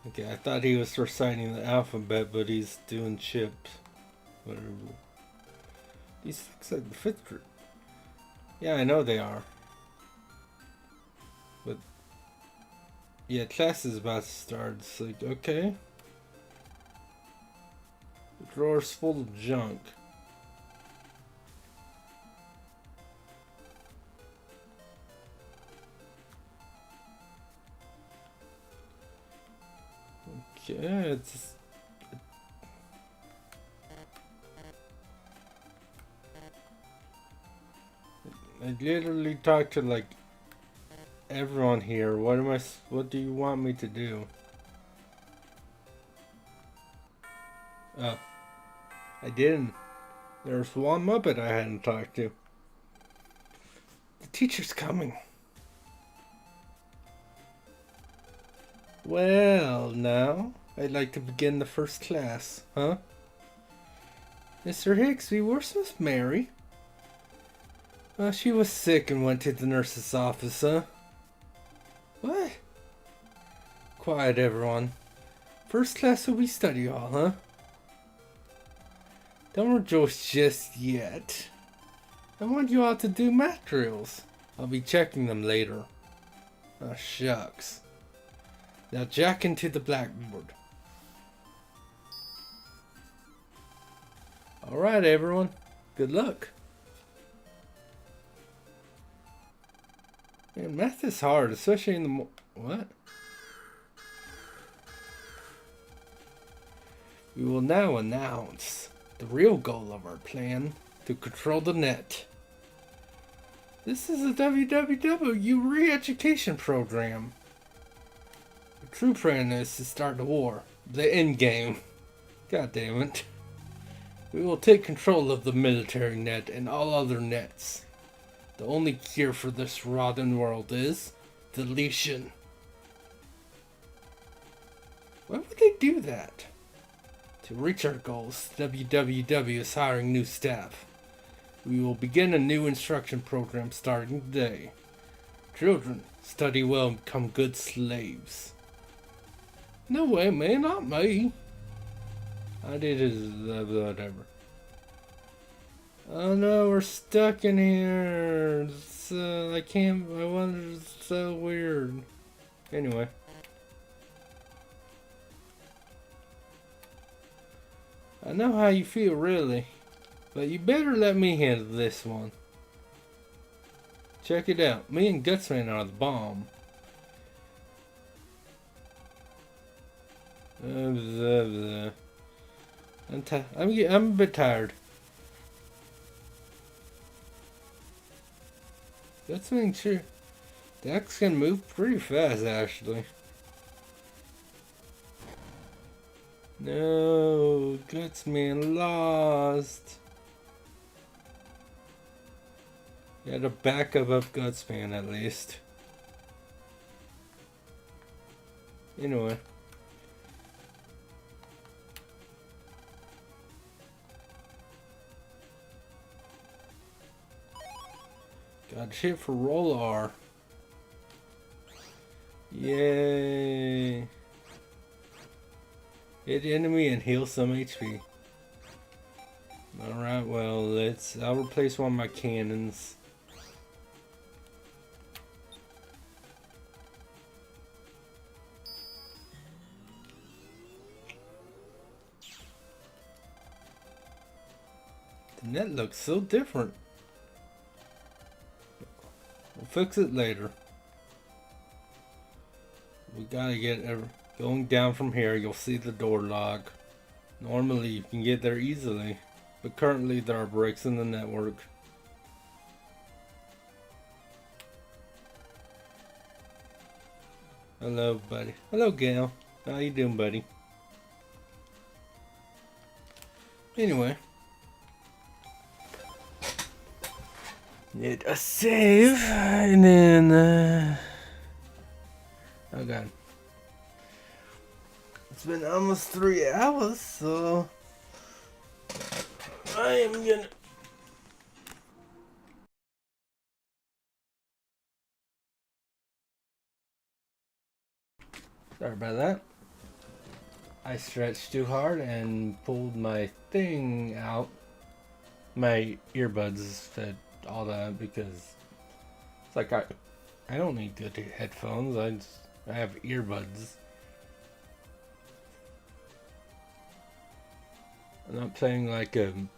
Speaker 1: Okay, I thought he was reciting the alphabet, but he's doing chips. Whatever. These looks like the 5th group. Yeah, I know they are. But yeah, class is about to start. It's like, okay. The drawer's full of junk. Yeah, it's... I literally talked to like everyone here. What do you want me to do? Oh, I didn't. There's one Muppet I hadn't talked to. The teacher's coming. Well, now, I'd like to begin the first class, huh? Mr. Higsby, where's Miss Mary? Well, she was sick and went to the nurse's office, huh? What? Quiet, everyone. First class will be study hall, huh? Don't rejoice just yet. I want you all to do math drills. I'll be checking them later. Oh, shucks. Now jack into the blackboard. Alright, everyone. Good luck. Man, math is hard, especially in the what? We will now announce the real goal of our plan: to control the net. This is a WWW re-education program. The true plan is to start the war. The end game. God damn it. We will take control of the military net and all other nets. The only cure for this rotten world is deletion. Why would they do that? To reach our goals, WWW is hiring new staff. We will begin a new instruction program starting today. Children, study well and become good slaves. No way, man, not me. I did whatever. Oh no, we're stuck in here. I can't, I wonder, it's so weird. Anyway. I know how you feel, really. But you better let me handle this one. Check it out. Me and Gutsman are the bomb. I'm a bit tired. Gutsman, sure. Dax can move pretty fast, actually. No, Gutsman lost. Got a backup of Gutsman at least. Anyway. Got shit for roll R. Yay. Hit enemy and heal some HP. Alright, well, I'll replace one of my cannons. The net looks so different. We'll fix it later. We gotta get going down from here. You'll see the door lock. Normally you can get there easily, but currently there are breaks in the network. Hello, buddy. Hello, Gail. How you doing, buddy? Anyway. Need a save, and then, oh god. It's been almost 3 hours, so I am gonna... Sorry about that. I stretched too hard and pulled my thing out. My earbuds said all that because it's like I don't need good headphones. I have earbuds. I'm not playing like I'm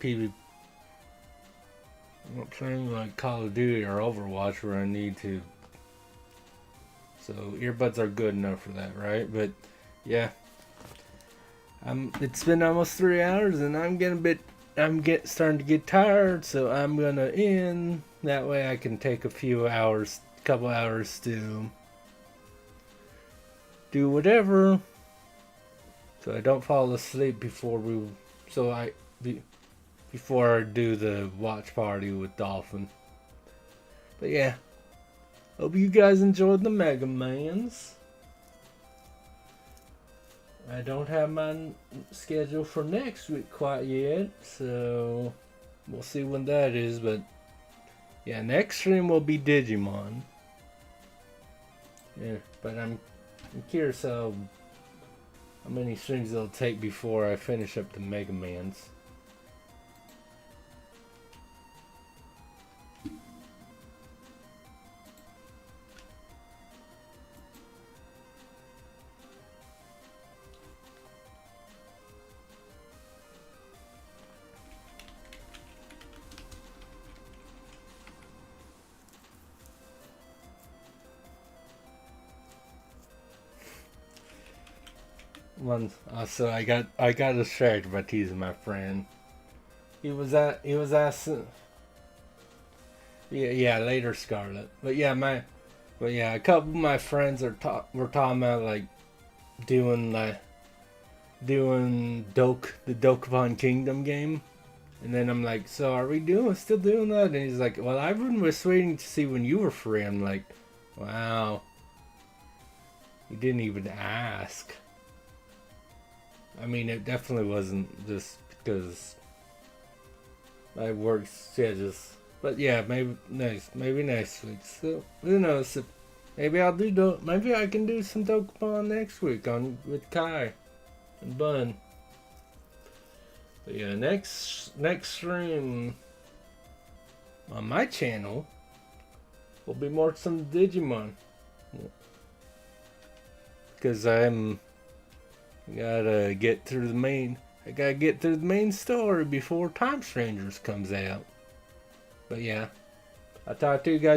Speaker 1: not playing like Call of Duty or Overwatch where I need to. So earbuds are good enough for that, right? But yeah, it's been almost 3 hours and I'm starting to get tired, so I'm gonna end. That way I can take couple hours to do whatever, so I don't fall asleep before I do the watch party with Dolphin. But yeah, hope you guys enjoyed the Mega Mans. I don't have my schedule for next week quite yet, so we'll see when that is. But yeah, next stream will be Digimon. Yeah, but I'm curious how how many streams it'll take before I finish up the Mega Mans. So I got distracted by teasing my friend. He was asking. Yeah, later Scarlet. But yeah, a couple of my friends were talking about like doing the Dokapon Kingdom game. And then I'm like, so are we still doing that? And he's like, well, I've been just waiting to see when you were free. I'm like, wow. You didn't even ask. I mean, it definitely wasn't just because my work schedules. But yeah, maybe next week. So who knows? Maybe maybe I can do some Dokapon next week with Kai and Bun. But yeah, next stream on my channel will be more some Digimon. Because I gotta get through the main story before Time Strangers comes out. But yeah, I'll talk to you guys